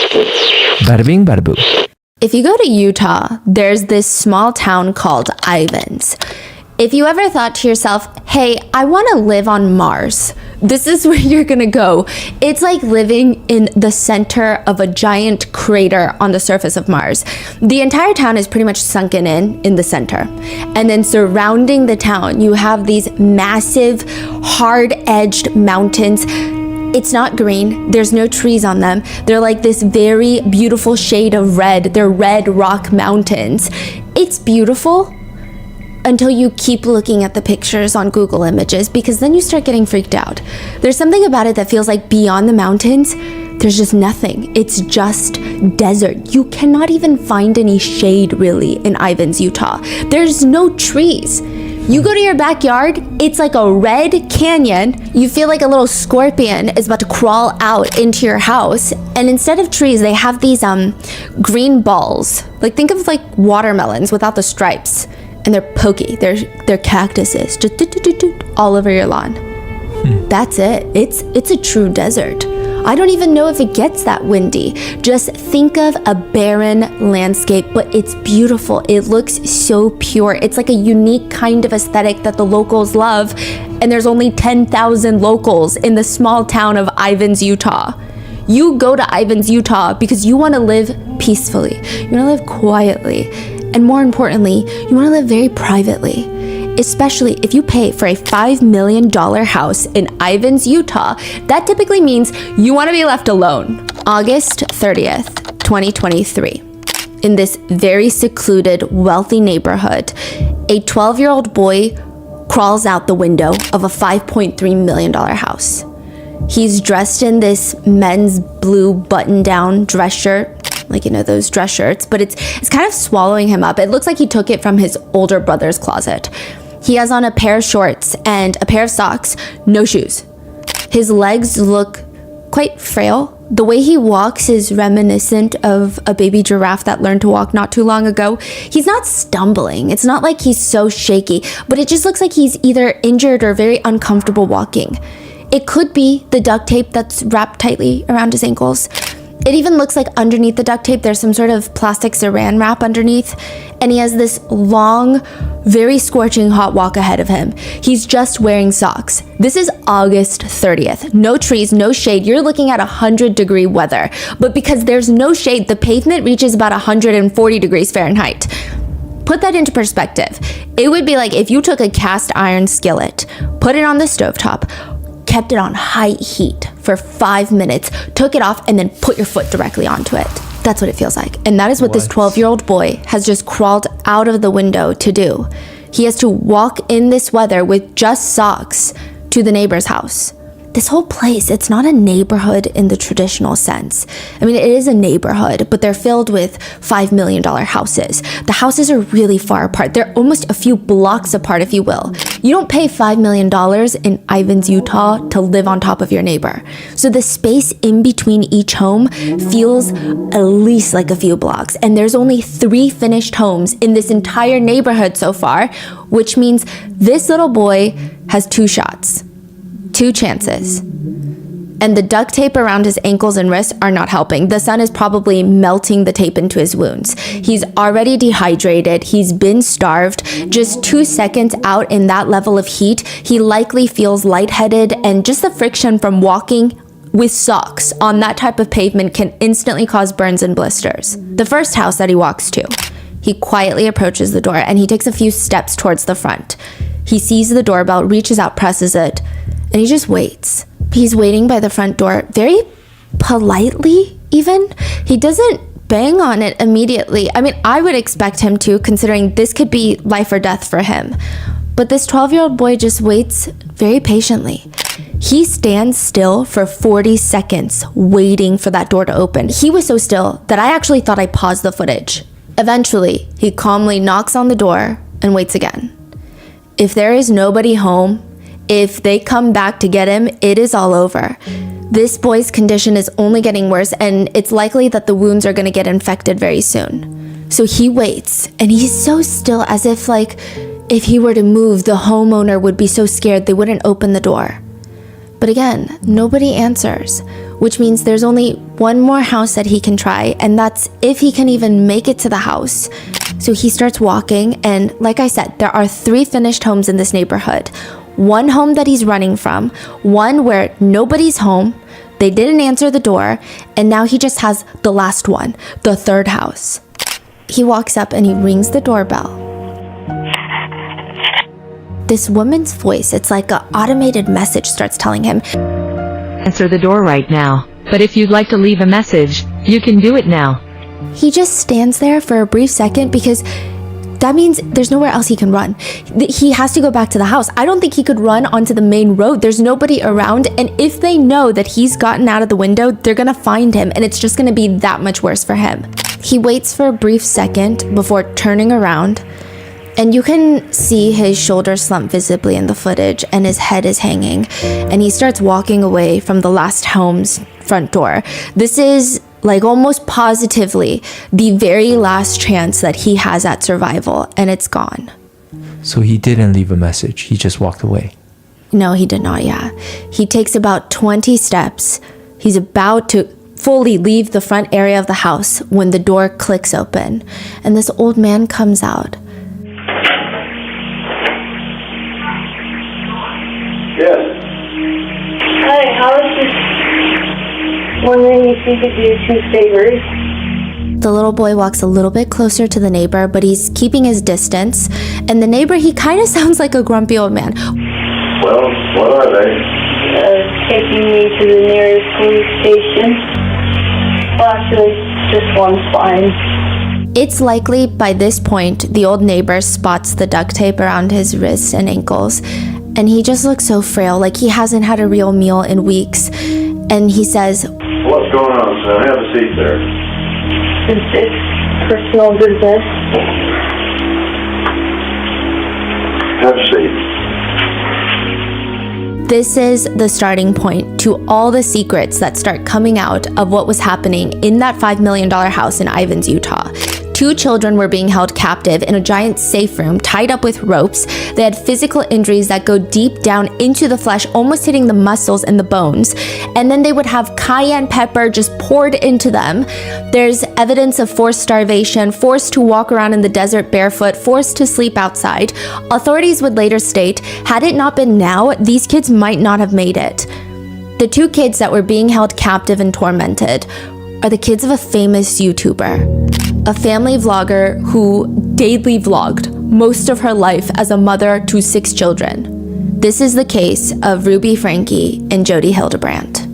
Bada bing, bada boo. If you go to Utah, there's this small town called Ivins. If you ever thought to yourself, hey, I want to live on Mars, this is where you're gonna go. It's like living in the center of a giant crater on the surface of Mars. The entire town is pretty much sunken in the center. And then surrounding the town, you have these massive, hard-edged mountains. It's not green, there's no trees on them. They're like this very beautiful shade of red. They're red rock mountains. It's beautiful until you keep looking at the pictures on Google Images, because then you start getting freaked out. There's something about it that feels like beyond the mountains, there's just nothing. It's just desert. You cannot even find any shade really in Ivins, Utah. There's no trees. You go to your backyard, it's like a red canyon. You feel like a little scorpion is about to crawl out into your house. And instead of trees, they have these green balls. Like, think of like watermelons without the stripes. And they're pokey. They're cactuses just all over your lawn. That's it. It's a true desert. I don't even know if it gets that windy. Just think of a barren landscape, but it's beautiful. It looks so pure. It's like a unique kind of aesthetic that the locals love. And there's only 10,000 locals in the small town of Ivins, Utah. You go to Ivins, Utah because you want to live peacefully. You want to live quietly. And more importantly, you want to live very privately, especially if you pay for a $5 million house in Ivins, Utah. That typically means you want to be left alone. August 30th, 2023. In this very secluded, wealthy neighborhood, a 12-year-old boy crawls out the window of a $5.3 million house. He's dressed in this men's blue button-down dress shirt, like, you know, those dress shirts, but it's kind of swallowing him up. It looks like he took it from his older brother's closet. He has on a pair of shorts and a pair of socks, no shoes. His legs look quite frail. The way he walks is reminiscent of a baby giraffe that learned to walk not too long ago. He's not stumbling. It's not like he's so shaky, but it just looks like he's either injured or very uncomfortable walking. It could be the duct tape that's wrapped tightly around his ankles. It even looks like underneath the duct tape, there's some sort of plastic saran wrap underneath. And he has this long, very scorching hot walk ahead of him. He's just wearing socks. This is August 30th. No trees, no shade. You're looking at 100-degree weather. But because there's no shade, the pavement reaches about 140 degrees Fahrenheit. Put that into perspective. It would be like if you took a cast iron skillet, put it on the stovetop, kept it on high heat for 5 minutes, took it off, and then put your foot directly onto it. That's what it feels like. And that is what this 12-year-old boy has just crawled out of the window to do. He has to walk in this weather with just socks to the neighbor's house. This whole place, it's not a neighborhood in the traditional sense. I mean, it is a neighborhood, but they're filled with $5 million houses. The houses are really far apart. They're almost a few blocks apart, if you will. You don't pay $5 million in Ivins, Utah to live on top of your neighbor. So the space in between each home feels at least like a few blocks. And there's only 3 finished homes in this entire neighborhood so far, which means this little boy has 2 shots. 2 chances. And the duct tape around his ankles and wrists are not helping. The sun is probably melting the tape into his wounds. He's already dehydrated. He's been starved. Just 2 seconds out in that level of heat, he likely feels lightheaded, and just the friction from walking with socks on that type of pavement can instantly cause burns and blisters. The first house that he walks to, he quietly approaches the door and he takes a few steps towards the front. He sees the doorbell, reaches out, presses it, and he just waits. He's waiting by the front door, very politely even. He doesn't bang on it immediately. I mean, I would expect him to, considering this could be life or death for him. But this 12-year-old boy just waits very patiently. He stands still for 40 seconds, waiting for that door to open. He was so still that I actually thought I paused the footage. Eventually, he calmly knocks on the door and waits again. If there is nobody home, if they come back to get him, it is all over. This boy's condition is only getting worse, and it's likely that the wounds are going to get infected very soon. So he waits, and he's so still, as if like if he were to move, the homeowner would be so scared they wouldn't open the door. But again, nobody answers. which means there's only one more house that he can try, and that's if he can even make it to the house. So he starts walking, and like I said, there are 3 finished homes in this neighborhood. One home that he's running from, one where nobody's home, they didn't answer the door, and now he just has the last one, the 3rd house. He walks up and he rings the doorbell. This woman's voice, it's like an automated message, starts telling him, "Answer the door right now, but if you'd like to leave a message, you can do it now." He just stands there for a brief second because that means there's nowhere else he can run. He has to go back to the house. I don't think he could run onto the main road. There's nobody around, and if they know that he's gotten out of the window, they're gonna find him, and it's just gonna be that much worse for him. He waits for a brief second before turning around, and you can see his shoulders slump visibly in the footage, and his head is hanging, and he starts walking away from the last home's front door. This is like almost positively the very last chance that he has at survival, and it's gone. So he didn't leave a message. He just walked away. No, he did not, yeah. He takes about 20 steps. He's about to fully leave the front area of the house when the door clicks open, and this old man comes out. Yes. Hi, I was just wondering if you could do 2 favors. The little boy walks a little bit closer to the neighbor, but he's keeping his distance. And the neighbor, he kind of sounds like a grumpy old man. Well, what are they? Taking me to the nearest police station. Well, actually, just one's fine. It's likely by this point, the old neighbor spots the duct tape around his wrists and ankles. And he just looks so frail, like he hasn't had a real meal in weeks. And he says, What's going on, son? Have a seat there. Since it's personal business. Have a seat. This is the starting point to all the secrets that start coming out of what was happening in that $5 million house in Ivins, Utah. 2 children were being held captive in a giant safe room tied up with ropes. They had physical injuries that go deep down into the flesh, almost hitting the muscles and the bones. And then they would have cayenne pepper just poured into them. There's evidence of forced starvation, forced to walk around in the desert barefoot, forced to sleep outside. Authorities would later state, had it not been now, these kids might not have made it. The 2 kids that were being held captive and tormented are the kids of a famous YouTuber, a family vlogger who daily vlogged most of her life as a mother to 6 children. This is the case of Ruby Franke and Jody Hildebrandt.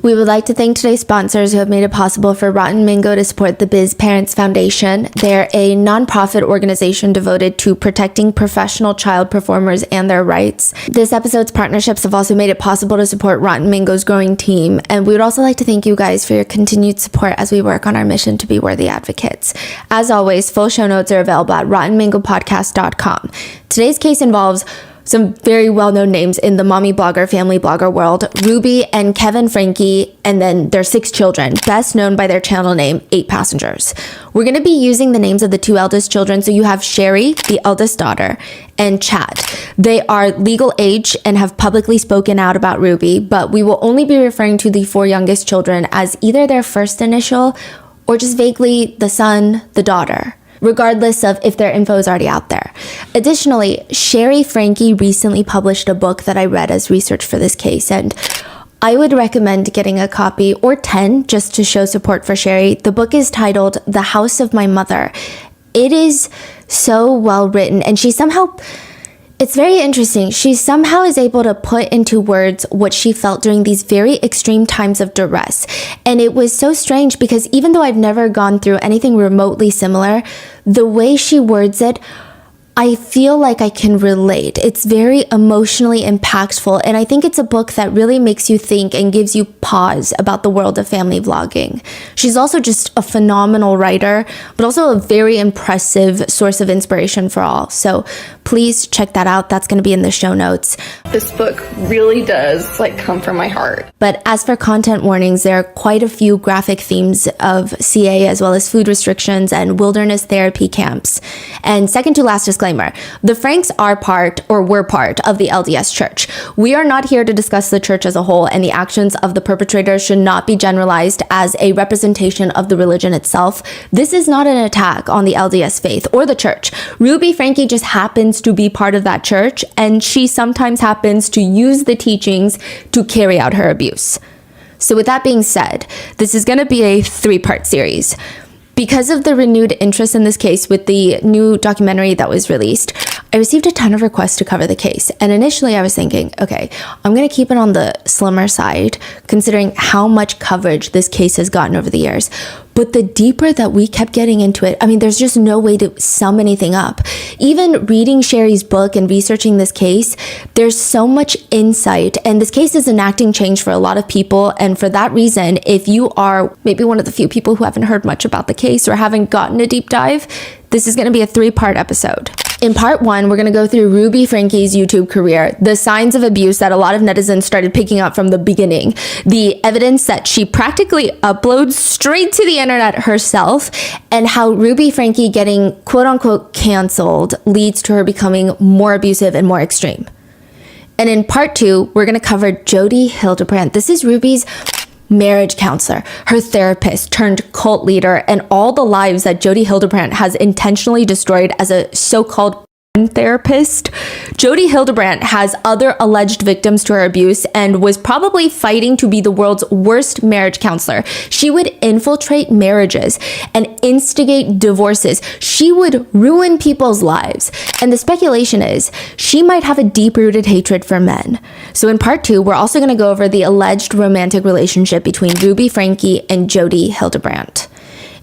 We would like to thank today's sponsors who have made it possible for Rotten Mango to support the Biz Parents Foundation. They're a nonprofit organization devoted to protecting professional child performers and their rights. This episode's partnerships have also made it possible to support Rotten Mango's growing team, and we would also like to thank you guys for your continued support as we work on our mission to be worthy advocates. As always, full show notes are available at rottenmangopodcast.com. Today's case involves some very well-known names in the mommy blogger, family blogger world, Ruby and Kevin Franke, and then their 6 children, best known by their channel name, 8 Passengers. We're going to be using the names of the 2 eldest children, so you have Sherry, the eldest daughter, and Chad. They are legal age and have publicly spoken out about Ruby, but we will only be referring to the 4 youngest children as either their first initial or just vaguely the son, the daughter, regardless of if their info is already out there. Additionally, Sherry Franke recently published a book that I read as research for this case, and I would recommend getting a copy or 10 just to show support for Sherry. The book is titled The House of My Mother. It is so well written, and it's very interesting. She somehow is able to put into words what she felt during these very extreme times of duress. And it was so strange because even though I've never gone through anything remotely similar, the way she words it, I feel like I can relate. It's very emotionally impactful, and I think it's a book that really makes you think and gives you pause about the world of family vlogging. She's also just a phenomenal writer, but also a very impressive source of inspiration for all. So please check that out. That's going to be in the show notes. This book really does come from my heart. But as for content warnings, there are quite a few graphic themes of CA as well as food restrictions and wilderness therapy camps. And second to last disclaimer, the Franks are were part of the LDS Church. We are not here to discuss the church as a whole, and the actions of the perpetrators should not be generalized as a representation of the religion itself. This is not an attack on the LDS faith or the church. Ruby Franke just happens to be part of that church, and she sometimes happens to use the teachings to carry out her abuse. So with that being said, this is going to be a 3-part series. Because of the renewed interest in this case with the new documentary that was released, I received a ton of requests to cover the case. And initially I was thinking, okay, I'm going to keep it on the slimmer side, considering how much coverage this case has gotten over the years. But the deeper that we kept getting into it, I mean, there's just no way to sum anything up. Even reading Sherry's book and researching this case, there's so much insight. And this case is enacting change for a lot of people. And for that reason, if you are maybe one of the few people who haven't heard much about the case or haven't gotten a deep dive, this is going to be a 3-part episode. In part 1, we're going to go through Ruby Franke's YouTube career, the signs of abuse that a lot of netizens started picking up from the beginning, the evidence that she practically uploads straight to the internet herself, and how Ruby Franke getting quote-unquote canceled leads to her becoming more abusive and more extreme. And in part 2, we're going to cover Jodi Hildebrandt. This is Ruby's marriage counselor, her therapist turned cult leader, and all the lives that Jodi Hildebrandt has intentionally destroyed as a so-called therapist. Jodi Hildebrandt has other alleged victims to her abuse and was probably fighting to be the world's worst marriage counselor. She would infiltrate marriages and instigate divorces. She would ruin people's lives. And the speculation is she might have a deep-rooted hatred for men. So in part 2, we're also going to go over the alleged romantic relationship between Ruby Franke and Jodi Hildebrandt.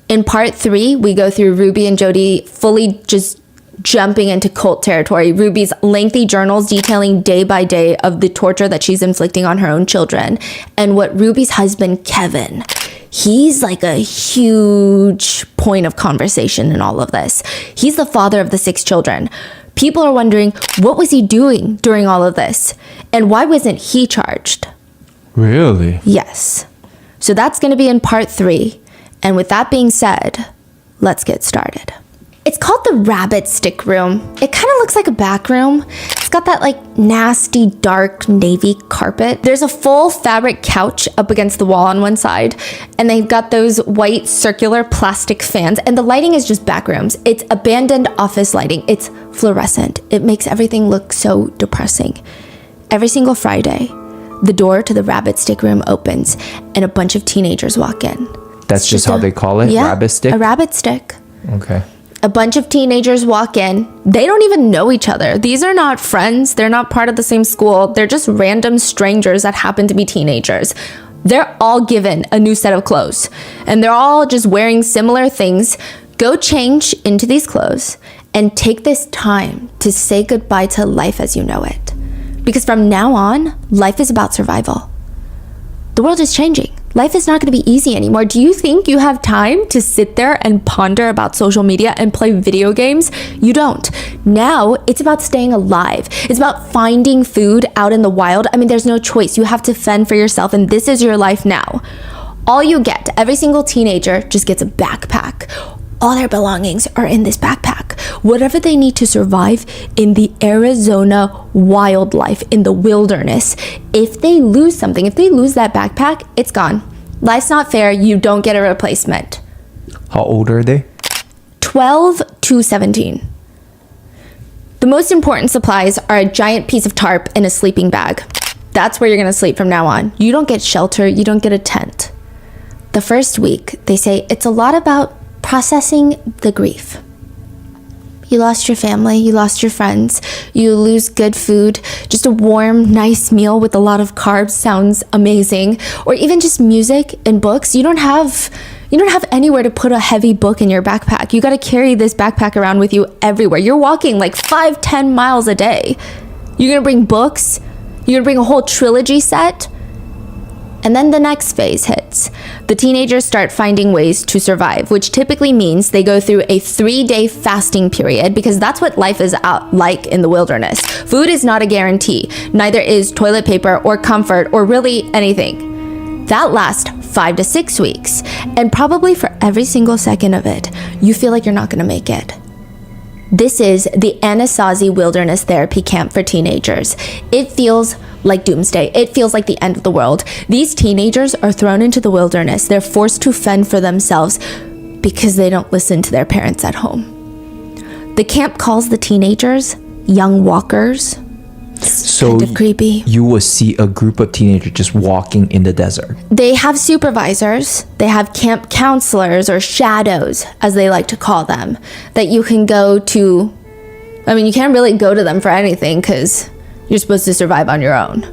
In part 3, we go through Ruby and Jodi fully just jumping into cult territory. Ruby's lengthy journals detailing day by day of the torture that she's inflicting on her own children. And what Ruby's husband, Kevin, he's like a huge point of conversation in all of this. He's the father of the 6 children. People are wondering, what was he doing during all of this? And why wasn't he charged? Really? Yes. So that's going to be in part 3. And with that being said, let's get started. It's called the Rabbit Stick Room. It kind of looks like a back room. It's got that nasty dark navy carpet. There's a full fabric couch up against the wall on one side, and they've got those white circular plastic fans, and the lighting is just back rooms. It's abandoned office lighting. It's fluorescent. It makes everything look so depressing. Every single Friday, the door to the Rabbit Stick Room opens, and a bunch of teenagers walk in. That's just how they call it? Yeah, Rabbit stick? A rabbit stick. Okay. A bunch of teenagers walk in. They don't even know each other. These are not friends. They're not part of the same school. They're just random strangers that happen to be teenagers. They're all given a new set of clothes, and they're all just wearing similar things. Go change into these clothes and take this time to say goodbye to life as you know it. Because from now on, life is about survival. The world is changing. Life is not going to be easy anymore. Do you think you have time to sit there and ponder about social media and play video games? You don't. Now, it's about staying alive. It's about finding food out in the wild. I mean, there's no choice. You have to fend for yourself, and this is your life now. All you get, every single teenager just gets a backpack. All their belongings are in this backpack. Whatever they need to survive in the Arizona wildlife, in the wilderness. If they lose something, if they lose that backpack, it's gone. Life's not fair. You don't get a replacement. How old are they? 12 to 17. The most important supplies are a giant piece of tarp and a sleeping bag. That's where you're going to sleep from now on. You don't get shelter. You don't get a tent. The first week, they say it's a lot about processing the grief. You lost your family, you lost your friends, you lose good food. Just a warm, nice meal with a lot of carbs sounds amazing. Or even just music and books. You don't have You don't have anywhere to put a heavy book in your backpack. You got to carry this backpack around with you everywhere. You're walking like 5-10 miles a day. You're going to bring books. You're going to bring a whole trilogy set. And then the next phase hits. The teenagers start finding ways to survive, which typically means they go through a 3-day fasting period because that's what life is out like in the wilderness. Food is not a guarantee. Neither is toilet paper or comfort or really anything. That lasts 5 to 6 weeks. And probably for every single second of it, you feel like you're not going to make it. This is the Anasazi Wilderness Therapy Camp for teenagers. It feels like doomsday. It feels like the end of the world. These teenagers are thrown into the wilderness. They're forced to fend for themselves because they don't listen to their parents at home. The camp calls the teenagers young walkers. It's kind of creepy. You will see a group of teenagers just walking in the desert. They have supervisors. They have camp counselors or shadows, as they like to call them, that you can go to. I mean, you can't really go to them for anything because you're supposed to survive on your own.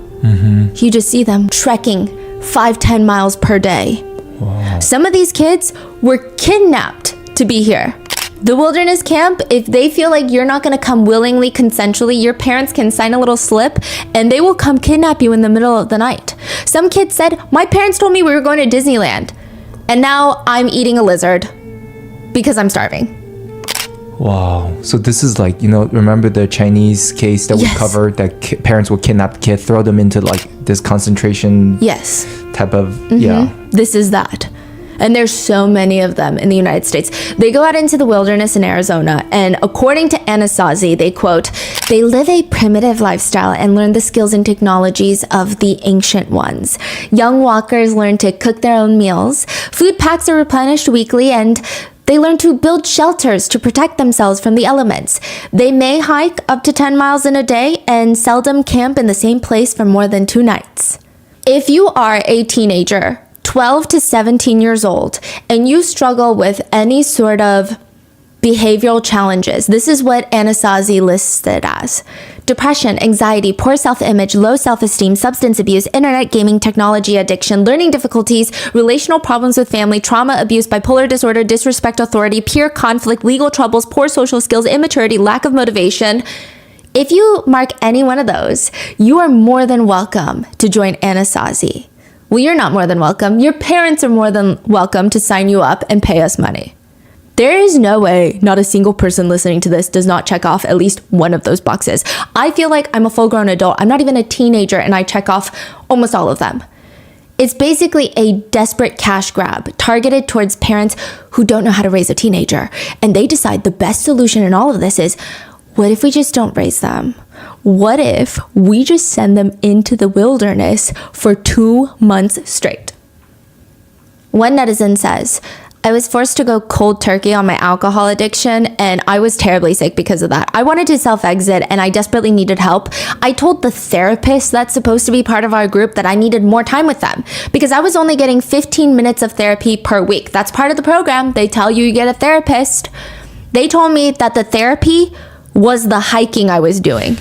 You just see them trekking 5-10 miles per day. Wow. Some of these kids were kidnapped to be here. The wilderness camp, if they feel like you're not going to come willingly, consensually, your parents can sign a little slip and they will come kidnap you in the middle of the night. Some kids said, my parents told me we were going to Disneyland and now I'm eating a lizard because I'm starving. Wow. So this is like, remember the Chinese case that we covered that parents would kidnap the kid, throw them into like this concentration type of, This is that. And there's so many of them in the United States. They go out into the wilderness in Arizona, and according to Anasazi, they quote, they live a primitive lifestyle and learn the skills and technologies of the ancient ones. Young walkers learn to cook their own meals. Food packs are replenished weekly, and they learn to build shelters to protect themselves from the elements. They may hike up to 10 miles in a day and seldom camp in the same place for more than 2 nights. If you are a teenager, 12 to 17 years old, and you struggle with any sort of behavioral challenges, this is what Anasazi lists it as: depression, anxiety, poor self-image, low self-esteem, substance abuse, internet gaming, technology addiction, learning difficulties, relational problems with family, trauma, abuse, bipolar disorder, disrespect authority, peer conflict, legal troubles, poor social skills, immaturity, lack of motivation. If you mark any one of those, you are more than welcome to join Anasazi. Well, you're not more than welcome. Your parents are more than welcome to sign you up and pay us money. There is no way not a single person listening to this does not check off at least one of those boxes. I feel like I'm a full-grown adult. I'm not even a teenager, and I check off almost all of them. It's basically a desperate cash grab targeted towards parents who don't know how to raise a teenager. And they decide the best solution in all of this is, what if we just don't raise them? What if we just send them into the wilderness for 2 months straight? One netizen says, I was forced to go cold turkey on my alcohol addiction, and I was terribly sick because of that. I wanted to self-exit, and I desperately needed help. I told the therapist that's supposed to be part of our group that I needed more time with them because I was only getting 15 minutes of therapy per week. That's part of the program. They tell you get a therapist. They told me that the therapy was the hiking I was doing.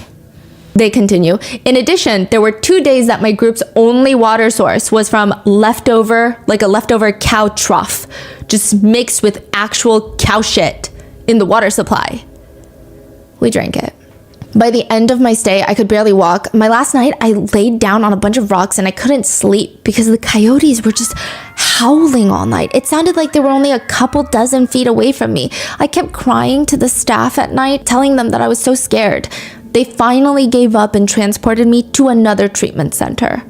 They continue. In addition, there were 2 days that my group's only water source was from a leftover cow trough, just mixed with actual cow shit in the water supply. We drank it. By the end of my stay, I could barely walk. My last night, I laid down on a bunch of rocks and I couldn't sleep because the coyotes were just howling all night. It sounded like they were only a couple dozen feet away from me. I kept crying to the staff at night, telling them that I was so scared. They finally gave up and transported me to another treatment center.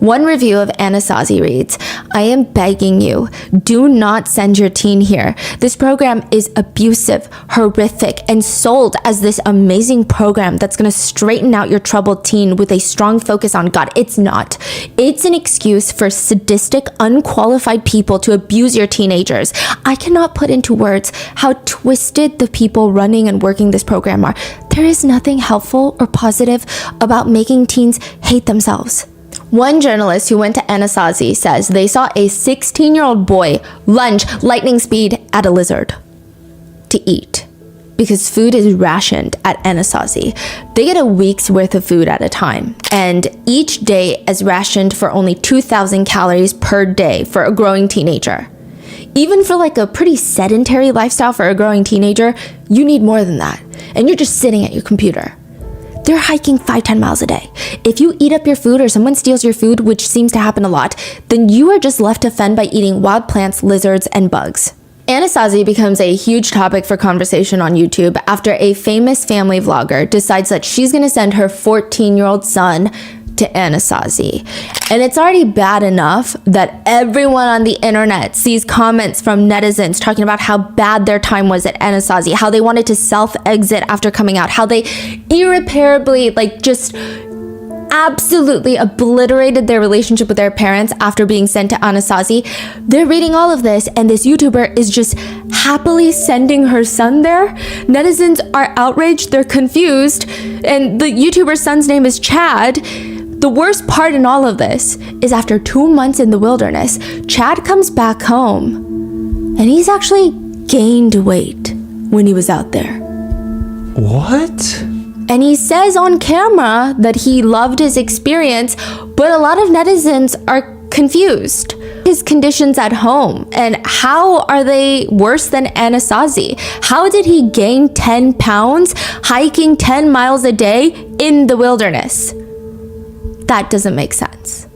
One review of Anasazi reads, I am begging you, do not send your teen here. This program is abusive, horrific, and sold as this amazing program that's going to straighten out your troubled teen with a strong focus on God. It's not. It's an excuse for sadistic, unqualified people to abuse your teenagers. I cannot put into words how twisted the people running and working this program are. There is nothing helpful or positive about making teens hate themselves. One journalist who went to Anasazi says they saw a 16-year-old boy lunge lightning speed at a lizard to eat because food is rationed at Anasazi. They get a week's worth of food at a time, and each day is rationed for only 2,000 calories per day for a growing teenager. Even for like a pretty sedentary lifestyle for a growing teenager, you need more than that. And you're just sitting at your computer. They're hiking 5-10 miles a day. If you eat up your food or someone steals your food, which seems to happen a lot, then you are just left to fend by eating wild plants, lizards, and bugs. Anasazi becomes a huge topic for conversation on YouTube after a famous family vlogger decides that she's gonna send her 14-year-old son to Anasazi. And it's already bad enough that everyone on the internet sees comments from netizens talking about how bad their time was at Anasazi, how they wanted to self-exit after coming out, how they irreparably, like, just absolutely obliterated their relationship with their parents after being sent to Anasazi. They're reading all of this, and this YouTuber is just happily sending her son there. Netizens are outraged, they're confused, and the YouTuber's son's name is Chad. The worst part in all of this is after 2 months in the wilderness, Chad comes back home, and he's actually gained weight when he was out there. What? And he says on camera that he loved his experience, but a lot of netizens are confused. His conditions at home, and how are they worse than Anasazi? How did he gain 10 pounds hiking 10 miles a day in the wilderness? That doesn't make sense.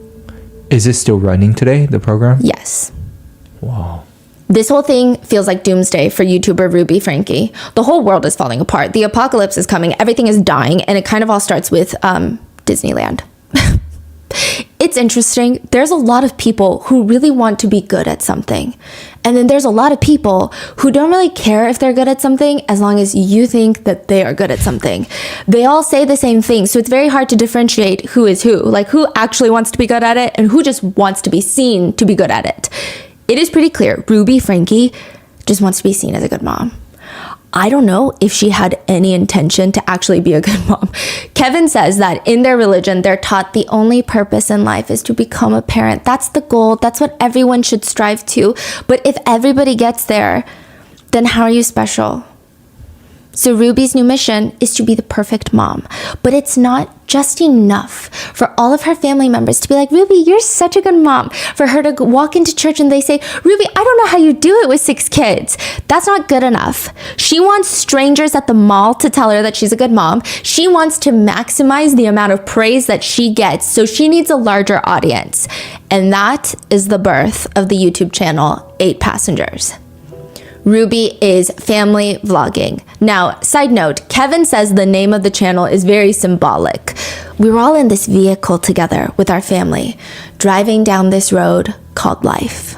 Is it still running today, the program? Yes. Wow. This whole thing feels like doomsday for YouTuber Ruby Franke. The whole world is falling apart. The apocalypse is coming. Everything is dying. And it kind of all starts with Disneyland. It's interesting. There's a lot of people who really want to be good at something. And then there's a lot of people who don't really care if they're good at something as long as you think that they are good at something. They all say the same thing. So it's very hard to differentiate who is who. Like who actually wants to be good at it and who just wants to be seen to be good at it. It is pretty clear. Ruby Franke just wants to be seen as a good mom. I don't know if she had any intention to actually be a good mom. Kevin says that in their religion, they're taught the only purpose in life is to become a parent. That's the goal. That's what everyone should strive to. But if everybody gets there, then how are you special? So Ruby's new mission is to be the perfect mom, but it's not just enough for all of her family members to be like, Ruby, you're such a good mom. For her to walk into church and they say, Ruby, I don't know how you do it with 6 kids. That's not good enough. She wants strangers at the mall to tell her that she's a good mom. She wants to maximize the amount of praise that she gets, so she needs a larger audience. And that is the birth of the YouTube channel, 8 Passengers. Ruby is family vlogging. Now, side note, Kevin says the name of the channel is very symbolic. We were all in this vehicle together with our family, driving down this road called life.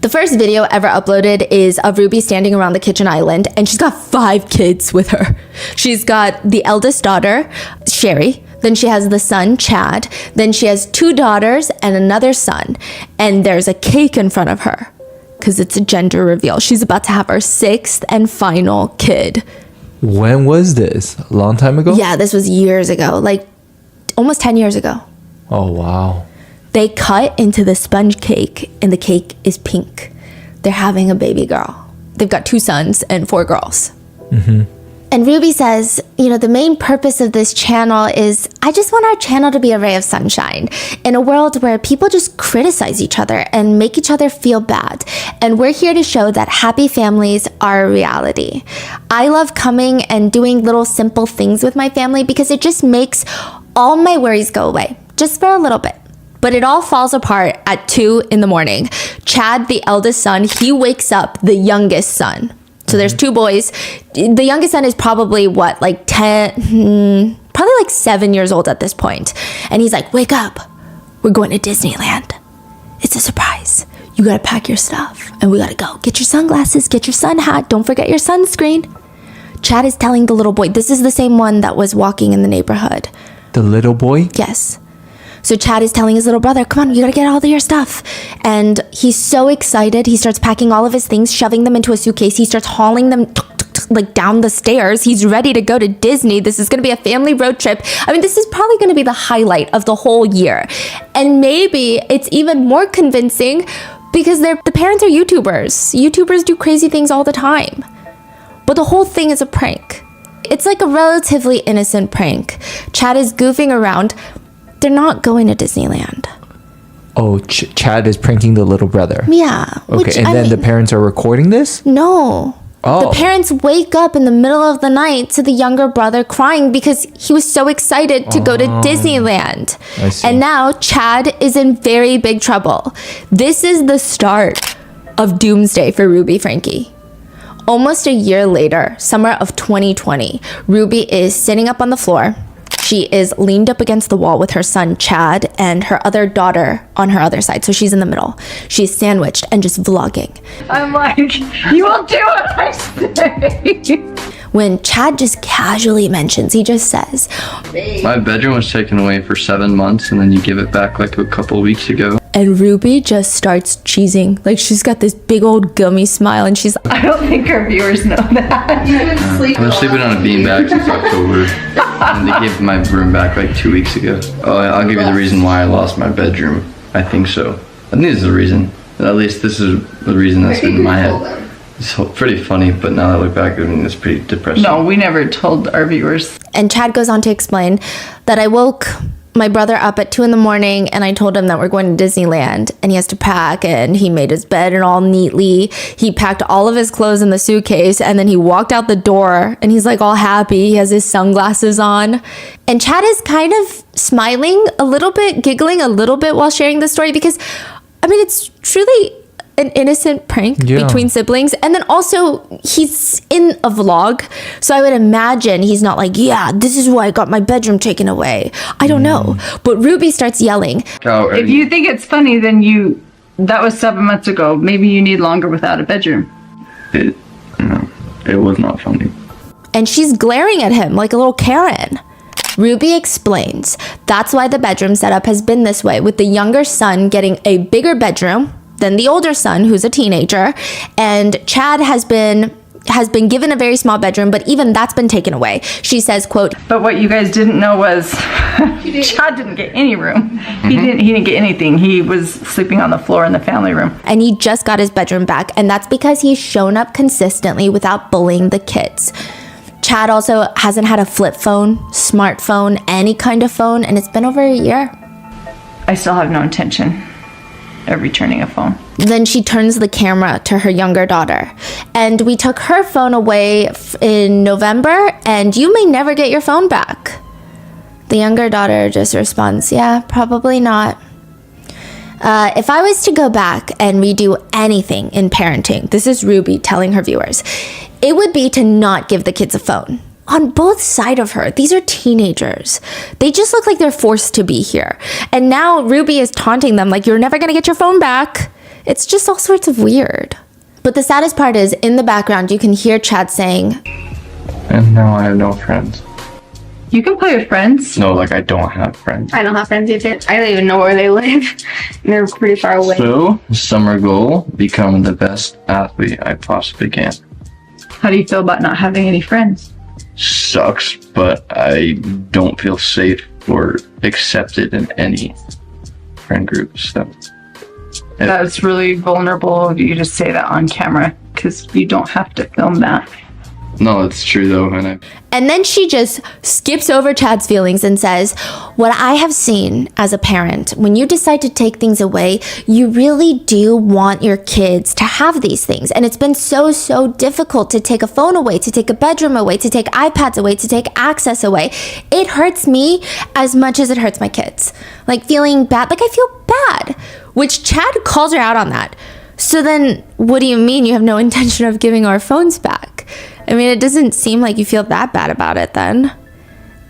The first video ever uploaded is of Ruby standing around the kitchen island, and she's got 5 kids with her. She's got the eldest daughter, Sherry. Then she has the son, Chad. Then she has 2 daughters and another son. And there's a cake in front of her, because it's a gender reveal. She's about to have her 6th and final kid. When was this? A long time ago? Yeah, this was years ago, like almost 10 years ago. Oh, wow. They cut into the sponge cake, and the cake is pink. They're having a baby girl. They've got 2 sons and 4 girls. Mm-hmm. And Ruby says, the main purpose of this channel is, I just want our channel to be a ray of sunshine in a world where people just criticize each other and make each other feel bad. And we're here to show that happy families are a reality. I love coming and doing little simple things with my family because it just makes all my worries go away, just for a little bit. But it all falls apart at 2 in. Chad, the eldest son, he wakes up the youngest son. So there's 2 boys. The youngest son is probably like 10, probably like 7 years old at this point. And he's like, wake up. We're going to Disneyland. It's a surprise. You got to pack your stuff and we got to go. Get your sunglasses, get your sun hat. Don't forget your sunscreen. Chad is telling the little boy, this is the same one that was walking in the neighborhood. The little boy? Yes. So Chad is telling his little brother, come on, you gotta get all of your stuff. And he's so excited. He starts packing all of his things, shoving them into a suitcase. He starts hauling them like down the stairs. He's ready to go to Disney. This is gonna be a family road trip. I mean, this is probably gonna be the highlight of the whole year. And maybe it's even more convincing because the parents are YouTubers. YouTubers do crazy things all the time. But the whole thing is a prank. It's like a relatively innocent prank. Chad is goofing around. They're not going to Disneyland. Oh, Chad is pranking the little brother. Yeah. Okay, and then the parents are recording this? No. Oh. The parents wake up in the middle of the night to the younger brother crying because he was so excited to go to Disneyland. I see. And now Chad is in very big trouble. This is the start of doomsday for Ruby Franke. Almost a year later, summer of 2020, Ruby is sitting up on the floor. She is leaned up against the wall with her son, Chad, and her other daughter on her other side. So she's in the middle. She's sandwiched and just vlogging. I'm like, you will do what I say. When Chad just casually mentions, he just says, my bedroom was taken away for 7 months and then you give it back like a couple weeks ago. and Ruby just starts cheesing. Like, she's got this big old gummy smile, and she's like, I don't think our viewers know that. I've been sleeping on a beanbag since October, and they gave my room back like 2 weeks ago. Oh, I'll give you the reason why I lost my bedroom. I think so. I think this is the reason. At least this is the reason that's been in my head. It's pretty funny, but now that I look back, I mean, it's pretty depressing. No, we never told our viewers. And Chad goes on to explain that I woke my brother up at 2 a.m. and I told him that we're going to Disneyland and he has to pack, and he made his bed and all neatly. He packed all of his clothes in the suitcase, and then he walked out the door and he's like all happy. He has his sunglasses on. And Chad is kind of smiling a little bit, giggling a little bit while sharing the story, because I mean, it's truly an innocent prank between siblings. And then also, he's in a vlog, so I would imagine he's not like, yeah, this is why I got my bedroom taken away. I don't know. But Ruby starts yelling. If you think it's funny, then that was 7 months ago. Maybe you need longer without a bedroom. It was not funny. And she's glaring at him like a little Karen. Ruby explains that's why the bedroom setup has been this way, with the younger son getting a bigger bedroom than the older son, who's a teenager, and Chad has been given a very small bedroom, but even that's been taken away. She says, quote, but what you guys didn't know was Chad didn't get any room. He didn't get anything. He was sleeping on the floor in the family room. And he just got his bedroom back, and that's because he's shown up consistently without bullying the kids. Chad also hasn't had a flip phone, smartphone, any kind of phone, and it's been over a year. I still have no intention of returning a phone. Then she turns the camera to her younger daughter. And we took her phone away in November, and you may never get your phone back. The younger daughter just responds, yeah, probably not. If I was to go back and redo anything in parenting, this is Ruby telling her viewers, it would be to not give the kids a phone. On both sides of her, these are teenagers. They just look like they're forced to be here. And now Ruby is taunting them like, you're never gonna get your phone back. It's just all sorts of weird. But the saddest part is, in the background, you can hear Chad saying, And now I have no friends. You can play with friends. No, like I don't have friends. I don't have friends either. I don't even know where they live. They're pretty far away. So, summer goal, become the best athlete I possibly can. How do you feel about not having any friends? Sucks, but I don't feel safe or accepted in any friend groups. So, That's really vulnerable of you to say that on camera, because you don't have to film that. no, it's true though, and then she just skips over Chad's feelings and says, what I have seen as a parent, when you decide to take things away, you really do want your kids to have these things. And it's been so difficult to take a phone away, to take a bedroom away, to take iPads away, to take access away. It hurts me as much as it hurts my kids. Like, feeling bad, like I feel bad, which Chad calls her out on that. So then what do you mean you have no intention of giving our phones back? I mean, it doesn't seem like you feel that bad about it then.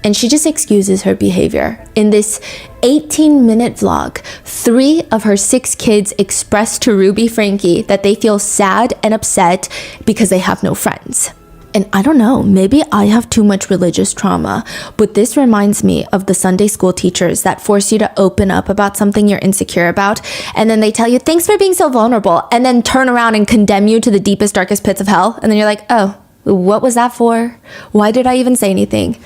And she just excuses her behavior. In this 18-minute vlog, 3 of her 6 kids express to Ruby Franke that they feel sad and upset because they have no friends. And I don't know, maybe I have too much religious trauma, but this reminds me of the Sunday school teachers that force you to open up about something you're insecure about, and then they tell you, thanks for being so vulnerable, and then turn around and condemn you to the deepest, darkest pits of hell. And then you're like, oh, what was that for? Why did I even say anything?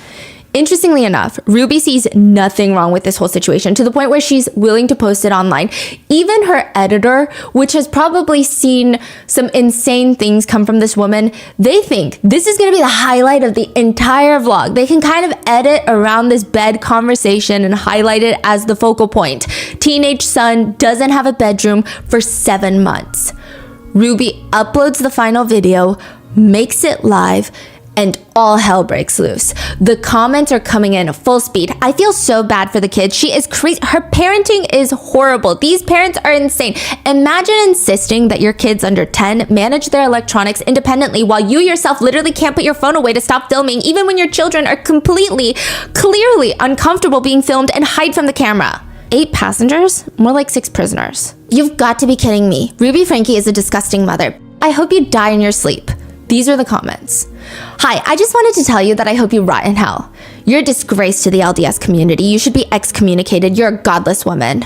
Interestingly enough, Ruby sees nothing wrong with this whole situation to the point where she's willing to post it online. Even her editor, which has probably seen some insane things come from this woman, they think this is going to be the highlight of the entire vlog. They can kind of edit around this bed conversation and highlight it as the focal point. Teenage son doesn't have a bedroom for 7 months. Ruby uploads the final video, makes it live, and all hell breaks loose. The comments are coming in full speed. I feel so bad for the kid. She is crazy. Her parenting is horrible. These parents are insane. Imagine insisting that your kids under 10 manage their electronics independently while you yourself literally can't put your phone away to stop filming, even when your children are completely, clearly uncomfortable being filmed and hide from the camera. 8 passengers? More like 6 prisoners. You've got to be kidding me. Ruby Franke is a disgusting mother. I hope you die in your sleep. These are the comments. Hi, I just wanted to tell you that I hope you rot in hell. You're a disgrace to the LDS community. You should be excommunicated. You're a godless woman.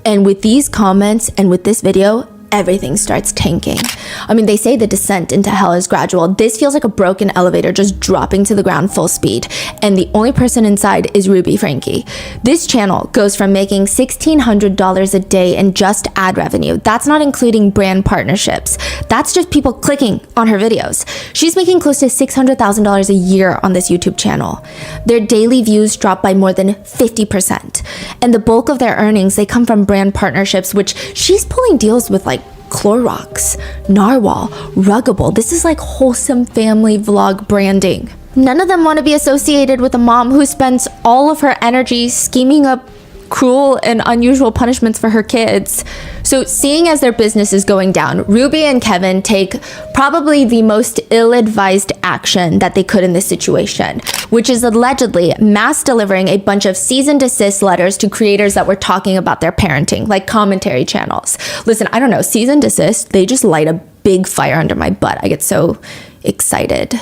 And with these comments and with this video, everything starts tanking. I mean, they say the descent into hell is gradual. This feels like a broken elevator just dropping to the ground full speed. And the only person inside is Ruby Franke. This channel goes from making $1,600 a day in just ad revenue. That's not including brand partnerships. That's just people clicking on her videos. She's making close to $600,000 a year on this YouTube channel. Their daily views drop by more than 50%. And the bulk of their earnings, they come from brand partnerships, which she's pulling deals with like Clorox, Narwhal, Ruggable. This is like wholesome family vlog branding. None of them want to be associated with a mom who spends all of her energy scheming up cruel and unusual punishments for her kids. So seeing as their business is going down, Ruby and Kevin take probably the most ill-advised action that they could in this situation, which is allegedly mass delivering a bunch of cease and desist letters to creators that were talking about their parenting, like commentary channels. Listen, I don't know, cease and desist, they just light a big fire under my butt. I get so excited.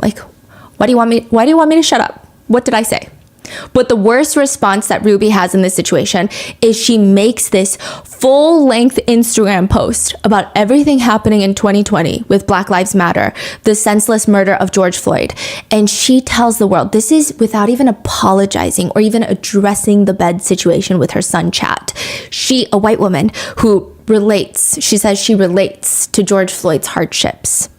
Like, why do you want me to shut up? What did I say? But the worst response that Ruby has in this situation is she makes this full-length Instagram post about everything happening in 2020 with Black Lives Matter, the senseless murder of George Floyd. And she tells the world, this is without even apologizing or even addressing the bed situation with her son, Chad. She, a white woman who relates, she says she relates to George Floyd's hardships.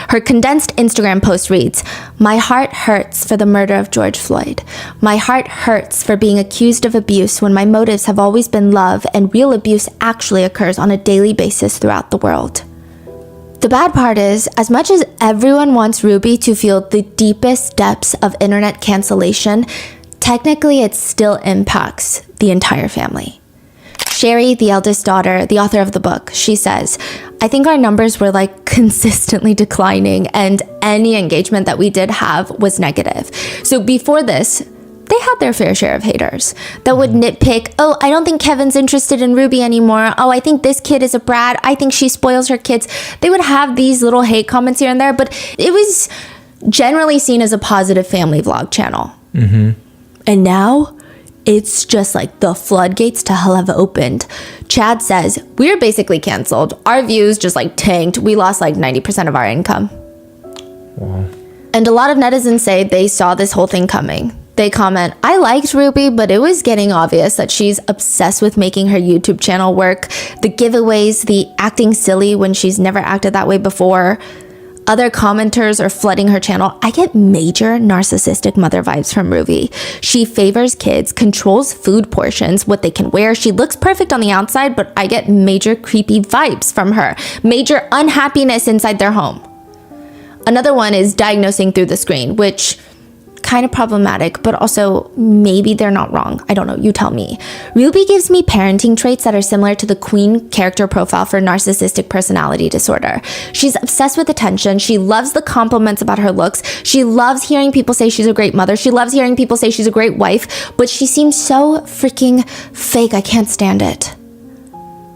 Her condensed Instagram post reads, "My heart hurts for the murder of George Floyd. My heart hurts for being accused of abuse when my motives have always been love and real abuse actually occurs on a daily basis throughout the world." The bad part is, as much as everyone wants Ruby to feel the deepest depths of internet cancellation, technically it still impacts the entire family. Sherry, the eldest daughter, the author of the book, she says, "I think our numbers were like consistently declining and any engagement that we did have was negative." So before this, they had their fair share of haters that would nitpick, "Oh, I don't think Kevin's interested in Ruby anymore. Oh, I think this kid is a brat. I think she spoils her kids." They would have these little hate comments here and there, but it was generally seen as a positive family vlog channel. And now, it's just like the floodgates to hell have opened. Chad says, "We're basically canceled. Our views just like tanked. We lost like 90% of our income." Wow. And a lot of netizens say they saw this whole thing coming. They comment, "I liked Ruby, but it was getting obvious that she's obsessed with making her YouTube channel work. The giveaways, the acting silly when she's never acted that way before." Other commenters are flooding her channel. "I get major narcissistic mother vibes from Ruby. She favors kids, controls food portions, what they can wear. She looks perfect on the outside, but I get major creepy vibes from her. Major unhappiness inside their home." Another one is diagnosing through the screen, which kind of problematic, but also maybe they're not wrong. I don't know, you tell me. Ruby gives me parenting traits that are similar to the queen character profile for narcissistic personality disorder. She's obsessed with attention. She loves the compliments about her looks. She loves hearing people say she's a great mother. She loves hearing people say she's a great wife, but she seems so freaking fake. I can't stand it.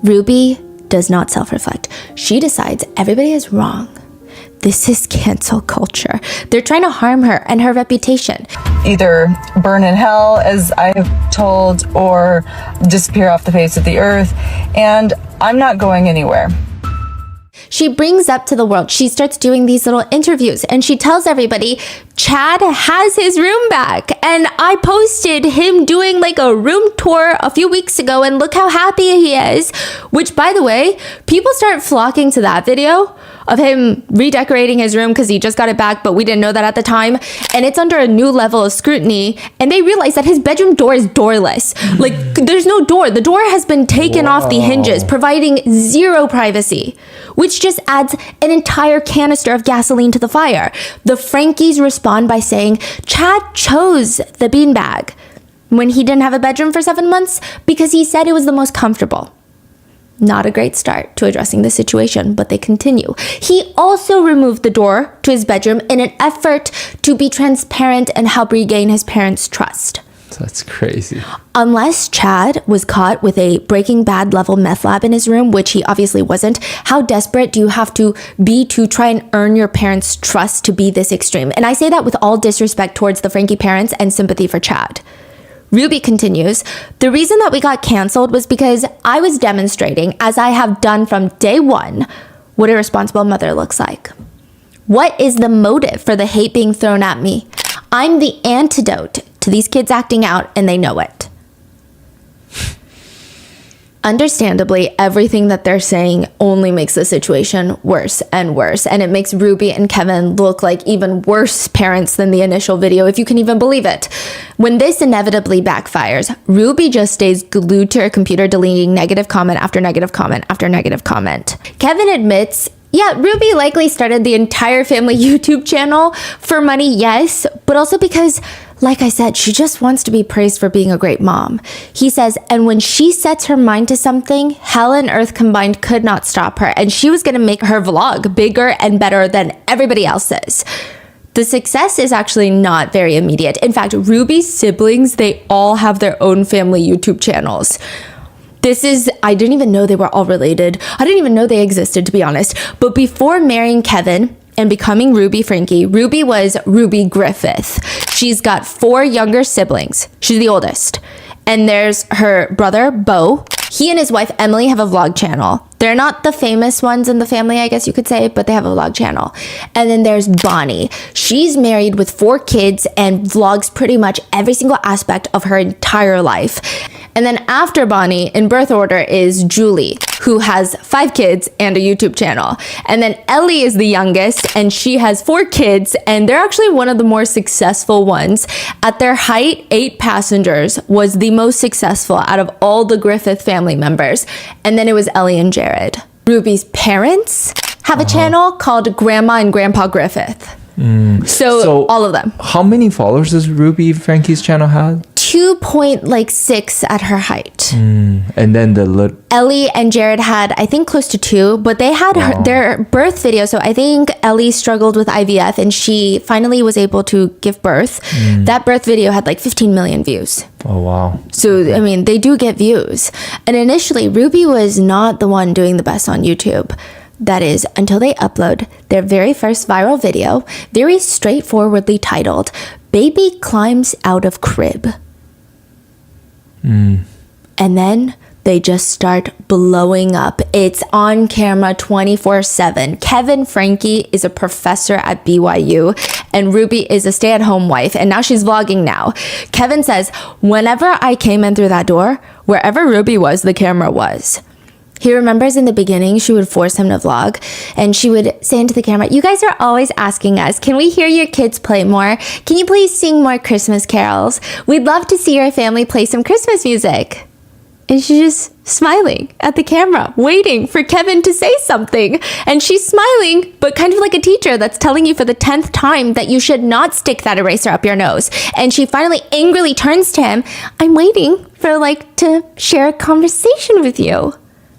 Ruby does not self-reflect. She decides everybody is wrong. This is cancel culture. They're trying to harm her and her reputation. Either burn in hell, as I have told, or disappear off the face of the earth. And I'm not going anywhere. she brings up to the world, she starts doing these little interviews and she tells everybody Chad has his room back. And I posted him doing like a room tour a few weeks ago and look how happy he is. Which, by the way, people start flocking to that video of him redecorating his room because he just got it back, but we didn't know that at the time. And it's under a new level of scrutiny. And they realize that his bedroom door is doorless. Like, there's no door. The door has been taken off the hinges, providing zero privacy, which just adds an entire canister of gasoline to the fire. The Frankies respond by saying Chad chose the beanbag when he didn't have a bedroom for 7 months because he said it was the most comfortable. Not a great start to addressing the situation, but they continue. He also removed the door to his bedroom in an effort to be transparent and help regain his parents' trust. That's crazy. Unless Chad was caught with a Breaking Bad level meth lab in his room, which he obviously wasn't, how desperate do you have to be to try and earn your parents' trust to be this extreme? And I say that with all disrespect towards the Frankie parents and sympathy for Chad. Ruby continues, the reason that we got canceled was because I was demonstrating, as I have done from day one, what a responsible mother looks like. What is the motive for the hate being thrown at me? I'm the antidote to these kids acting out, and they know it. Understandably, everything that they're saying only makes the situation worse and worse, and it makes Ruby and Kevin look like even worse parents than the initial video, if you can even believe it. When this inevitably backfires, Ruby just stays glued to her computer, deleting negative comment after negative comment after negative comment. Kevin admits, yeah, Ruby likely started the entire family YouTube channel for money, yes, but also because, like I said, she just wants to be praised for being a great mom. He says, and when she sets her mind to something, hell and earth combined could not stop her, and she was going to make her vlog bigger and better than everybody else's. The success is actually not very immediate. In fact, Ruby's siblings, they all have their own family YouTube channels. I didn't even know they were all related. I didn't even know they existed, to be honest. But before marrying Kevin and becoming Ruby Franke, Ruby was Ruby Griffith. She's got 4 younger siblings. She's the oldest. And there's her brother, Beau. He and his wife, Emily, have a vlog channel. They're not the famous ones in the family, I guess you could say, but they have a vlog channel. And then there's Bonnie. She's married with 4 kids and vlogs pretty much every single aspect of her entire life. And then after Bonnie, in birth order, is Julie, who has 5 kids and a YouTube channel. And then Ellie is the youngest, and she has 4 kids, and they're actually one of the more successful ones. At their height, 8 Passengers was the most successful out of all the Griffith family members. And then it was Ellie and Jared. Ruby's parents have a channel called Grandma and Grandpa Griffith. So all of them. How many followers does Ruby Frankie's channel have? 2.6 at her height. And then Ellie and Jared had, I think, close to 2, but they had their birth video. So I think Ellie struggled with IVF and she finally was able to give birth. That birth video had like 15 million views. Oh, wow. So, I mean, they do get views. And initially, Ruby was not the one doing the best on YouTube. That is, until they upload their very first viral video, very straightforwardly titled, Baby Climbs Out of Crib. And then they just start blowing up. It's on camera 24/7. Kevin Franke is a professor at BYU, and Ruby is a stay-at-home wife, and now she's vlogging now. Kevin says, whenever I came in through that door, wherever Ruby was, the camera was. He remembers in the beginning, she would force him to vlog, and she would say into the camera, you guys are always asking us, can we hear your kids play more? Can you please sing more Christmas carols? We'd love to see your family play some Christmas music. And she's just smiling at the camera, waiting for Kevin to say something. And she's smiling, but kind of like a teacher that's telling you for the 10th time that you should not stick that eraser up your nose. And she finally angrily turns to him, I'm waiting for to share a conversation with you.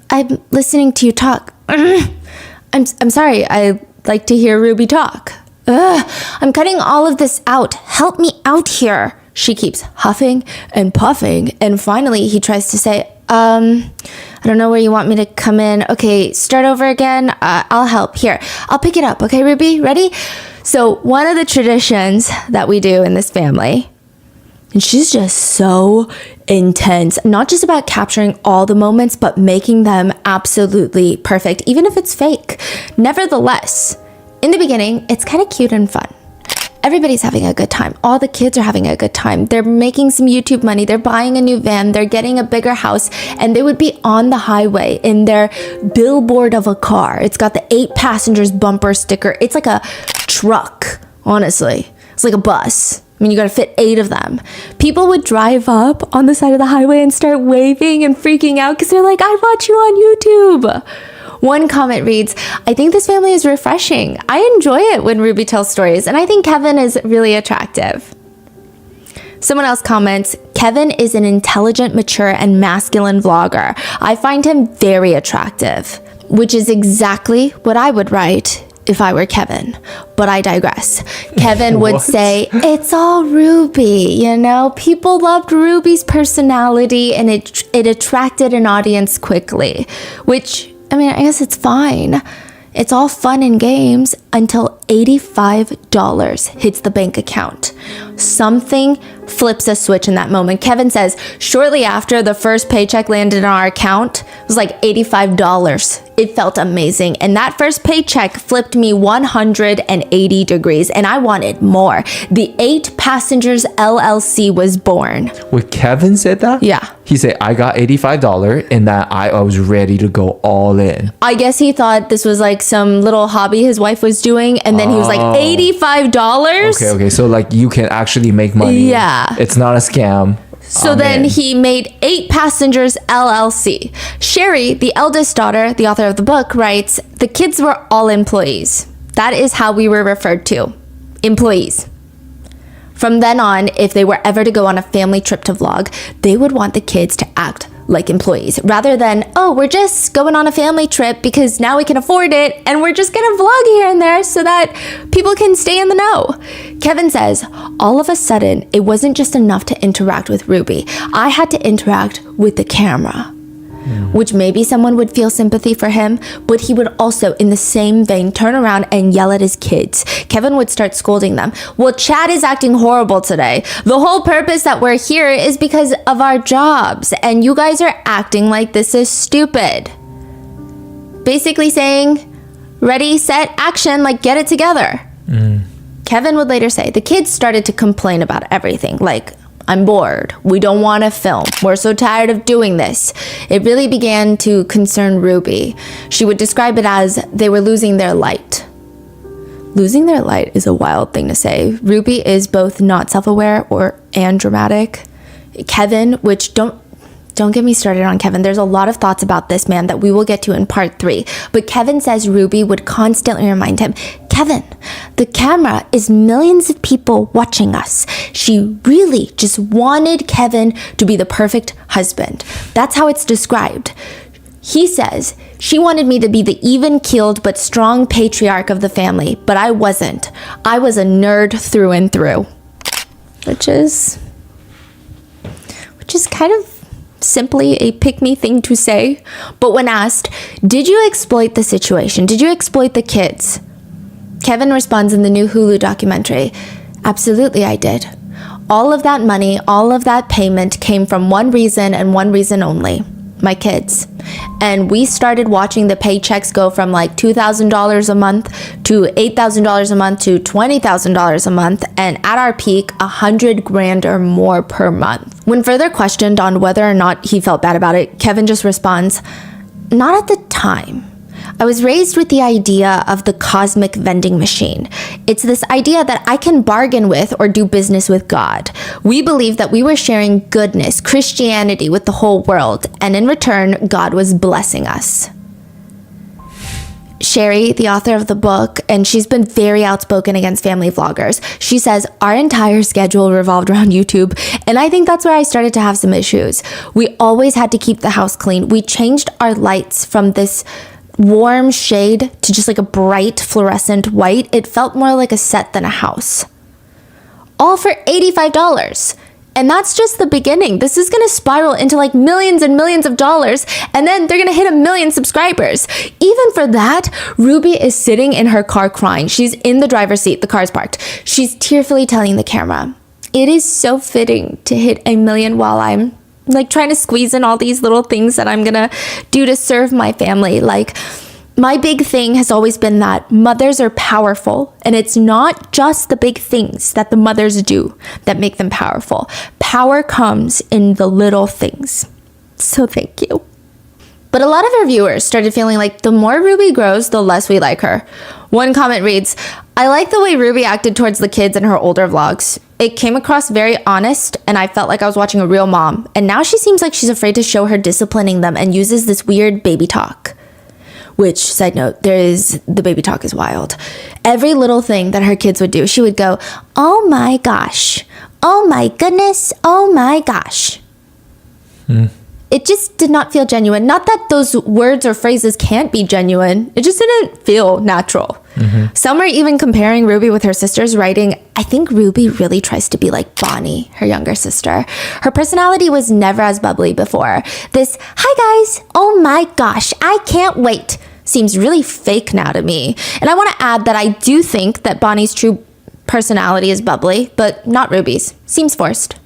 I'm listening to you talk. I'm sorry, I like to hear Ruby talk. I'm cutting all of this out. Help me out here. She keeps huffing and puffing, and finally he tries to say, I don't know where you want me to come in. Okay, start over again. I'll help. Here, I'll pick it up. Okay, Ruby, ready? So one of the traditions that we do in this family And she's just so intense, not just about capturing all the moments, but making them absolutely perfect, even if it's fake. Nevertheless, in the beginning, it's kind of cute and fun. Everybody's having a good time. All the kids are having a good time. They're making some YouTube money. They're buying a new van. They're getting a bigger house. And they would be on the highway in their billboard of a car. It's got the 8 passengers bumper sticker. It's like a truck, honestly. It's like a bus. I mean, you gotta fit 8 of them. People would drive up on the side of the highway and start waving and freaking out because they're like, I watch you on YouTube. One comment reads, I think this family is refreshing. I enjoy it when Ruby tells stories, and I think Kevin is really attractive. Someone else comments, Kevin is an intelligent, mature, and masculine vlogger. I find him very attractive, which is exactly what I would write if I were Kevin, but I digress. Kevin would say, it's all Ruby, you know? People loved Ruby's personality, and it attracted an audience quickly, which, I mean, I guess it's fine. It's all fun and games until $85 hits the bank account. Something flips a switch in that moment. Kevin says, shortly after the first paycheck landed on our account, it was like $85. It felt amazing. And that first paycheck flipped me 180 degrees, and I wanted more. The 8 Passengers LLC was born. What, Kevin said that? Yeah. He said, I got $85 and that I was ready to go all in. I guess he thought this was like some little hobby his wife was doing, and then he was like, $85? Okay. So like you can actually make money. Yeah. It's not a scam. So then he made 8 Passengers LLC. Sherry, the eldest daughter, the author of the book, writes, the kids were all employees. That is how we were referred to. Employees. From then on, if they were ever to go on a family trip to vlog, they would want the kids to act like employees rather than, oh, we're just going on a family trip because now we can afford it and we're just gonna vlog here and there so that people can stay in the know. Kevin says, all of a sudden, it wasn't just enough to interact with Ruby. I had to interact with the camera. Which maybe someone would feel sympathy for him, but he would also, in the same vein, turn around and yell at his kids. Kevin would start scolding them. Well, Chad is acting horrible today. The whole purpose that we're here is because of our jobs, and you guys are acting like this is stupid. Basically saying, ready, set, action, like get it together. Kevin would later say, the kids started to complain about everything, like, I'm bored. We don't want to film. We're so tired of doing this. It really began to concern Ruby. She would describe it as they were losing their light. Losing their light is a wild thing to say. Ruby is both not self-aware and dramatic. Kevin, which don't get me started on Kevin. There's a lot of thoughts about this man that we will get to in part 3. But Kevin says Ruby would constantly remind him, Kevin, the camera is millions of people watching us. She really just wanted Kevin to be the perfect husband. That's how it's described. He says, she wanted me to be the even-keeled but strong patriarch of the family, but I wasn't. I was a nerd through and through. Which is kind of simply a pick-me thing to say. But when asked, did you exploit the situation? Did you exploit the kids? Kevin responds in the new Hulu documentary, absolutely I did. All of that money, all of that payment came from one reason and one reason only, my kids. And we started watching the paychecks go from like $2,000 a month to $8,000 a month to $20,000 a month, and at our peak, $100,000 or more per month. When further questioned on whether or not he felt bad about it, Kevin just responds, not at the time. I was raised with the idea of the cosmic vending machine. It's this idea that I can bargain with or do business with God. We believe that we were sharing goodness, Christianity with the whole world, and in return, God was blessing us. Sherry, the author of the book, and she's been very outspoken against family vloggers. She says, our entire schedule revolved around YouTube, and I think that's where I started to have some issues. We always had to keep the house clean. We changed our lights from this warm shade to just like a bright fluorescent white. It felt more like a set than a house. All for $85. And that's just the beginning. This is gonna spiral into like millions and millions of dollars, and then they're gonna hit 1 million subscribers. Even for that, Ruby is sitting in her car crying. She's in the driver's seat, the car's parked. She's tearfully telling the camera, it is so fitting to hit 1 million while I'm like trying to squeeze in all these little things that I'm gonna do to serve my family. Like, my big thing has always been that mothers are powerful, and it's not just the big things that the mothers do that make them powerful. Power comes in the little things. So thank you. But a lot of our viewers started feeling like the more Ruby grows, the less we like her. One comment reads, I like the way Ruby acted towards the kids in her older vlogs. It came across very honest, and I felt like I was watching a real mom. And now she seems like she's afraid to show her disciplining them and uses this weird baby talk. Which, side note, the baby talk is wild. Every little thing that her kids would do, she would go, oh my gosh, oh my goodness, oh my gosh. It just did not feel genuine. Not that those words or phrases can't be genuine. It just didn't feel natural. Some are even comparing Ruby with her sisters, writing, I think Ruby really tries to be like Bonnie, her younger sister. Her personality was never as bubbly before. This, hi guys, oh my gosh, I can't wait, seems really fake now to me. And I want to add that I do think that Bonnie's true personality is bubbly, but not Ruby's. Seems forced.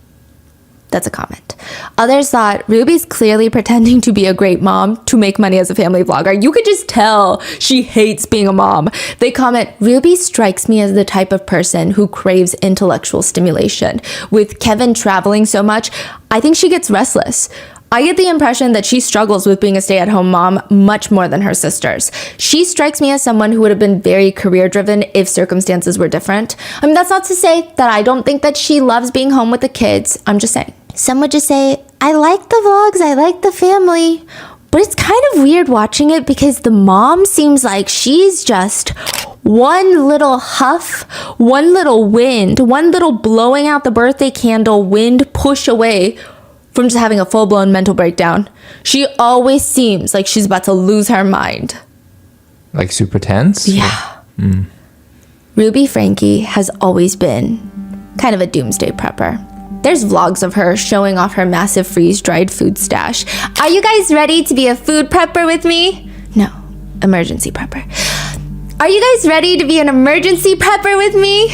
That's a comment. Others thought Ruby's clearly pretending to be a great mom to make money as a family vlogger. You could just tell she hates being a mom. They comment, Ruby strikes me as the type of person who craves intellectual stimulation. With Kevin traveling so much, I think she gets restless. I get the impression that she struggles with being a stay-at-home mom much more than her sisters. She strikes me as someone who would have been very career-driven if circumstances were different. I mean, that's not to say that I don't think that she loves being home with the kids. I'm just saying. Some would just say, I like the vlogs, I like the family. But it's kind of weird watching it because the mom seems like she's just one little huff, one little wind, one little blowing out the birthday candle wind push away from just having a full-blown mental breakdown. She always seems like she's about to lose her mind. Like super tense? Yeah. Ruby Franke has always been kind of a doomsday prepper. There's vlogs of her showing off her massive freeze-dried food stash. Are you guys ready to be a food prepper with me? No, emergency prepper. Are you guys ready to be an emergency prepper with me?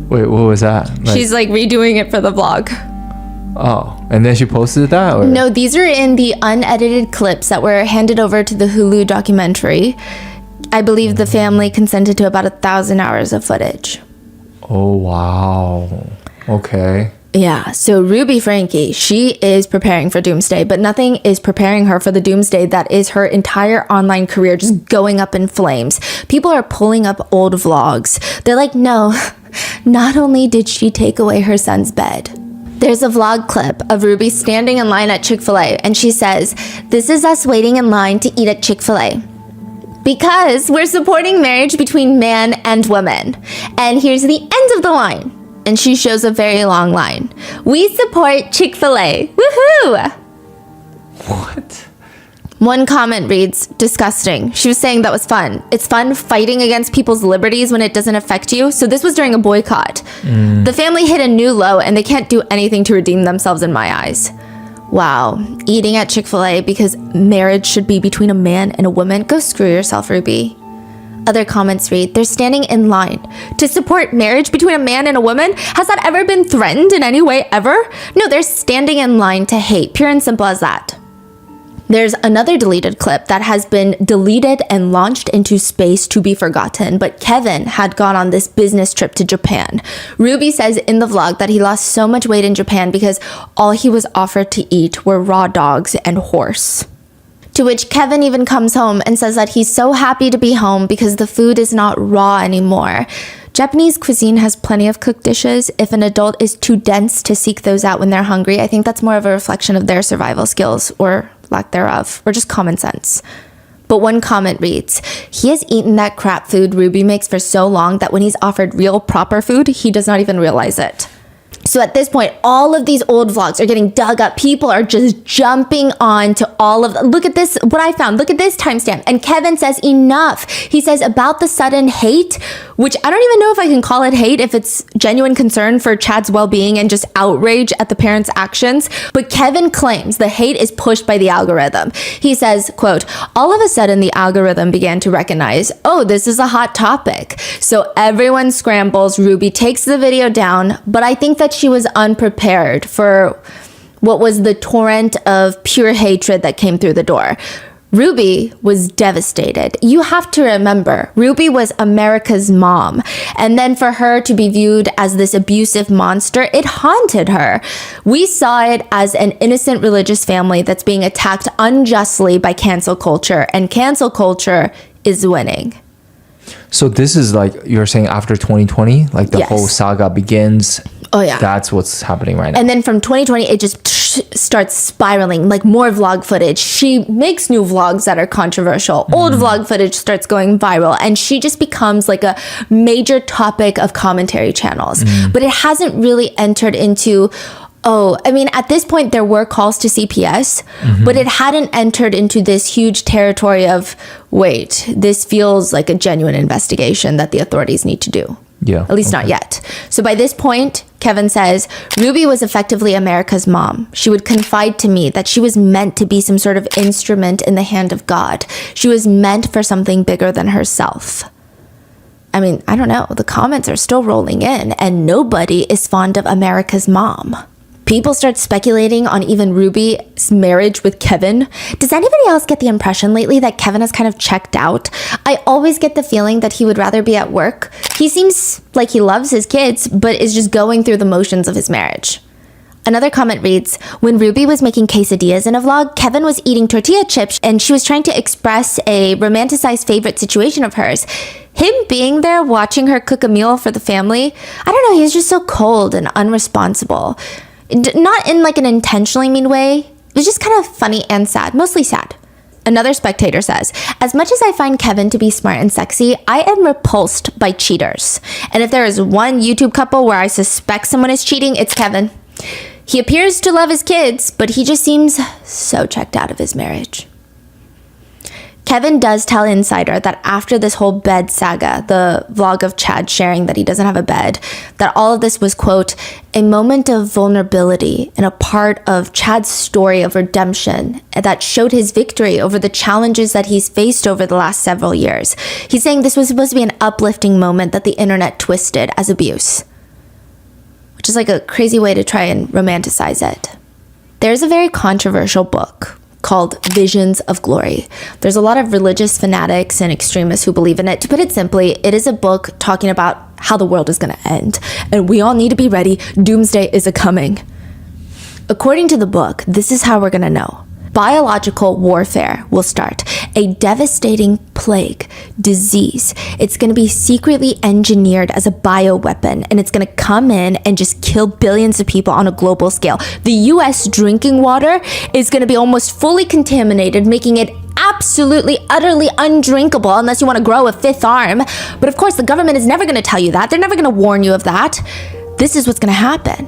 Wait, what was that? She's like redoing it for the vlog. Oh, and then she posted that? Or? No, these are in the unedited clips that were handed over to the Hulu documentary. I believe the family consented to about 1,000 hours of footage. Oh, wow. Okay. Yeah, so Ruby Franke, she is preparing for doomsday, but nothing is preparing her for the doomsday that is her entire online career just going up in flames. People are pulling up old vlogs. They're like, no, not only did she take away her son's bed. There's a vlog clip of Ruby standing in line at Chick-fil-A, and she says, this is us waiting in line to eat at Chick-fil-A. Because we're supporting marriage between man and woman. And here's the end of the line. And she shows a very long line. We support Chick-fil-A. Woohoo! What? One comment reads, disgusting. She was saying that was fun. It's fun fighting against people's liberties when it doesn't affect you. So this was during a boycott. The family hit a new low and they can't do anything to redeem themselves in my eyes. Wow. Eating at Chick-fil-A because marriage should be between a man and a woman. Go screw yourself, Ruby. Other comments read, they're standing in line to support marriage between a man and a woman? Has that ever been threatened in any way ever? No, they're standing in line to hate. Pure and simple as that. There's another deleted clip that has been deleted and launched into space to be forgotten, but Kevin had gone on this business trip to Japan. Ruby says in the vlog that he lost so much weight in Japan because all he was offered to eat were raw dogs and horse. To which Kevin even comes home and says that he's so happy to be home because the food is not raw anymore. Japanese cuisine has plenty of cooked dishes. If an adult is too dense to seek those out when they're hungry, I think that's more of a reflection of their survival skills or lack thereof, or just common sense. But one comment reads, he has eaten that crap food Ruby makes for so long that when he's offered real proper food, he does not even realize it. So at this point, all of these old vlogs are getting dug up. People are just jumping on to all of them. Look at this, what I found. Look at this timestamp. And Kevin says enough. He says about the sudden hate, which I don't even know if I can call it hate, if it's genuine concern for Chad's well-being and just outrage at the parents' actions. But Kevin claims the hate is pushed by the algorithm. He says, quote, all of a sudden the algorithm began to recognize, oh, this is a hot topic. So everyone scrambles. Ruby takes the video down, but I think that that she was unprepared for what was the torrent of pure hatred that came through the door. Ruby was devastated. You have to remember, Ruby was America's mom. And then for her to be viewed as this abusive monster, it haunted her. We saw it as an innocent religious family that's being attacked unjustly by cancel culture, and cancel culture is winning. So this is like, you're saying after 2020, like the whole saga begins. Oh yeah. That's what's happening right now. And then from 2020, it just starts spiraling, like more vlog footage. She makes new vlogs that are controversial. Old vlog footage starts going viral, and she just becomes like a major topic of commentary channels. But it hasn't really entered into, at this point there were calls to CPS, but it hadn't entered into this huge territory of, wait, this feels like a genuine investigation that the authorities need to do. Yeah. At least not yet. So by this point, Kevin says, Ruby was effectively America's mom. She would confide to me that she was meant to be some sort of instrument in the hand of God. She was meant for something bigger than herself. I mean, I don't know. The comments are still rolling in, and nobody is fond of America's mom. People start speculating on even Ruby's marriage with Kevin. Does anybody else get the impression lately that Kevin has kind of checked out? I always get the feeling that he would rather be at work. He seems like he loves his kids, but is just going through the motions of his marriage. Another comment reads, when Ruby was making quesadillas in a vlog, Kevin was eating tortilla chips and she was trying to express a romanticized favorite situation of hers. Him being there watching her cook a meal for the family, I don't know, he's just so cold and unresponsible. Not in like an intentionally mean way. It was just kind of funny and sad, mostly sad. Another spectator says, as much as I find Kevin to be smart and sexy, I am repulsed by cheaters. And if there is one YouTube couple where I suspect someone is cheating, it's Kevin. He appears to love his kids, but he just seems so checked out of his marriage. Kevin does tell Insider that after this whole bed saga, the vlog of Chad sharing that he doesn't have a bed, that all of this was, quote, a moment of vulnerability and a part of Chad's story of redemption that showed his victory over the challenges that he's faced over the last several years. He's saying this was supposed to be an uplifting moment that the internet twisted as abuse, which is like a crazy way to try and romanticize it. There's a very controversial book called Visions of Glory. There's a lot of religious fanatics and extremists who believe in it. To put it simply, it is a book talking about how the world is going to end, and we all need to be ready. Doomsday is a-coming. According to the book, this is how we're going to know. Biological warfare will start. A devastating plague, disease. It's going to be secretly engineered as a bioweapon, and it's going to come in and just kill billions of people on a global scale. The US drinking water is going to be almost fully contaminated, making it absolutely, utterly undrinkable unless you want to grow a fifth arm. But of course, the government is never going to tell you that. They're never going to warn you of that. This is what's going to happen.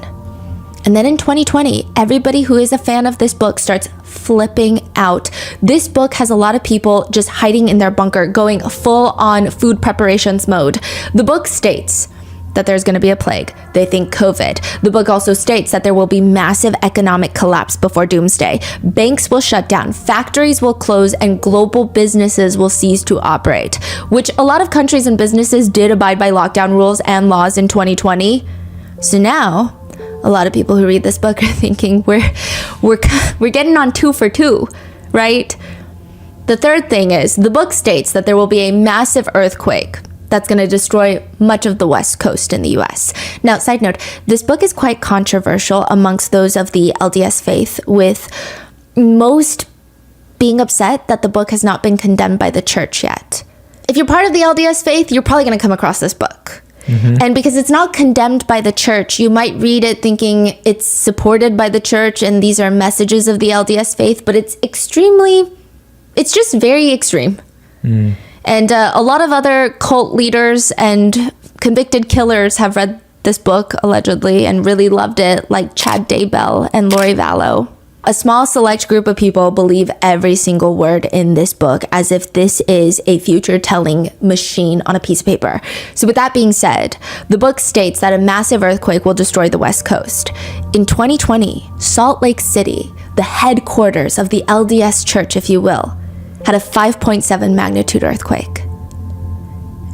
And then in 2020, everybody who is a fan of this book starts flipping out. This book has a lot of people just hiding in their bunker, going full on food preparations mode. The book states that there's going to be a plague. They think COVID. The book also states that there will be massive economic collapse before doomsday. Banks will shut down, factories will close, and global businesses will cease to operate, which a lot of countries and businesses did abide by lockdown rules and laws in 2020. So now, a lot of people who read this book are thinking we're getting on 2 for 2, right? The third thing is the book states that there will be a massive earthquake that's going to destroy much of the West Coast in the US. Now, side note, this book is quite controversial amongst those of the LDS faith, with most being upset that the book has not been condemned by the church yet. If you're part of the LDS faith, you're probably going to come across this book. And because it's not condemned by the church, you might read it thinking it's supported by the church and these are messages of the LDS faith, but it's just very extreme. And a lot of other cult leaders and convicted killers have read this book, allegedly, and really loved it, like Chad Daybell and Lori Vallow. A small select group of people believe every single word in this book as if this is a future-telling machine on a piece of paper. So with that being said, the book states that a massive earthquake will destroy the West Coast. In 2020, Salt Lake City, the headquarters of the LDS Church, if you will, had a 5.7 magnitude earthquake.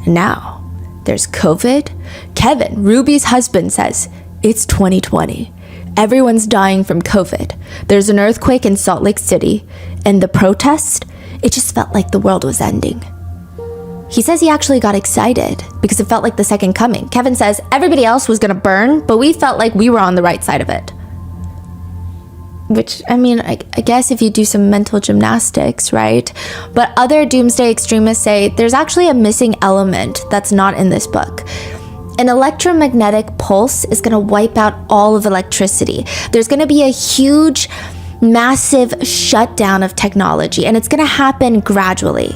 And now, there's COVID. Kevin, Ruby's husband, says It's 2020. Everyone's dying from COVID. There's an earthquake in Salt Lake City, and the protest, it just felt like the world was ending. He says he actually got excited because it felt like the second coming. Kevin says everybody else was gonna burn, but we felt like we were on the right side of it. Which, I mean, I guess if you do some mental gymnastics, right? But other doomsday extremists say there's actually a missing element that's not in this book. An electromagnetic pulse is going to wipe out all of electricity. There's going to be a huge, massive shutdown of technology, and it's going to happen gradually.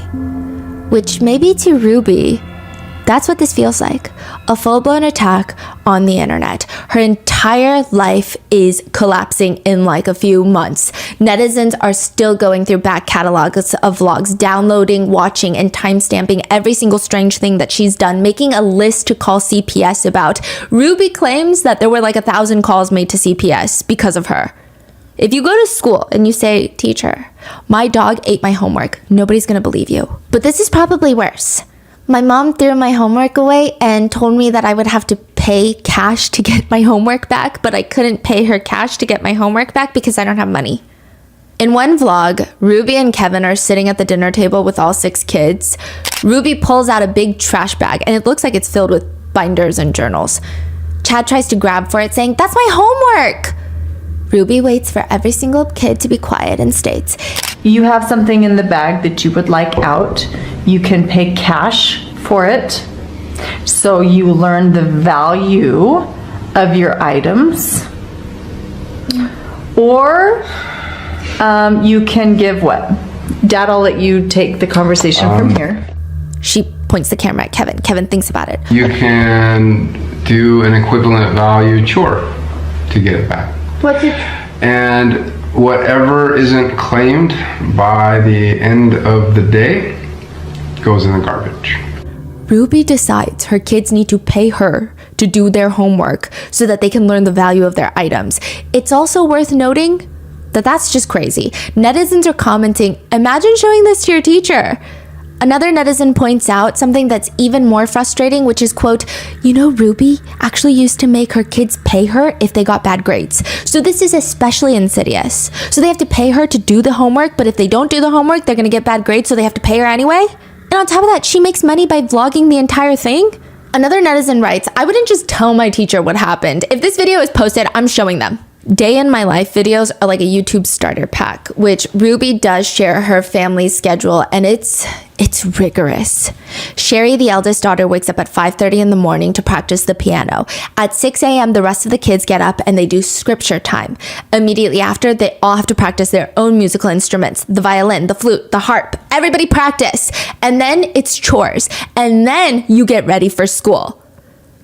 Which maybe to Ruby, that's what this feels like. A full-blown attack on the internet. Her entire life is collapsing in like a few months. Netizens are still going through back catalogs of vlogs, downloading, watching, and timestamping every single strange thing that she's done, making a list to call CPS about. Ruby claims that there were like 1,000 calls made to CPS because of her. If you go to school and you say, teacher, my dog ate my homework, nobody's gonna believe you. But this is probably worse. My mom threw my homework away and told me that I would have to pay cash to get my homework back, but I couldn't pay her cash to get my homework back because I don't have money. In one vlog, Ruby and Kevin are sitting at the dinner table with all 6 kids. Ruby pulls out a big trash bag and it looks like it's filled with binders and journals. Chad tries to grab for it, saying, "That's my homework!" Ruby waits for every single kid to be quiet and states, You have something in the bag that you would like out. You can pay cash for it. So you learn the value of your items. Or you can give what? Dad, I'll let you take the conversation from here. She points the camera at Kevin. Kevin thinks about it. You can do an equivalent value chore to get it back. What's it? And whatever isn't claimed by the end of the day goes in the garbage. Ruby decides her kids need to pay her to do their homework so that they can learn the value of their items. It's also worth noting that that's just crazy. Netizens are commenting, imagine showing this to your teacher. Another netizen points out something that's even more frustrating, which is, quote, you know, Ruby actually used to make her kids pay her if they got bad grades. So this is especially insidious. So they have to pay her to do the homework, but if they don't do the homework, they're gonna get bad grades, so they have to pay her anyway? And on top of that, she makes money by vlogging the entire thing? Another netizen writes, I wouldn't just tell my teacher what happened. If this video is posted, I'm showing them. Day in my life videos are like a YouTube starter pack, which Ruby does share her family's schedule, and it's rigorous. Sherry, the eldest daughter, wakes up at 5:30 in the morning to practice the piano. At 6 a.m., the rest of the kids get up and they do scripture time. Immediately after, they all have to practice their own musical instruments, the violin, the flute, the harp. Everybody practice. And then it's chores. And then you get ready for school.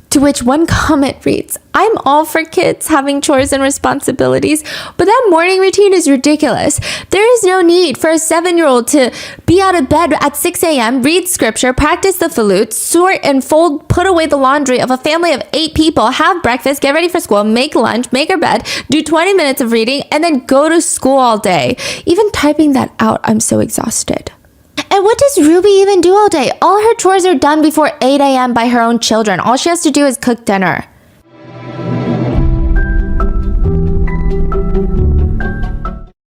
To which one comment reads, I'm all for kids having chores and responsibilities, but that morning routine is ridiculous. There is no need for a 7-year-old to be out of bed at 6 a.m., read scripture, practice the flute, sort and fold, put away the laundry of a family of 8 people, have breakfast, get ready for school, make lunch, make her bed, do 20 minutes of reading, and then go to school all day. Even typing that out, I'm so exhausted. And what does Ruby even do all day? All her chores are done before 8 a.m. by her own children. All she has to do is cook dinner.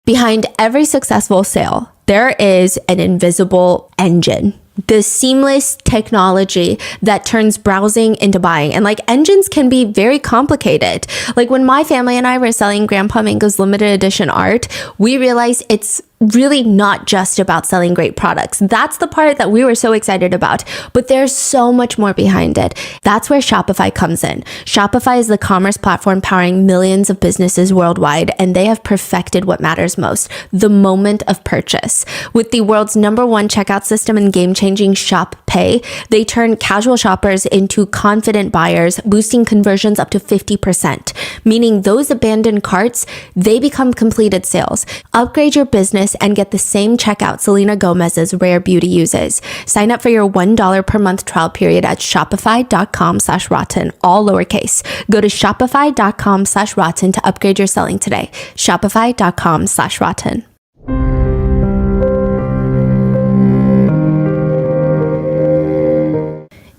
Behind every successful sale, there is an invisible engine. The seamless technology that turns browsing into buying. And like, engines can be very complicated. Like when my family and I were selling Grandpa Mango's limited edition art, we realized it's really not just about selling great products. That's the part that we were so excited about, but there's so much more behind it. That's where Shopify comes in. Shopify is the commerce platform powering millions of businesses worldwide, and they have perfected what matters most, the moment of purchase. With the world's #1 checkout system and game-changing Shop Pay, they turn casual shoppers into confident buyers, boosting conversions up to 50%, meaning those abandoned carts, they become completed sales. Upgrade your business and get the same checkout Selena Gomez's Rare Beauty uses. Sign up for your $1 per month trial period at shopify.com/rotten, all lowercase. Go to shopify.com/rotten to upgrade your selling today. Shopify.com/rotten.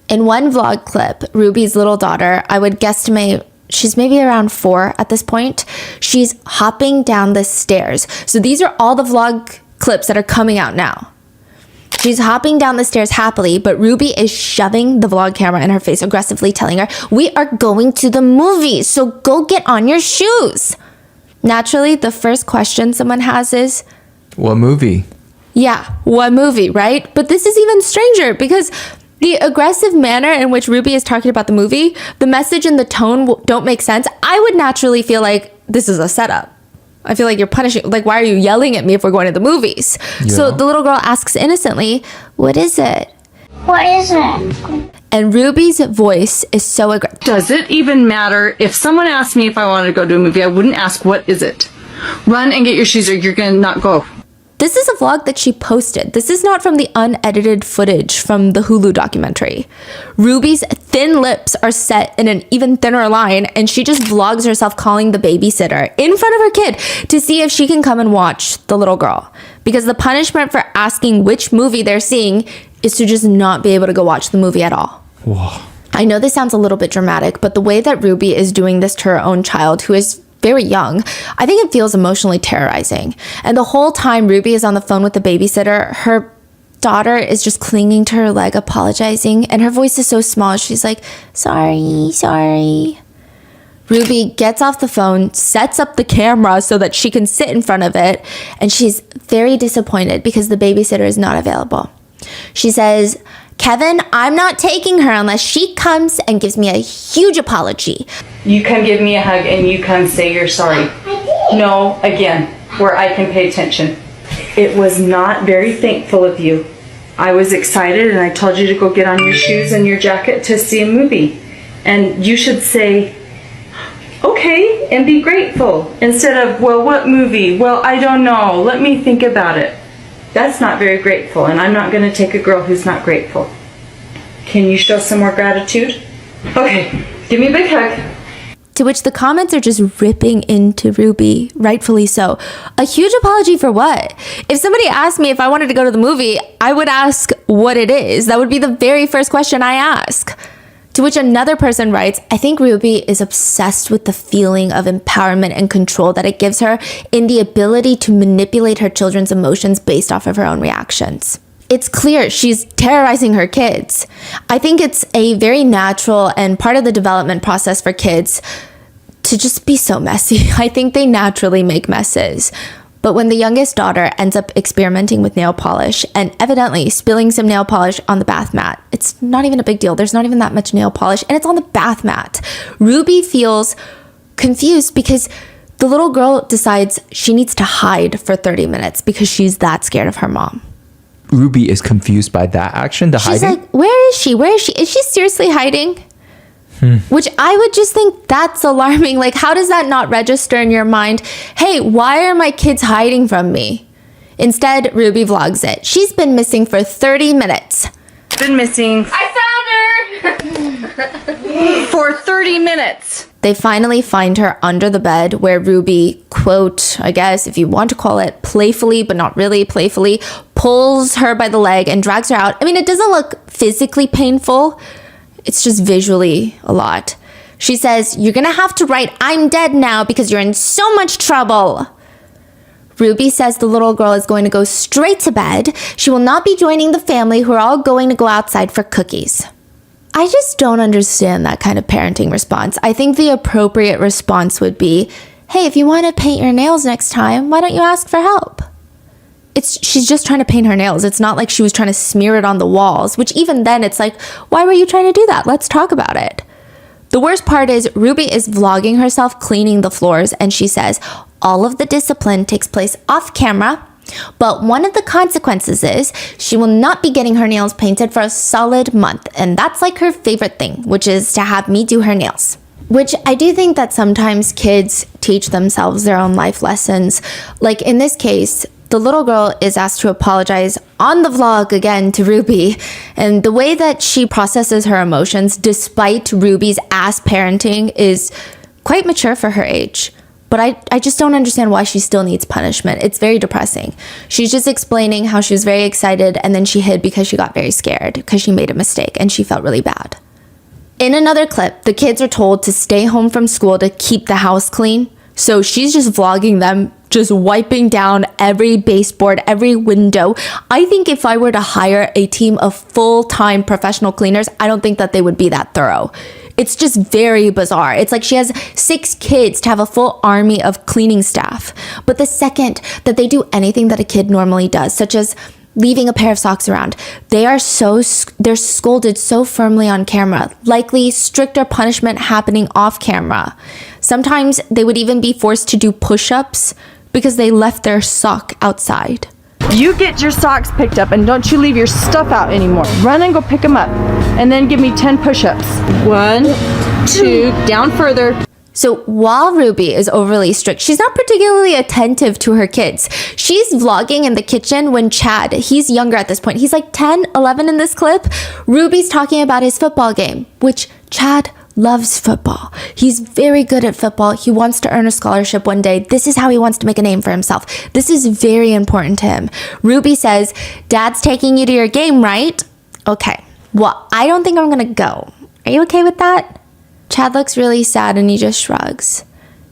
In one vlog clip, Ruby's little daughter, I would guesstimate she's maybe around 4 at this point. She's hopping down the stairs. So these are all the vlog clips that are coming out now. She's hopping down the stairs happily, but Ruby is shoving the vlog camera in her face, aggressively telling her, "We are going to the movies, so go get on your shoes." Naturally, the first question someone has is, what movie? Yeah, what movie, right? But this is even stranger because the aggressive manner in which Ruby is talking about the movie, the message and the tone don't make sense. I would naturally feel like this is a setup. I feel like you're punishing, like, why are you yelling at me if we're going to the movies? Yeah. So the little girl asks innocently, "What is it?" What is it? And Ruby's voice is so aggressive. Does it even matter? If someone asked me if I wanted to go to a movie, I wouldn't ask, what is it? Run and get your shoes or you're going to not go. This is a vlog that she posted. This is not from the unedited footage from the Hulu documentary. Ruby's thin lips are set in an even thinner line, and she just vlogs herself calling the babysitter in front of her kid to see if she can come and watch the little girl. Because the punishment for asking which movie they're seeing is to just not be able to go watch the movie at all. Whoa. I know this sounds a little bit dramatic, but the way that Ruby is doing this to her own child, who is very young, I think it feels emotionally terrorizing. And the whole time Ruby is on the phone with the babysitter, her daughter is just clinging to her leg, apologizing, and her voice is so small. She's like, sorry. Ruby gets off the phone, sets up the camera so that she can sit in front of it, and she's very disappointed because the babysitter is not available. She says, "Kevin, I'm not taking her unless she comes and gives me a huge apology." You can give me a hug and you can say you're sorry. No, again, where I can pay attention. It was not very thankful of you. I was excited and I told you to go get on your shoes and your jacket to see a movie. And you should say, okay, and be grateful. Instead of, well, what movie? Well, I don't know. Let me think about it. That's not very grateful, and I'm not going to take a girl who's not grateful. Can you show some more gratitude? Okay, give me a big hug. To which the comments are just ripping into Ruby, rightfully so. A huge apology for what? If somebody asked me if I wanted to go to the movie, I would ask what it is. That would be the very first question I ask. To which another person writes, "I think Ruby is obsessed with the feeling of empowerment and control that it gives her in the ability to manipulate her children's emotions based off of her own reactions." It's clear she's terrorizing her kids. I think it's a very natural and part of the development process for kids to just be so messy. I think they naturally make messes. But when the youngest daughter ends up experimenting with nail polish and evidently spilling some nail polish on the bath mat, it's not even a big deal. There's not even that much nail polish and it's on the bath mat. Ruby feels confused because the little girl decides she needs to hide for 30 minutes because she's that scared of her mom. Ruby is confused by that action, the She's hiding? like, where is she? Where is she? Is she seriously hiding? Which I would just think that's alarming. Like, how does that not register in your mind? Hey, why are my kids hiding from me? Instead, Ruby vlogs it. She's been missing for 30 minutes. Been missing I found her! for 30 minutes. They finally find her under the bed where Ruby, quote, I guess if you want to call it playfully, but not really playfully, pulls her by the leg and drags her out. I mean, it doesn't look physically painful. It's just visually a lot. She says, "You're gonna have to write 'I'm dead now' because you're in so much trouble." Ruby says the little girl is going to go straight to bed. She will not be joining the family who are all going to go outside for cookies. I just don't understand that kind of parenting response. I think the appropriate response would be, hey, if you want to paint your nails next time, why don't you ask for help? She's just trying to paint her nails. It's not like she was trying to smear it on the walls, which even then it's like, why were you trying to do that? Let's talk about it. The worst part is Ruby is vlogging herself cleaning the floors and she says, all of the discipline takes place off camera, but one of the consequences is she will not be getting her nails painted for a solid month. And that's like her favorite thing, which is to have me do her nails. Which I do think that sometimes kids teach themselves their own life lessons. Like in this case, the little girl is asked to apologize on the vlog again to Ruby, and the way that she processes her emotions despite Ruby's ass parenting is quite mature for her age. But I just don't understand why she still needs punishment. It's very depressing. She's just explaining how she was very excited and then she hid because she got very scared because she made a mistake and she felt really bad. In another clip, the kids are told to stay home from school to keep the house clean. So she's just vlogging them, just wiping down every baseboard, every window. I think if I were to hire a team of full-time professional cleaners, I don't think that they would be that thorough. It's just very bizarre. It's like she has 6 kids to have a full army of cleaning staff. But the second that they do anything that a kid normally does, such as leaving a pair of socks around, they're scolded so firmly on camera, likely stricter punishment happening off camera. Sometimes they would even be forced to do push-ups because they left their sock outside. You get your socks picked up and don't you leave your stuff out anymore. Run and go pick them up and then give me 10 push-ups. 1, 2, down further. So while Ruby is overly strict, she's not particularly attentive to her kids. She's vlogging in the kitchen when Chad, he's younger at this point. He's like 10, 11 in this clip. Ruby's talking about his football game, which Chad loves football. He's very good at football. He wants to earn a scholarship one day. This is how he wants to make a name for himself. This is very important to him. Ruby says, Dad's taking you to your game, right? Okay, well, I don't think I'm gonna go. Are you okay with that? Chad looks really sad and he just shrugs.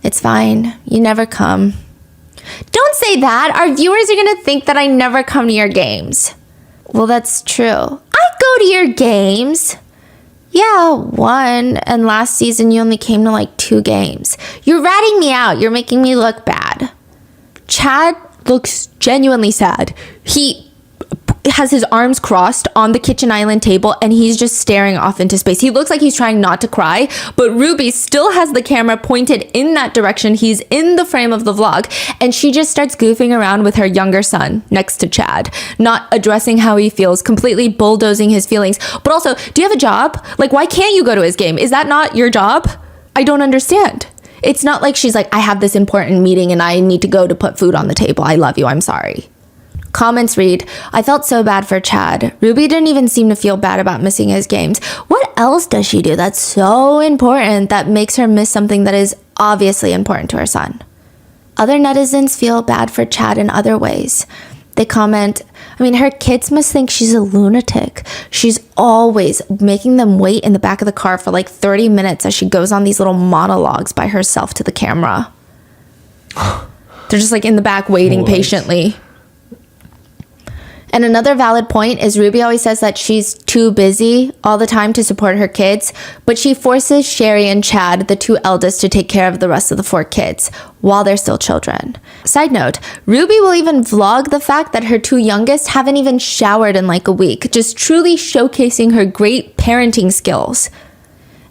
It's fine. You never come. Don't say that. Our viewers are gonna think that I never come to your games. Well, that's true. I go to your games. Yeah, 1. And last season you only came to like 2 games. You're ratting me out. You're making me look bad. Chad looks genuinely sad. He has his arms crossed on the kitchen island table and he's just staring off into space. He looks like he's trying not to cry, but Ruby still has the camera pointed in that direction. He's in the frame of the vlog and she just starts goofing around with her younger son next to Chad, not addressing how he feels, completely bulldozing his feelings. But also, do you have a job? Like, why can't you go to his game? Is that not your job? I don't understand. It's not like she's like, I have this important meeting and I need to go to put food on the table. I love you. I'm sorry. Comments read, I felt so bad for Chad. Ruby didn't even seem to feel bad about missing his games. What else does she do that's so important that makes her miss something that is obviously important to her son? Other netizens feel bad for Chad in other ways. They comment, her kids must think she's a lunatic. She's always making them wait in the back of the car for like 30 minutes as she goes on these little monologues by herself to the camera. They're just like in the back waiting patiently. And another valid point is Ruby always says that she's too busy all the time to support her kids, but she forces Sherry and Chad, the 2 eldest, to take care of the rest of the 4 kids while they're still children. Side note, Ruby will even vlog the fact that her 2 youngest haven't even showered in like a week, just truly showcasing her great parenting skills.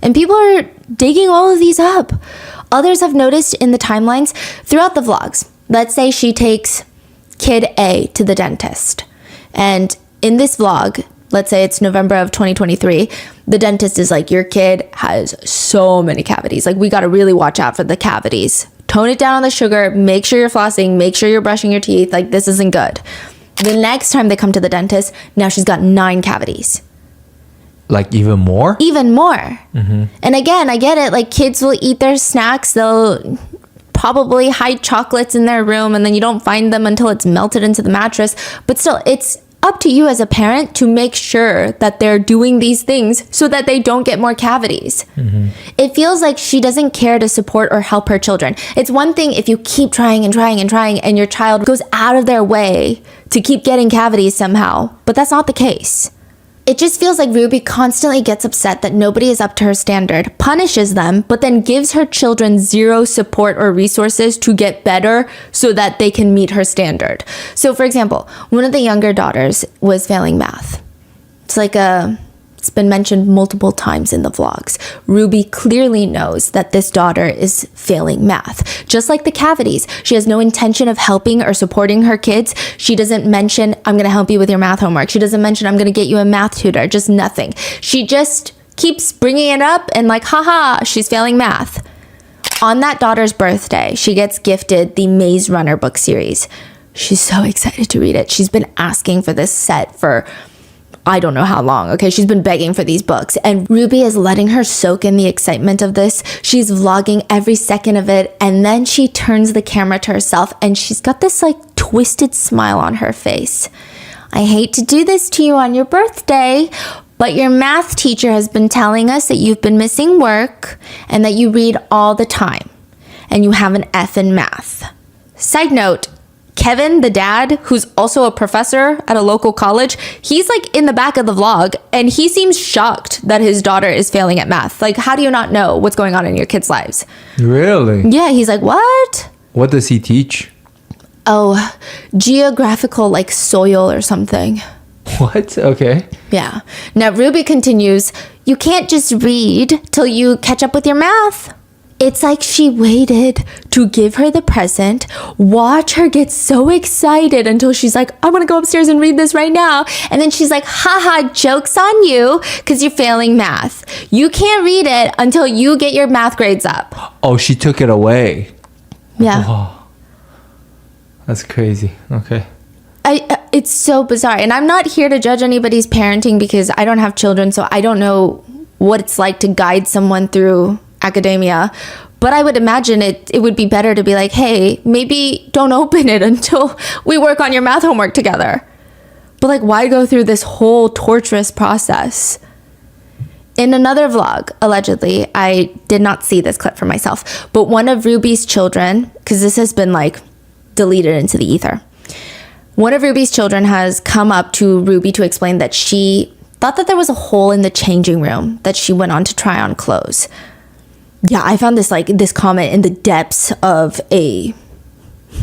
And people are digging all of these up. Others have noticed in the timelines throughout the vlogs. Let's say she takes kid A to the dentist. And in this vlog, let's say it's November of 2023, the dentist is like, your kid has so many cavities. Like, we got to really watch out for the cavities. Tone it down on the sugar. Make sure you're flossing. Make sure you're brushing your teeth. Like, this isn't good. The next time they come to the dentist, now she's got 9 cavities. Like even more? Even more. Mm-hmm. And again, I get it. Like, kids will eat their snacks. They'll probably hide chocolates in their room and then you don't find them until it's melted into the mattress. But still, it's up to you as a parent to make sure that they're doing these things so that they don't get more cavities. Mm-hmm. It feels like she doesn't care to support or help her children. It's one thing if you keep trying and trying and trying and your child goes out of their way to keep getting cavities somehow, but that's not the case. It just feels like Ruby constantly gets upset that nobody is up to her standard, punishes them, but then gives her children 0 support or resources to get better so that they can meet her standard. So for example, one of the younger daughters was failing math. It's been mentioned multiple times in the vlogs. Ruby clearly knows that this daughter is failing math. Just like the cavities, she has no intention of helping or supporting her kids. She doesn't mention, I'm going to help you with your math homework. She doesn't mention, I'm going to get you a math tutor. Just nothing. She just keeps bringing it up and like, haha, she's failing math. On that daughter's birthday, she gets gifted the Maze Runner book series. She's so excited to read it. She's been asking for this set for I don't know how long, okay? She's been begging for these books, and Ruby is letting her soak in the excitement of this. She's vlogging every second of it, and then she turns the camera to herself, and she's got this, like, twisted smile on her face. I hate to do this to you on your birthday, But your math teacher has been telling us that you've been missing work and that you read all the time and you have an F in math. Side note, Kevin, the dad, who's also a professor at a local college, he's like in the back of the vlog and he seems shocked that his daughter is failing at math. Like, how do you not know what's going on in your kids' lives? Really? Yeah, he's like, what? What does he teach? Oh, geographical, like soil or something. What? Okay. Yeah. Now, Ruby continues, you can't just read till you catch up with your math. It's like she waited to give her the present, watch her get so excited until she's like, I want to go upstairs and read this right now. And then she's like, haha, joke's on you because you're failing math. You can't read it until you get your math grades up. Oh, she took it away. Yeah. Wow. That's crazy. Okay. It's so bizarre. And I'm not here to judge anybody's parenting because I don't have children, so I don't know what it's like to guide someone through academia. But I would imagine it would be better to be like, hey, maybe don't open it until we work on your math homework together. But like, why go through this whole torturous process? In another vlog, allegedly, I did not see this clip for myself, but one of Ruby's children, because this has been like deleted into the ether, one of Ruby's children has come up to Ruby to explain that she thought that there was a hole in the changing room that she went on to try on clothes. Yeah, I found this comment in the depths of a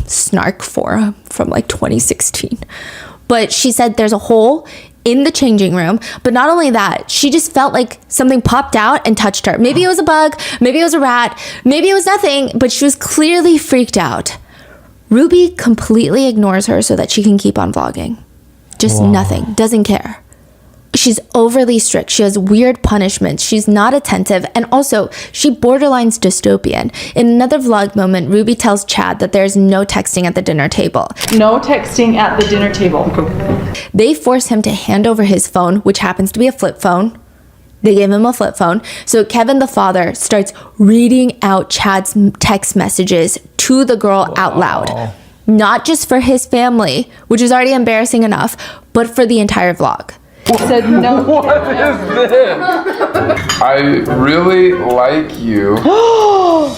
snark forum from like 2016. But she said there's a hole in the changing room. But not only that, she just felt like something popped out and touched her. Maybe it was a bug, maybe it was a rat, maybe it was nothing, but she was clearly freaked out. Ruby completely ignores her so that she can keep on vlogging. Just nothing, doesn't care. She's overly strict. She has weird punishments. She's not attentive. And also, she borderlines dystopian. In another vlog moment, Ruby tells Chad that there's no texting at the dinner table. No texting at the dinner table. They force him to hand over his phone, which happens to be a flip phone. They gave him a flip phone. So Kevin, the father, starts reading out Chad's text messages to the girl out loud. Not just for his family, which is already embarrassing enough, but for the entire vlog. Said no. What is this? I really like you. Hold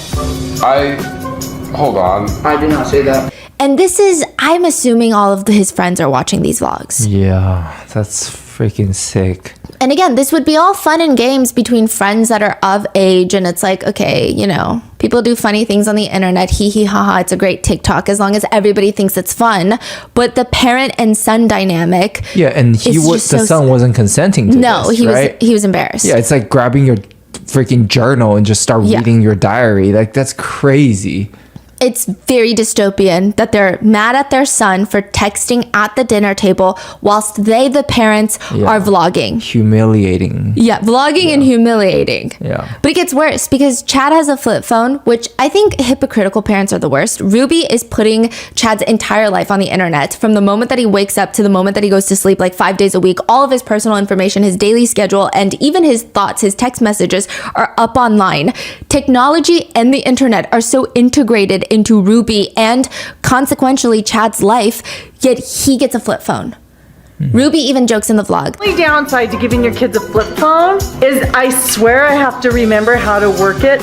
on. I did not say that. And this is, I'm assuming all of his friends are watching these vlogs. Yeah, that's freaking sick. And again, this would be all fun and games between friends that are of age. And it's like, okay, you know, people do funny things on the internet. Hee hee ha ha. It's a great TikTok as long as everybody thinks it's fun. But the parent and son dynamic. Yeah, and the son wasn't consenting to this, he was embarrassed. Yeah, it's like grabbing your freaking journal and just start reading your diary. Like, that's crazy. It's very dystopian that they're mad at their son for texting at the dinner table whilst they, the parents, are vlogging. Humiliating. Yeah, vlogging and humiliating. Yeah. But it gets worse because Chad has a flip phone, which I think hypocritical parents are the worst. Ruby is putting Chad's entire life on the internet from the moment that he wakes up to the moment that he goes to sleep, like 5 days a week. All of his personal information, his daily schedule, and even his thoughts, his text messages are up online. Technology and the internet are so integrated into Ruby and consequentially Chad's life, yet he gets a flip phone. Ruby even jokes in the vlog. The only downside to giving your kids a flip phone is I swear I have to remember how to work it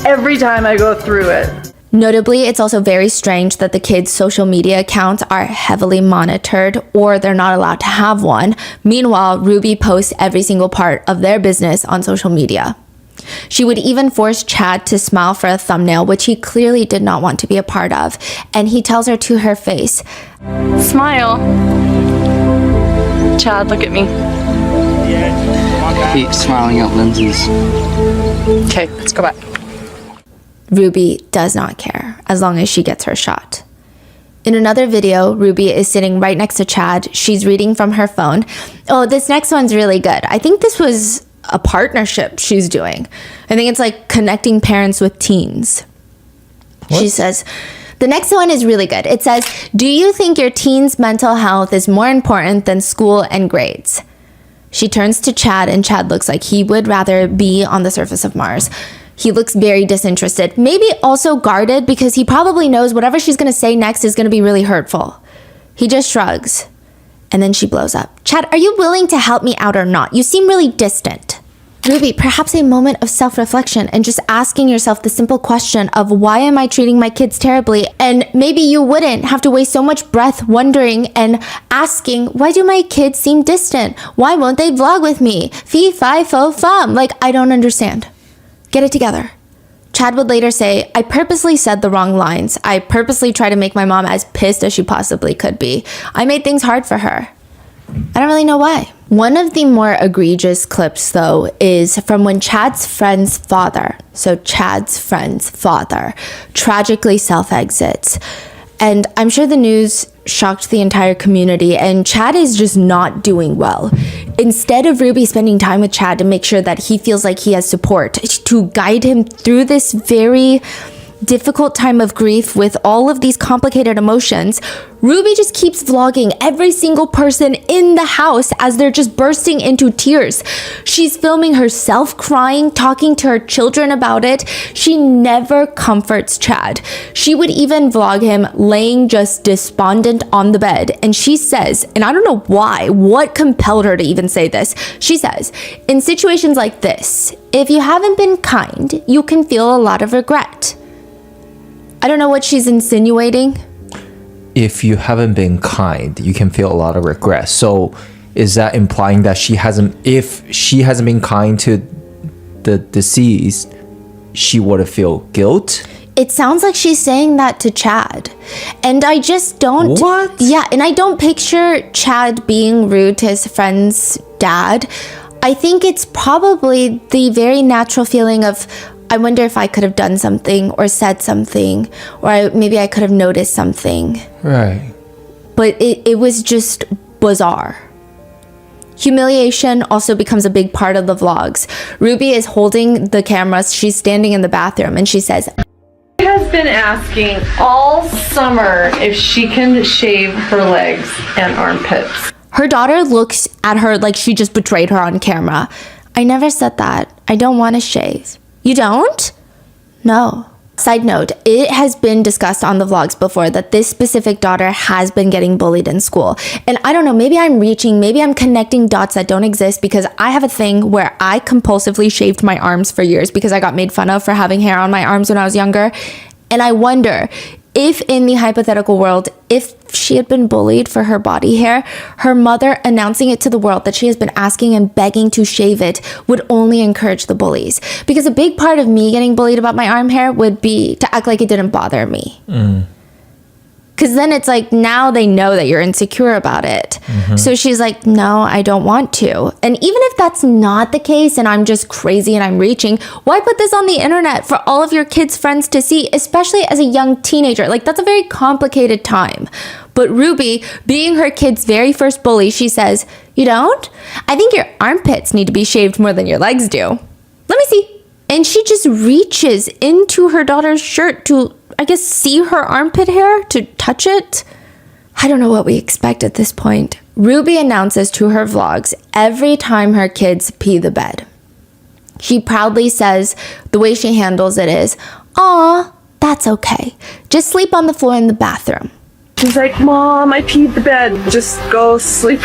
every time I go through it. Notably, it's also very strange that the kids' social media accounts are heavily monitored or they're not allowed to have one. Meanwhile, Ruby posts every single part of their business on social media. She would even force Chad to smile for a thumbnail, which he clearly did not want to be a part of. And he tells her to her face, Smile. Chad, look at me. I hate smiling at lenses. Okay, let's go back. Ruby does not care as long as she gets her shot. In another video, Ruby is sitting right next to Chad. She's reading from her phone. Oh, this next one's really good. I think this was a partnership she's doing. I think it's like connecting parents with teens. What? She says, the next one is really good. It says, do you think your teen's mental health is more important than school and grades? She turns to Chad and Chad looks like he would rather be on the surface of Mars. He looks very disinterested, maybe also guarded because he probably knows whatever she's going to say next is going to be really hurtful. He just shrugs. And then she blows up. Chad, are you willing to help me out or not? You seem really distant. Ruby, perhaps a moment of self-reflection and just asking yourself the simple question of why am I treating my kids terribly? And maybe you wouldn't have to waste so much breath wondering and asking, why do my kids seem distant? Why won't they vlog with me? Fee, fi, fo, fum. Like, I don't understand. Get it together. Chad would later say, I purposely said the wrong lines. I purposely tried to make my mom as pissed as she possibly could be. I made things hard for her. I don't really know why. One of the more egregious clips, though, is from when Chad's friend's father, tragically self-exits. And I'm sure the news shocked the entire community, and Chad is just not doing well. Instead of Ruby spending time with Chad to make sure that he feels like he has support, to guide him through this very difficult time of grief with all of these complicated emotions, Ruby just keeps vlogging every single person in the house as they're just bursting into tears. She's filming herself crying, talking to her children about it. She never comforts Chad. She would even vlog him laying just despondent on the bed. And she says, and I don't know why, what compelled her to even say this. She says, in situations like this, if you haven't been kind, you can feel a lot of regret. I don't know what she's insinuating. If you haven't been kind, you can feel a lot of regret. So is that implying that if she hasn't been kind to the deceased, she would feel guilt? It sounds like she's saying that to Chad. And I just don't... What? Yeah, and I don't picture Chad being rude to his friend's dad. I think it's probably the very natural feeling of, I wonder if I could have done something or said something, or maybe I could have noticed something. Right. But it was just bizarre. Humiliation also becomes a big part of the vlogs. Ruby is holding the camera. She's standing in the bathroom and she says, She has been asking all summer if she can shave her legs and armpits. Her daughter looks at her like she just betrayed her on camera. I never said that. I don't want to shave. You don't? No. Side note, it has been discussed on the vlogs before that this specific daughter has been getting bullied in school. And I don't know, maybe I'm connecting dots that don't exist, because I have a thing where I compulsively shaved my arms for years because I got made fun of for having hair on my arms when I was younger. And I wonder if in the hypothetical world, if she had been bullied for her body hair, her mother announcing it to the world that she has been asking and begging to shave it would only encourage the bullies. Because a big part of me getting bullied about my arm hair would be to act like it didn't bother me. Because then it's like, now they know that you're insecure about it. So she's like, no, I don't want to. And even if that's not the case and I'm just crazy and I'm reaching, why put this on the internet for all of your kids' friends to see, especially as a young teenager? Like, that's a very complicated time. But Ruby, being her kid's very first bully, she says, you don't? I think your armpits need to be shaved more than your legs do. Let me see. And she just reaches into her daughter's shirt to, I guess, see her armpit hair, to touch it. I don't know what we expect at this point. Ruby announces to her vlogs every time her kids pee the bed. She proudly says the way she handles it is, "Aw, that's okay. Just sleep on the floor in the bathroom." She's like, Mom, I peed the bed. Just go sleep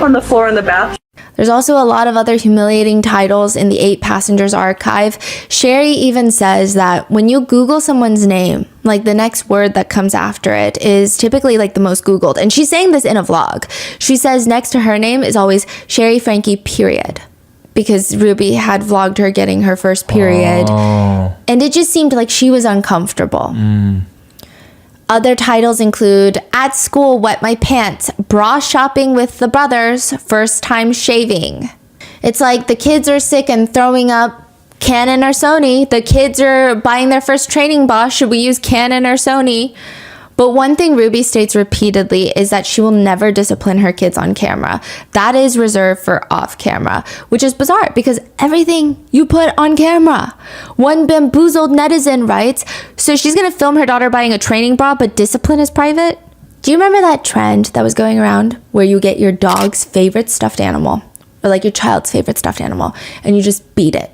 on the floor in the bathroom. There's also a lot of other humiliating titles in the 8 Passengers archive. Sherry even says that when you Google someone's name, like the next word that comes after it is typically like the most Googled. And she's saying this in a vlog. She says next to her name is always Sherry Franke, period. Because Ruby had vlogged her getting her first period. And it just seemed like she was uncomfortable. Other titles include At School, Wet My Pants, Bra Shopping with the Brothers, First Time Shaving. It's like the kids are sick and throwing up Canon or Sony. The kids are buying their first training bra. Should we use Canon or Sony? But one thing Ruby states repeatedly is that she will never discipline her kids on camera. That is reserved for off camera, which is bizarre because everything you put on camera. One bamboozled netizen writes, so she's going to film her daughter buying a training bra, but discipline is private? Do you remember that trend that was going around where you get your dog's favorite stuffed animal, or like your child's favorite stuffed animal, and you just beat it?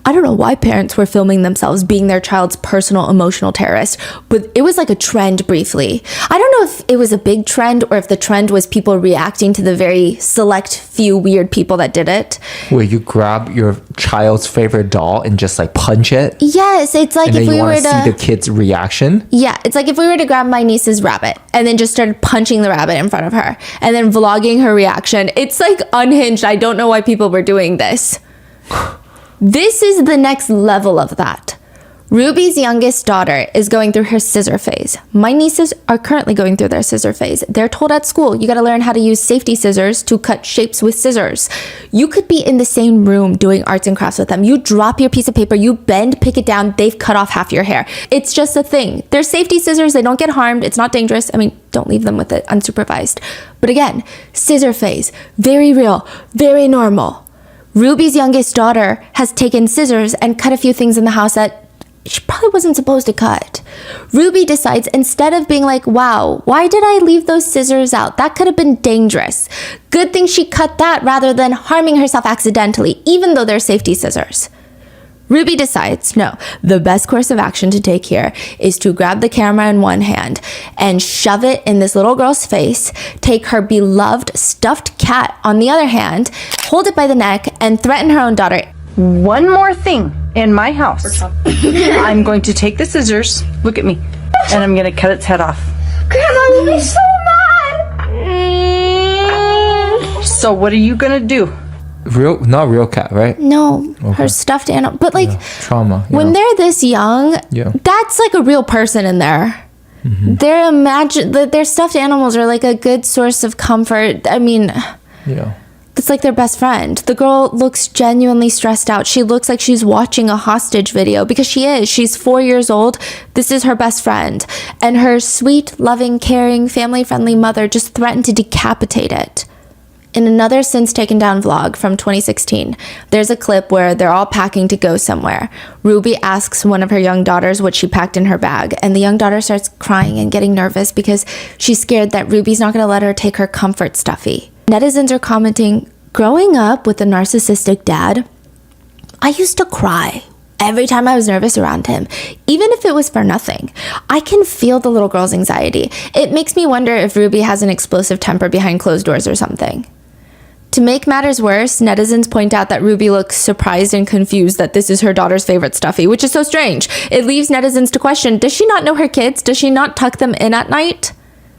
I don't know why parents were filming themselves being their child's personal emotional terrorist, but it was like a trend briefly. I don't know if it was a big trend or if the trend was people reacting to the very select few weird people that did it. Where you grab your child's favorite doll and just like punch it. Yes, it's like And then if you we were want to to see the kid's reaction. Yeah, it's like if we were to grab my niece's rabbit and then just started punching the rabbit in front of her and then vlogging her reaction. It's like unhinged. I don't know why people were doing this. This is the next level of that. Ruby's youngest daughter is going through her scissor phase. My nieces are currently going through their scissor phase. They're told at school, you got to learn how to use safety scissors to cut shapes with scissors. You could be in the same room doing arts and crafts with them. You drop your piece of paper, you bend, pick it down, they've cut off half your hair. It's just a thing. They're safety scissors, they don't get harmed, it's not dangerous. I mean, don't leave them with it unsupervised. But again, scissor phase, very real, very normal. Ruby's youngest daughter has taken scissors and cut a few things in the house that she probably wasn't supposed to cut. Ruby decides, instead of being like, wow, why did I leave those scissors out? That could have been dangerous. Good thing she cut that rather than harming herself accidentally, even though they're safety scissors. Ruby decides, no, the best course of action to take here is to grab the camera in one hand and shove it in this little girl's face, take her beloved stuffed cat on the other hand, hold it by the neck, and threaten her own daughter. One more thing in my house. I'm going to take the scissors, look at me, and I'm going to cut its head off. Grandma will be so mad. So what are you going to do? Not real cat, right? No, her stuffed animal. But like, trauma. when they're this young, Yeah. that's like a real person in there. Their stuffed animals are like a good source of comfort. I mean, Yeah. it's like their best friend. The girl looks genuinely stressed out. She looks like she's watching a hostage video because she is. She's 4 years old. This is her best friend. And her sweet, loving, caring, family-friendly mother just threatened to decapitate it. In another since taken down vlog from 2016, there's a clip where they're all packing to go somewhere. Ruby asks one of her young daughters what she packed in her bag, and the young daughter starts crying and getting nervous because she's scared that Ruby's not going to let her take her comfort stuffy. Netizens are commenting, growing up with a narcissistic dad, I used to cry every time I was nervous around him, even if it was for nothing. I can feel the little girl's anxiety. It makes me wonder if Ruby has an explosive temper behind closed doors or something. To make matters worse, netizens point out that Ruby looks surprised and confused that this is her daughter's favorite stuffy, which is so strange. It leaves netizens to question, does she not know her kids? Does she not tuck them in at night?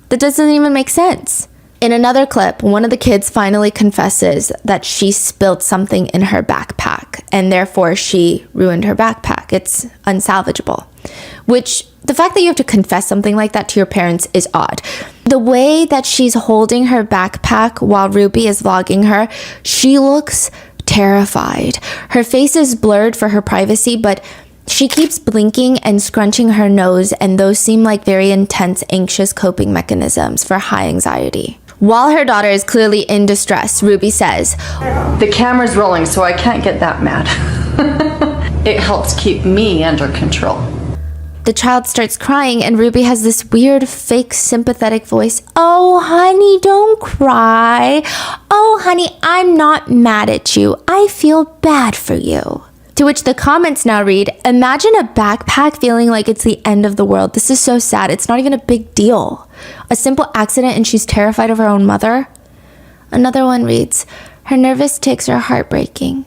That doesn't even make sense. In another clip, one of the kids finally confesses that she spilled something in her backpack, and therefore she ruined her backpack. It's unsalvageable. Which, the fact that you have to confess something like that to your parents is odd. The way that she's holding her backpack while Ruby is vlogging her, she looks terrified. Her face is blurred for her privacy, but she keeps blinking and scrunching her nose, and those seem like very intense, anxious coping mechanisms for high anxiety. While her daughter is clearly in distress, Ruby says, The camera's rolling, so I can't get that mad. It helps keep me under control. the child starts crying, and Ruby has this weird, fake, sympathetic voice. Oh, honey, don't cry. Oh, honey, I'm not mad at you. I feel bad for you. To which the comments now read, imagine a backpack feeling like it's the end of the world. This is so sad. It's not even a big deal. A simple accident and she's terrified of her own mother. Another one reads, her nervous tics are heartbreaking.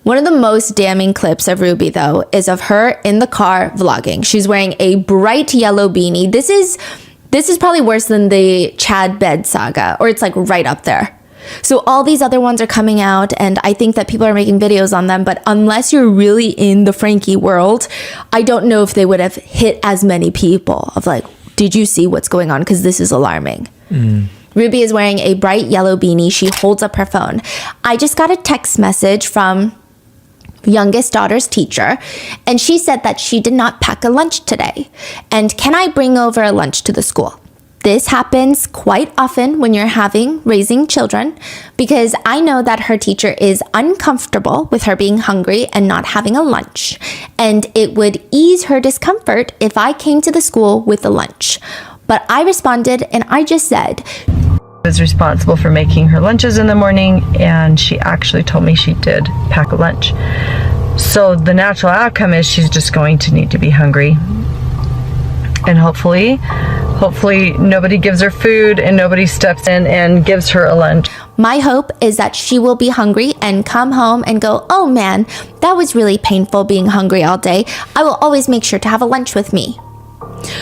One of the most damning clips of Ruby, though, is of her in the car vlogging. She's wearing a bright yellow beanie. This is probably worse than the Chad bed saga, or it's like right up there. So all these other ones are coming out, and I think that people are making videos on them, but unless you're really in the Franke world, I don't know if they would have hit as many people of like, did you see what's going on? Because this is alarming. Ruby is wearing a bright yellow beanie. She holds up her phone. I just got a text message from youngest daughter's teacher, and she said that she did not pack a lunch today. And can I bring over a lunch to the school? This happens quite often when you're raising children, because I know that her teacher is uncomfortable with her being hungry and not having a lunch. And it would ease her discomfort if I came to the school with a lunch. But I responded and I just said, was responsible for making her lunches in the morning, and she actually told me she did pack a lunch. So the natural outcome is she's just going to need to be hungry. And hopefully nobody gives her food and nobody steps in and gives her a lunch. My hope is that she will be hungry and come home and go, oh man, that was really painful being hungry all day. I will always make sure to have a lunch with me.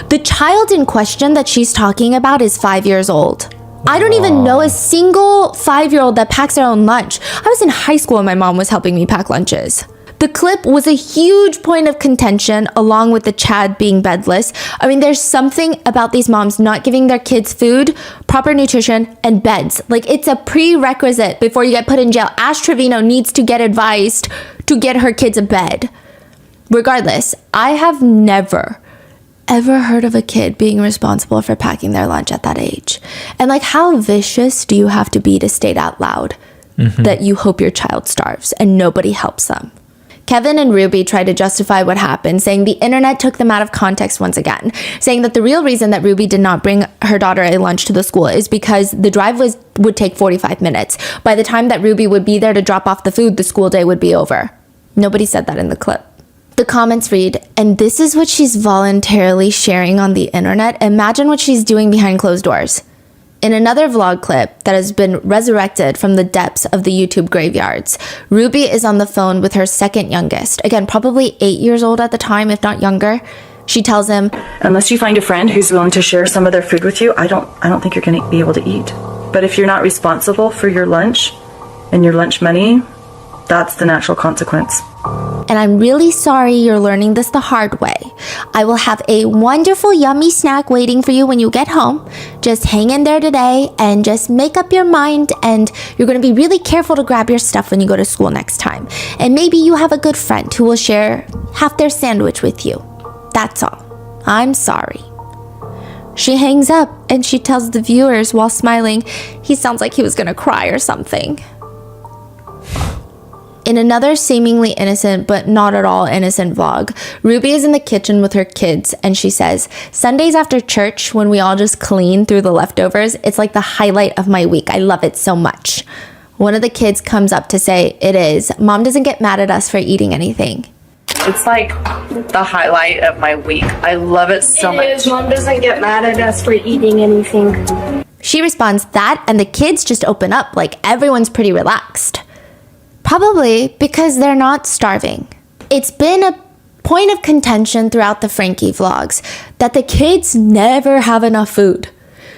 The child in question that she's talking about is 5 years old. I don't even know a single 5-year-old that packs their own lunch. I was in high school and my mom was helping me pack lunches. The clip was a huge point of contention along with the Chad being bedless. I mean, there's something about these moms not giving their kids food, proper nutrition, and beds. Like, it's a prerequisite before you get put in jail. Ash Trevino needs to get advised to get her kids a bed. Regardless, I have never ever heard of a kid being responsible for packing their lunch at that age. And like, how vicious do you have to be to state out loud that you hope your child starves and nobody helps them? Kevin and Ruby tried to justify what happened, saying the internet took them out of context once again, saying that the real reason that Ruby did not bring her daughter a lunch to the school is because the drive would take 45 minutes. By the time that Ruby would be there to drop off the food, the school day would be over. Nobody said that in the clip. The comments read, and this is what she's voluntarily sharing on the internet. Imagine what she's doing behind closed doors. In another vlog clip that has been resurrected from the depths of the YouTube graveyards, Ruby is on the phone with her second youngest, again, probably 8 years old at the time, if not younger. She tells him, Unless you find a friend who's willing to share some of their food with you, I don't think you're going to be able to eat. But if you're not responsible for your lunch and your lunch money, that's the natural consequence. and I'm really sorry you're learning this the hard way. I will have a wonderful yummy snack waiting for you when you get home. Just hang in there today and just make up your mind, and you're going to be really careful to grab your stuff when you go to school next time. And maybe you have a good friend who will share half their sandwich with you. That's all. I'm sorry. She hangs up and she tells the viewers while smiling, he sounds like he was gonna cry or something. In another seemingly innocent but not at all innocent vlog, Ruby is in the kitchen with her kids and she says, Sundays after church when we all just clean through the leftovers, it's like the highlight of my week. I love it so much. One of the kids comes up to say, it is. Mom doesn't get mad at us for eating anything. It's like the highlight of my week. I love it so much. Mom doesn't get mad at us for eating anything. She responds that, and the kids just open up like everyone's pretty relaxed. Probably because they're not starving. It's been a point of contention throughout the Franke vlogs that the kids never have enough food.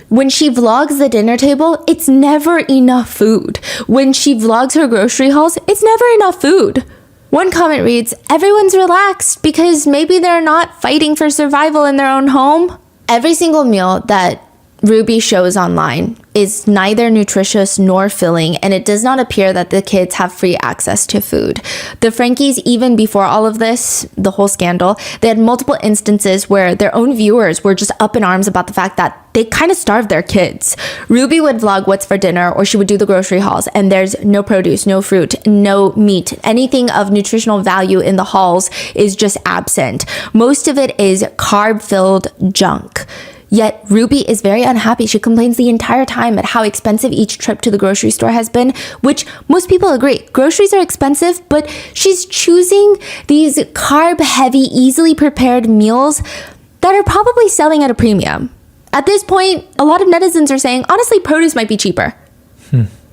When she vlogs the dinner table, it's never enough food. When she vlogs her grocery hauls, it's never enough food. One comment reads, everyone's relaxed because maybe they're not fighting for survival in their own home. Every single meal that Ruby shows online is neither nutritious nor filling, and it does not appear that the kids have free access to food. The Frankies, even before all of this, the whole scandal, they had multiple instances where their own viewers were just up in arms about the fact that they kind of starved their kids. Ruby would vlog what's for dinner, or she would do the grocery hauls, and there's no produce, no fruit, no meat. Anything of nutritional value in the hauls is just absent. Most of it is carb-filled junk. Yet Ruby is very unhappy. She complains the entire time at how expensive each trip to the grocery store has been, which most people agree. Groceries are expensive, but she's choosing these carb-heavy, easily prepared meals that are probably selling at a premium. At this point, a lot of netizens are saying, honestly, produce might be cheaper.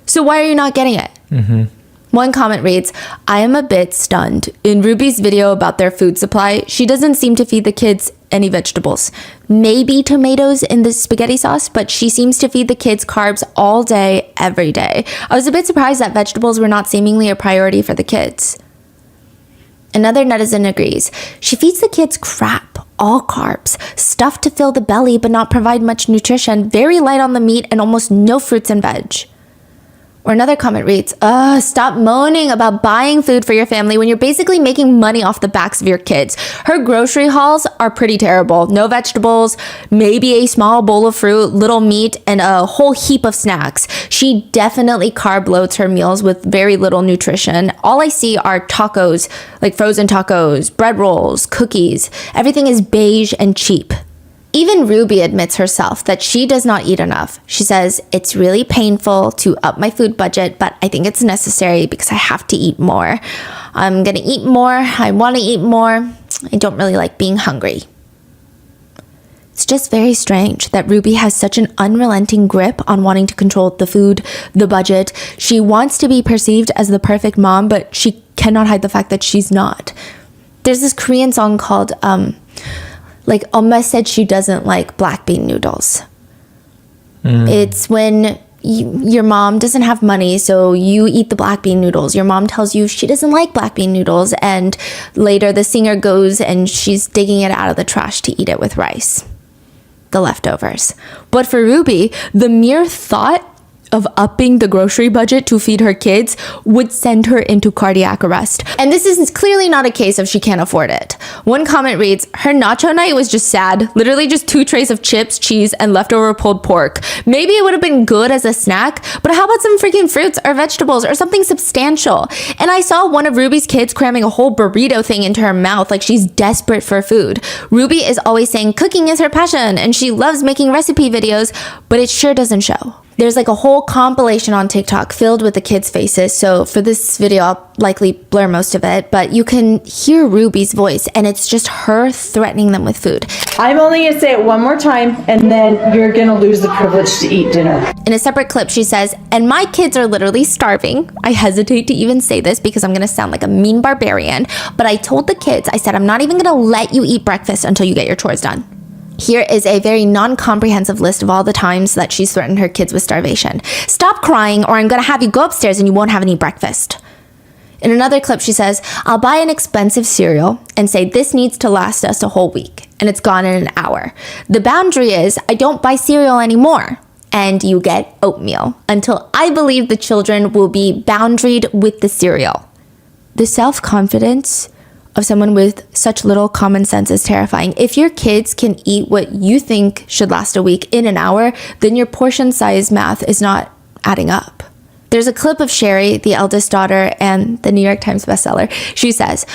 So why are you not getting it? One comment reads, I am a bit stunned. In Ruby's video about their food supply, she doesn't seem to feed the kids any vegetables. Maybe tomatoes in the spaghetti sauce, but she seems to feed the kids carbs all day, every day. I was a bit surprised that vegetables were not seemingly a priority for the kids. Another netizen agrees. She feeds the kids crap, all carbs, stuff to fill the belly but not provide much nutrition, very light on the meat, and almost no fruits and veg. Or another comment reads, stop moaning about buying food for your family when you're basically making money off the backs of your kids. Her grocery hauls are pretty terrible. No vegetables, maybe a small bowl of fruit, little meat, and a whole heap of snacks. She definitely carb loads her meals with very little nutrition. All I see are tacos, like frozen tacos, bread rolls, cookies. Everything is beige and cheap. Even Ruby admits herself that she does not eat enough. She says, it's really painful to up my food budget, but I think it's necessary because I have to eat more. I'm gonna eat more. I wanna eat more. I don't really like being hungry. It's just very strange that Ruby has such an unrelenting grip on wanting to control the food, the budget. She wants to be perceived as the perfect mom, but she cannot hide the fact that she's not. There's this Korean song called, Oma said she doesn't like black bean noodles. It's when your mom doesn't have money, so you eat the black bean noodles. Your mom tells you she doesn't like black bean noodles, and later the singer goes and she's digging it out of the trash to eat it with rice. The leftovers. But for Ruby, the mere thought of upping the grocery budget to feed her kids would send her into cardiac arrest. And this is clearly not a case of she can't afford it. One comment reads, her nacho night was just sad. Literally just 2 trays of chips, cheese, and leftover pulled pork. Maybe it would have been good as a snack, but how about some freaking fruits or vegetables or something substantial? And I saw one of Ruby's kids cramming a whole burrito thing into her mouth like she's desperate for food. Ruby is always saying cooking is her passion and she loves making recipe videos, but it sure doesn't show. There's like a whole compilation on TikTok filled with the kids' faces. So for this video, I'll likely blur most of it, but you can hear Ruby's voice and it's just her threatening them with food. I'm only gonna say it one more time and then you're gonna lose the privilege to eat dinner. In a separate clip, she says, and my kids are literally starving. I hesitate to even say this because I'm gonna sound like a mean barbarian, but I told the kids, I said, I'm not even gonna let you eat breakfast until you get your chores done. Here is a very non-comprehensive list of all the times that she's threatened her kids with starvation. Stop crying or I'm gonna have you go upstairs and you won't have any breakfast. In another clip, she says, I'll buy an expensive cereal and say this needs to last us a whole week, and it's gone in an hour. The boundary is I don't buy cereal anymore, and you get oatmeal until I believe the children will be boundaried with the cereal. The self-confidence of someone with such little common sense is terrifying. If your kids can eat what you think should last a week in an hour, then your portion size math is not adding up. There's a clip of Sherry, the eldest daughter and the New York Times bestseller. She says,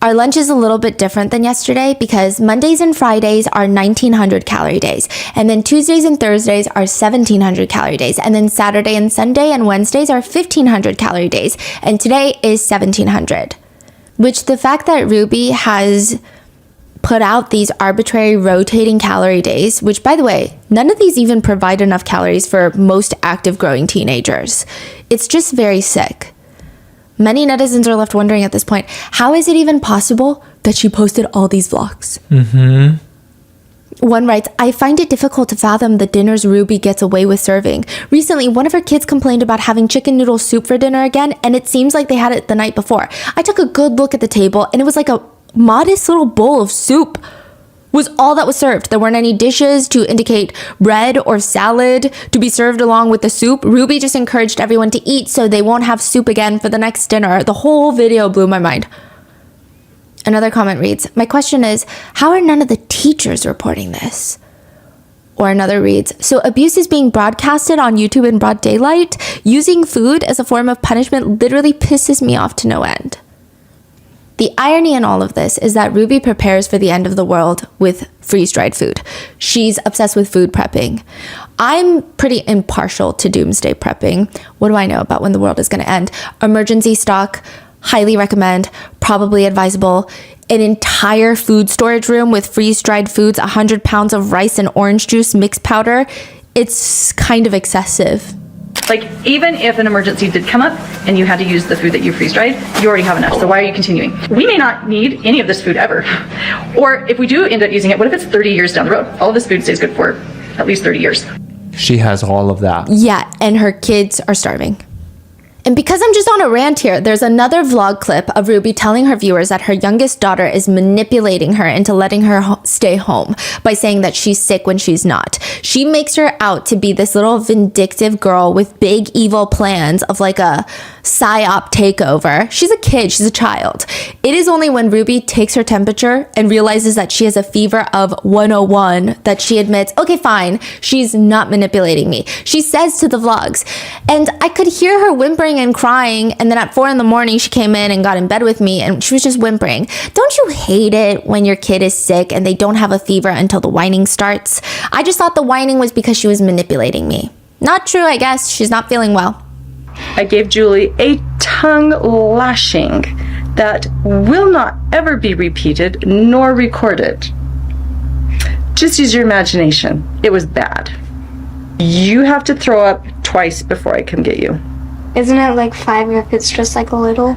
our lunch is a little bit different than yesterday because Mondays and Fridays are 1900 calorie days. And then Tuesdays and Thursdays are 1700 calorie days. And then Saturday and Sunday and Wednesdays are 1500 calorie days. And today is 1700. Which the fact that Ruby has put out these arbitrary rotating calorie days, which by the way, none of these even provide enough calories for most active growing teenagers. It's just very sick. Many netizens are left wondering at this point, how is it even possible that she posted all these vlogs? One writes, I find it difficult to fathom the dinners Ruby gets away with serving. Recently, one of her kids complained about having chicken noodle soup for dinner again, and it seems like they had it the night before. I took a good look at the table, and it was like a modest little bowl of soup was all that was served. There weren't any dishes to indicate bread or salad to be served along with the soup. Ruby just encouraged everyone to eat so they won't have soup again for the next dinner. The whole video blew my mind. Another comment reads, my question is, how are none of the teachers reporting this? Or another reads, so abuse is being broadcasted on YouTube in broad daylight? Using food as a form of punishment literally pisses me off to no end. The irony in all of this is that Ruby prepares for the end of the world with freeze-dried food. She's obsessed with food prepping. I'm pretty impartial to doomsday prepping. What do I know about when the world is going to end? Emergency stock, highly recommend, probably advisable. An entire food storage room with freeze-dried foods, 100 pounds of rice and orange juice mixed powder. It's kind of excessive. Like, even if an emergency did come up and you had to use the food that you freeze-dried, you already have enough, so why are you continuing? We may not need any of this food ever. Or if we do end up using it, what if it's 30 years down the road? All of this food stays good for at least 30 years. She has all of that. Yeah, and her kids are starving. And because I'm just on a rant here, there's another vlog clip of Ruby telling her viewers that her youngest daughter is manipulating her into letting her stay home by saying that she's sick when she's not. She makes her out to be this little vindictive girl with big evil plans of like a psyop takeover. She's a kid, she's a child. It is only when Ruby takes her temperature and realizes that she has a fever of 101 that she admits, okay, fine, she's not manipulating me. She says to the vlogs, and I could hear her whimpering and crying, and then at 4 a.m, she came in and got in bed with me and she was just whimpering. Don't you hate it when your kid is sick and they don't have a fever until the whining starts? I just thought the whining was because she was manipulating me. Not true, I guess. She's not feeling well. I gave Julie a tongue lashing that will not ever be repeated nor recorded. Just use your imagination. It was bad. You have to throw up twice before I come get you. Isn't it like 5 if it's just like a little?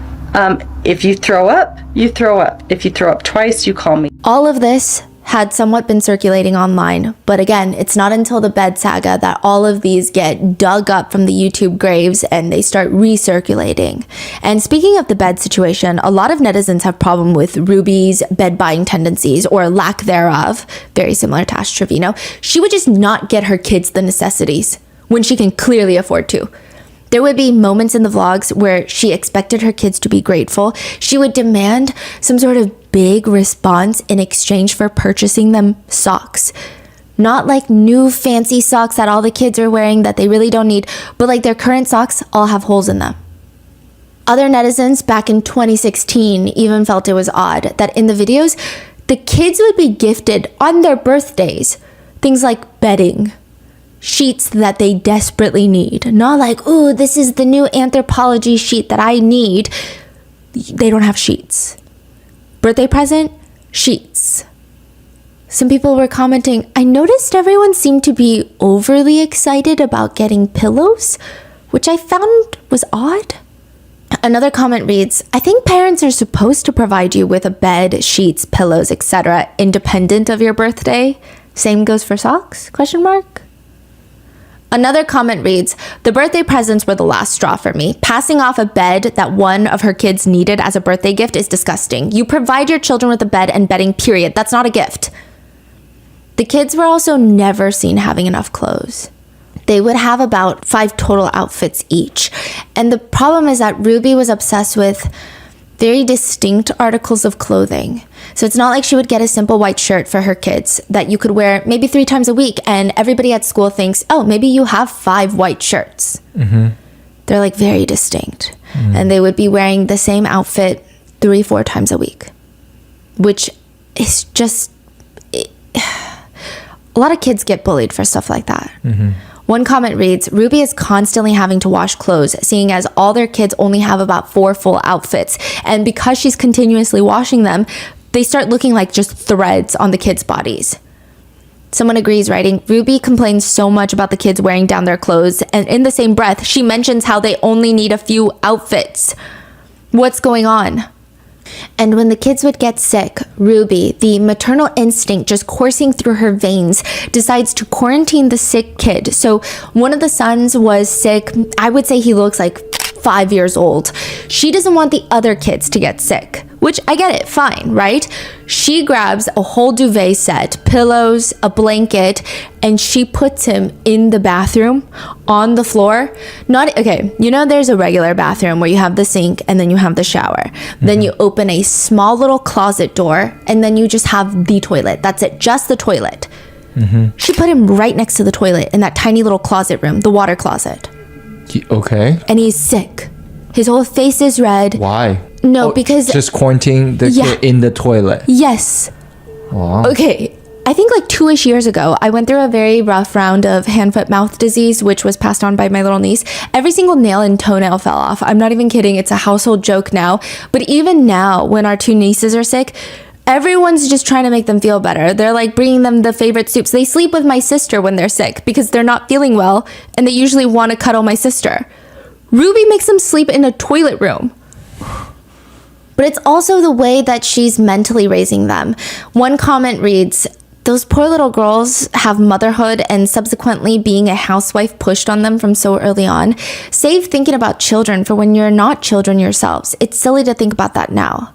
If you throw up, you throw up. If you throw up twice, you call me. All of this had somewhat been circulating online, but again, it's not until the bed saga that all of these get dug up from the YouTube graves and they start recirculating. And speaking of the bed situation, a lot of netizens have problem with Ruby's bed buying tendencies or lack thereof, very similar to Ash Trevino. She would just not get her kids the necessities when she can clearly afford to. There would be moments in the vlogs where she expected her kids to be grateful. She would demand some sort of big response in exchange for purchasing them socks. Not like new fancy socks that all the kids are wearing that they really don't need, but like their current socks all have holes in them. Other netizens back in 2016 even felt it was odd that in the videos, the kids would be gifted on their birthdays things like bedding, sheets that they desperately need. Not like, ooh, this is the new anthropology sheet that I need. They don't have sheets. Birthday present, sheets. Some people were commenting, I noticed everyone seemed to be overly excited about getting pillows, which I found was odd. Another comment reads, I think parents are supposed to provide you with a bed, sheets, pillows, etc., independent of your birthday. Same goes for socks? ? Another comment reads, the birthday presents were the last straw for me. Passing off a bed that one of her kids needed as a birthday gift is disgusting. You provide your children with a bed and bedding, period. That's not a gift. The kids were also never seen having enough clothes. They would have about 5 total outfits each. And the problem is that Ruby was obsessed with very distinct articles of clothing. So it's not like she would get a simple white shirt for her kids that you could wear maybe 3 times a week and everybody at school thinks, oh, maybe you have 5 white shirts. Mm-hmm. They're like very distinct. Mm-hmm. And they would be wearing the same outfit 3-4 times a week, which is just... a lot of kids get bullied for stuff like that. Mm-hmm. One comment reads, Ruby is constantly having to wash clothes, seeing as all their kids only have about 4 full outfits. And because she's continuously washing them, they start looking like just threads on the kids' bodies. Someone agrees, writing, Ruby complains so much about the kids wearing down their clothes, and in the same breath, she mentions how they only need a few outfits. What's going on? And when the kids would get sick, Ruby, the maternal instinct just coursing through her veins, decides to quarantine the sick kid. So one of the sons was sick. I would say he looks like 5 years old. She doesn't want the other kids to get sick, which I get it, fine, right? She grabs a whole duvet set, pillows, a blanket, and she puts him in the bathroom on the floor. Okay, you know there's a regular bathroom where you have the sink and then you have the shower. Mm-hmm. Then you open a small little closet door and then you just have the toilet. That's it, just the toilet. Mm-hmm. She put him right next to the toilet in that tiny little closet room, the water closet. Okay. And he's sick. His whole face is red. Why? No, because... Just quarantine the kid in the toilet. Yes. Wow. Okay. I think like 2-ish years ago, I went through a very rough round of hand, foot, mouth disease, which was passed on by my little niece. Every single nail and toenail fell off. I'm not even kidding. It's a household joke now. But even now, when our 2 nieces are sick, everyone's just trying to make them feel better. They're like bringing them the favorite soups. They sleep with my sister when they're sick because they're not feeling well and they usually want to cuddle my sister. Ruby makes them sleep in a toilet room. But it's also the way that she's mentally raising them. One comment reads, those poor little girls have motherhood and subsequently being a housewife pushed on them from so early on. Save thinking about children for when you're not children yourselves. It's silly to think about that now.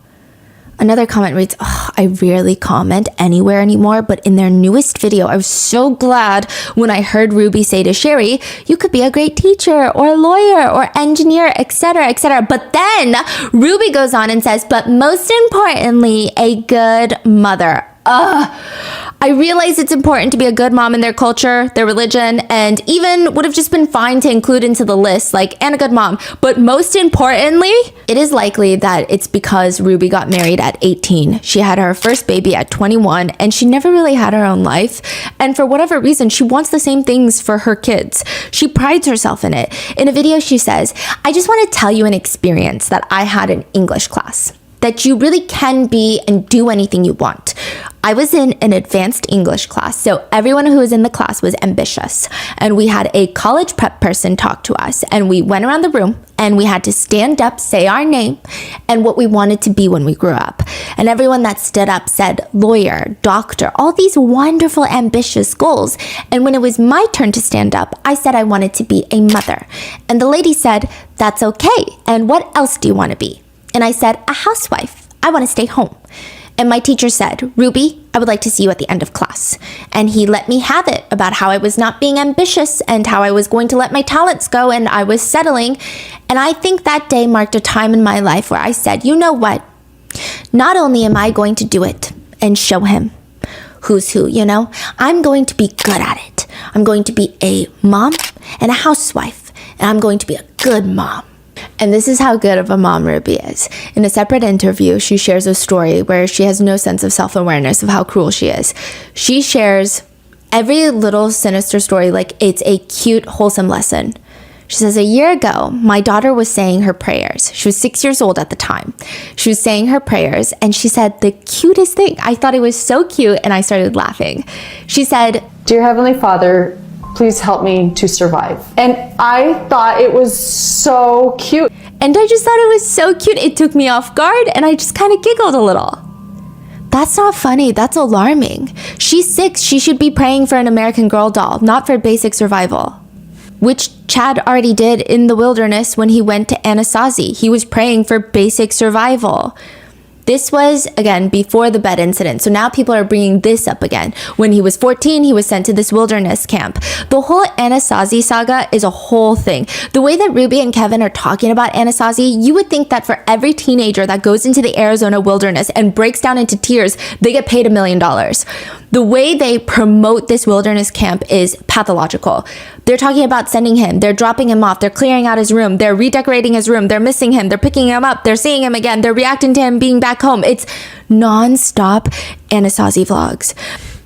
Another comment reads, oh, I rarely comment anywhere anymore, but in their newest video, I was so glad when I heard Ruby say to Sherry, you could be a great teacher or lawyer or engineer, etc., etc. But then Ruby goes on and says, but most importantly, a good mother. I realize it's important to be a good mom in their culture, their religion, and even would have just been fine to include into the list, like, and a good mom. But most importantly, it is likely that it's because Ruby got married at 18. She had her first baby at 21, and she never really had her own life. And for whatever reason, she wants the same things for her kids. She prides herself in it. In a video, she says, I just want to tell you an experience that I had in English class, that you really can be and do anything you want. I was in an advanced English class, so everyone who was in the class was ambitious. And we had a college prep person talk to us, and we went around the room and we had to stand up, say our name and what we wanted to be when we grew up. And everyone that stood up said lawyer, doctor, all these wonderful, ambitious goals. And when it was my turn to stand up, I said I wanted to be a mother. And the lady said, that's okay. And what else do you want to be? And I said, a housewife. I want to stay home. And my teacher said, Ruby, I would like to see you at the end of class. And he let me have it about how I was not being ambitious and how I was going to let my talents go and I was settling. And I think that day marked a time in my life where I said, you know what? Not only am I going to do it and show him who's who, you know, I'm going to be good at it. I'm going to be a mom and a housewife. And I'm going to be a good mom. And this is how good of a mom Ruby is. In a separate interview, she shares a story where she has no sense of self-awareness of how cruel she is. She shares every little sinister story like it's a cute, wholesome lesson. She says, a year ago, my daughter was saying her prayers. She was 6 years old at the time. She was saying her prayers, and she said the cutest thing. I thought it was so cute, and I started laughing. She said, Dear Heavenly Father, please help me to survive. And I thought it was so cute. And I just thought it was so cute. It took me off guard and I just kind of giggled a little. That's not funny. That's alarming. She's 6. She should be praying for an American Girl doll, not for basic survival. Which Chad already did in the wilderness when he went to Anasazi. He was praying for basic survival. This was, again, before the bed incident. So now people are bringing this up again. When he was 14, he was sent to this wilderness camp. The whole Anasazi saga is a whole thing. The way that Ruby and Kevin are talking about Anasazi, you would think that for every teenager that goes into the Arizona wilderness and breaks down into tears, they get paid $1 million. The way they promote this wilderness camp is pathological. They're talking about sending him. They're dropping him off. They're clearing out his room. They're redecorating his room. They're missing him. They're picking him up. They're seeing him again. They're reacting to him being back home. It's non-stop Anasazi vlogs,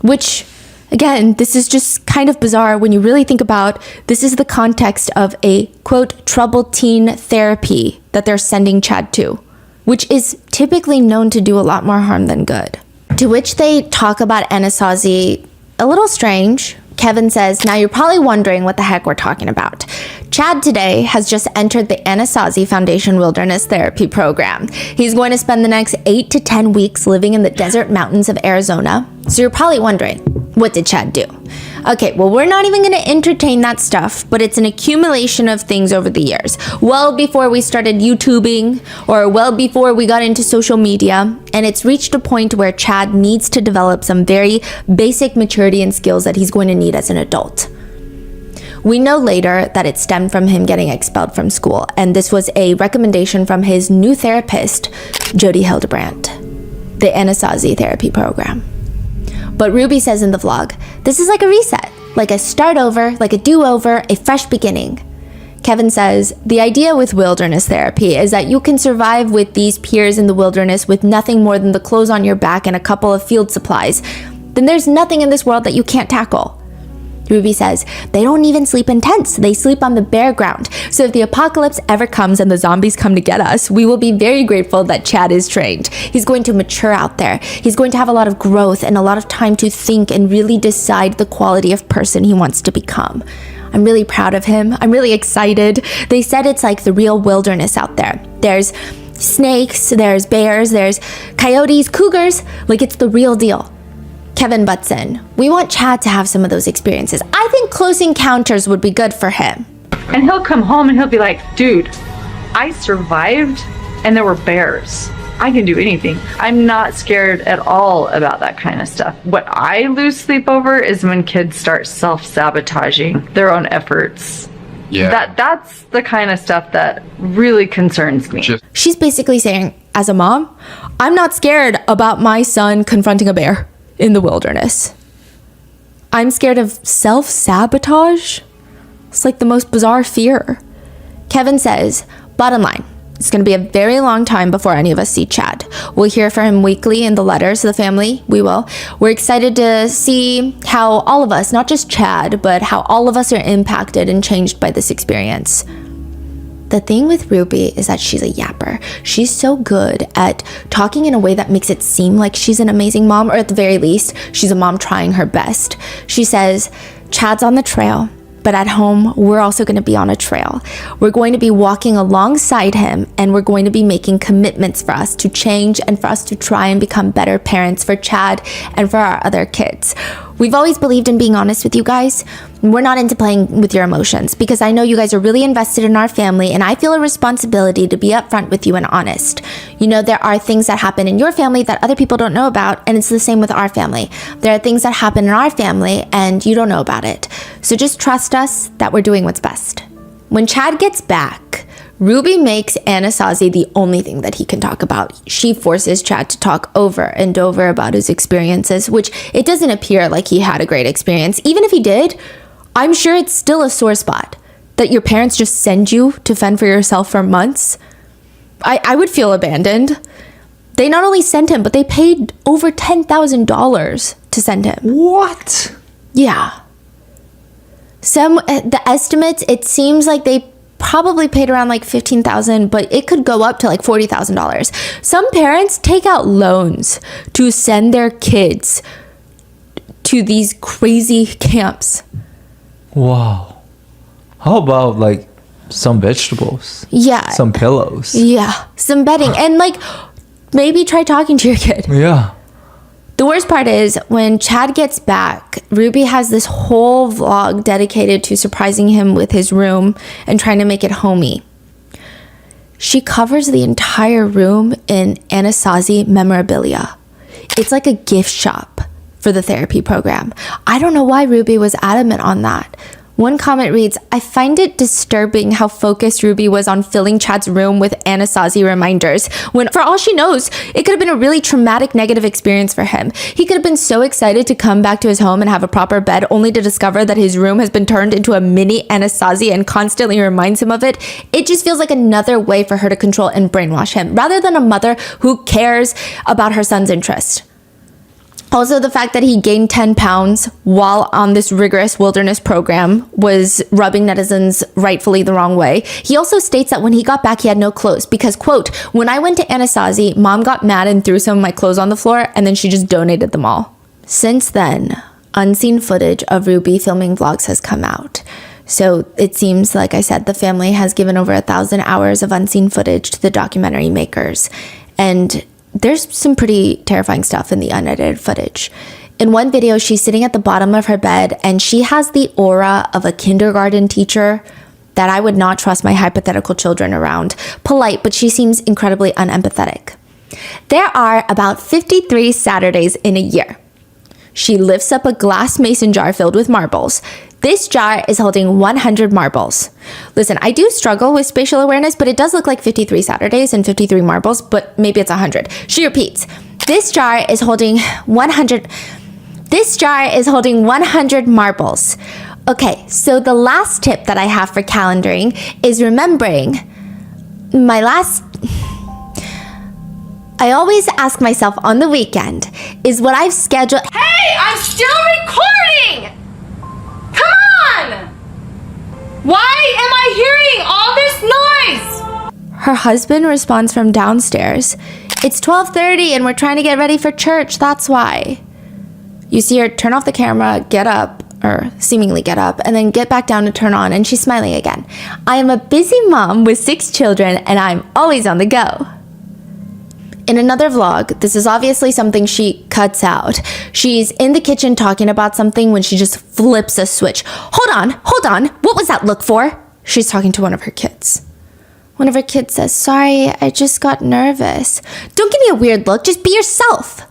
which, again, this is just kind of bizarre when you really think about this is the context of a, quote, troubled teen therapy that they're sending Chad to, which is typically known to do a lot more harm than good. To which they talk about Anasazi a little strange. Kevin says, now you're probably wondering what the heck we're talking about. Chad today has just entered the Anasazi Foundation Wilderness Therapy Program. He's going to spend the next 8 to 10 weeks living in the desert mountains of Arizona. So you're probably wondering, what did Chad do? Okay, well, we're not even going to entertain that stuff, but it's an accumulation of things over the years. Well before we started YouTubing, or well before we got into social media, and it's reached a point where Chad needs to develop some very basic maturity and skills that he's going to need as an adult. We know later that it stemmed from him getting expelled from school, and this was a recommendation from his new therapist, Jody Hildebrandt, the Anasazi therapy program. But Ruby says in the vlog, this is like a reset, like a start over, like a do-over, a fresh beginning. Kevin says, the idea with wilderness therapy is that you can survive with these peers in the wilderness with nothing more than the clothes on your back and a couple of field supplies. Then there's nothing in this world that you can't tackle. Ruby says, they don't even sleep in tents. They sleep on the bare ground. So if the apocalypse ever comes and the zombies come to get us, we will be very grateful that Chad is trained. He's going to mature out there. He's going to have a lot of growth and a lot of time to think and really decide the quality of person he wants to become. I'm really proud of him. I'm really excited. They said it's like the real wilderness out there. There's snakes, there's bears, there's coyotes, cougars, like it's the real deal. Kevin butts in. We want Chad to have some of those experiences. I think close encounters would be good for him. And he'll come home and he'll be like, dude, I survived and there were bears. I can do anything. I'm not scared at all about that kind of stuff. What I lose sleep over is when kids start self-sabotaging their own efforts. Yeah. That's the kind of stuff that really concerns me. She's basically saying, as a mom, I'm not scared about my son confronting a bear in the wilderness. I'm scared of self-sabotage. It's like the most bizarre fear. Kevin says, bottom line, it's going to be a very long time before any of us see Chad. We'll hear from him weekly in the letters to the family. We will. We're excited to see how all of us, not just Chad, but how all of us are impacted and changed by this experience. The thing with Ruby is that she's a yapper. She's so good at talking in a way that makes it seem like she's an amazing mom, or at the very least, she's a mom trying her best. She says, Chad's on the trail. But at home, we're also going to be on a trail. We're going to be walking alongside him, and we're going to be making commitments for us to change and for us to try and become better parents for Chad and for our other kids. We've always believed in being honest with you guys. We're not into playing with your emotions because I know you guys are really invested in our family, and I feel a responsibility to be upfront with you and honest. You know, there are things that happen in your family that other people don't know about, and it's the same with our family. There are things that happen in our family and you don't know about it. So just trust us that we're doing what's best. When Chad gets back, Ruby makes Anasazi the only thing that he can talk about. She forces Chad to talk over and over about his experiences, which it doesn't appear like he had a great experience. Even if he did, I'm sure it's still a sore spot that your parents just send you to fend for yourself for months. I would feel abandoned. They not only sent him, but they paid over $10,000 to send him. What? Yeah. The estimates, it seems like they probably paid around like $15,000, but it could go up to like $40,000. Some parents take out loans to send their kids to these crazy camps. Wow. How about like some vegetables? Yeah. Some pillows? Yeah. Some bedding. And like maybe try talking to your kid. Yeah. The worst part is when Chad gets back, Ruby has this whole vlog dedicated to surprising him with his room and trying to make it homey. She covers the entire room in Anasazi memorabilia. It's like a gift shop for the therapy program. I don't know why Ruby was adamant on that. One comment reads, I find it disturbing how focused Ruby was on filling Chad's room with Anasazi reminders, when for all she knows, it could have been a really traumatic negative experience for him. He could have been so excited to come back to his home and have a proper bed, only to discover that his room has been turned into a mini Anasazi and constantly reminds him of it. It just feels like another way for her to control and brainwash him, rather than a mother who cares about her son's interest. Also, the fact that he gained 10 pounds while on this rigorous wilderness program was rubbing netizens rightfully the wrong way. He also states that when he got back, he had no clothes because, quote, when I went to Anasazi, mom got mad and threw some of my clothes on the floor, and then she just donated them all. Since then, unseen footage of Ruby filming vlogs has come out. So it seems, like I said, the family has given over 1,000 hours of unseen footage to the documentary makers. And there's some pretty terrifying stuff in the unedited footage. In one video, she's sitting at the bottom of her bed and she has the aura of a kindergarten teacher that I would not trust my hypothetical children around. Polite, but she seems incredibly unempathetic. There are about 53 Saturdays in a year. She lifts up a glass mason jar filled with marbles. This jar is holding 100 marbles. Listen, I do struggle with spatial awareness, but it does look like 53 Saturdays and 53 marbles, but maybe it's 100. She repeats, this jar is holding 100 marbles. Okay, so the last tip that I have for calendaring is remembering I always ask myself on the weekend, is what I've scheduled. Hey, I'm still recording! Come on! Why am I hearing all this noise? Her husband responds from downstairs. It's 12:30 and we're trying to get ready for church, that's why. You see her turn off the camera, get up, or seemingly get up, and then get back down to turn on, and she's smiling again. I am a busy mom with 6 children and I'm always on the go. In another vlog, this is obviously something she cuts out. She's in the kitchen talking about something when she just flips a switch. Hold on, what was that look for? She's talking to one of her kids. One of her kids says, sorry, I just got nervous. Don't give me a weird look, just be yourself.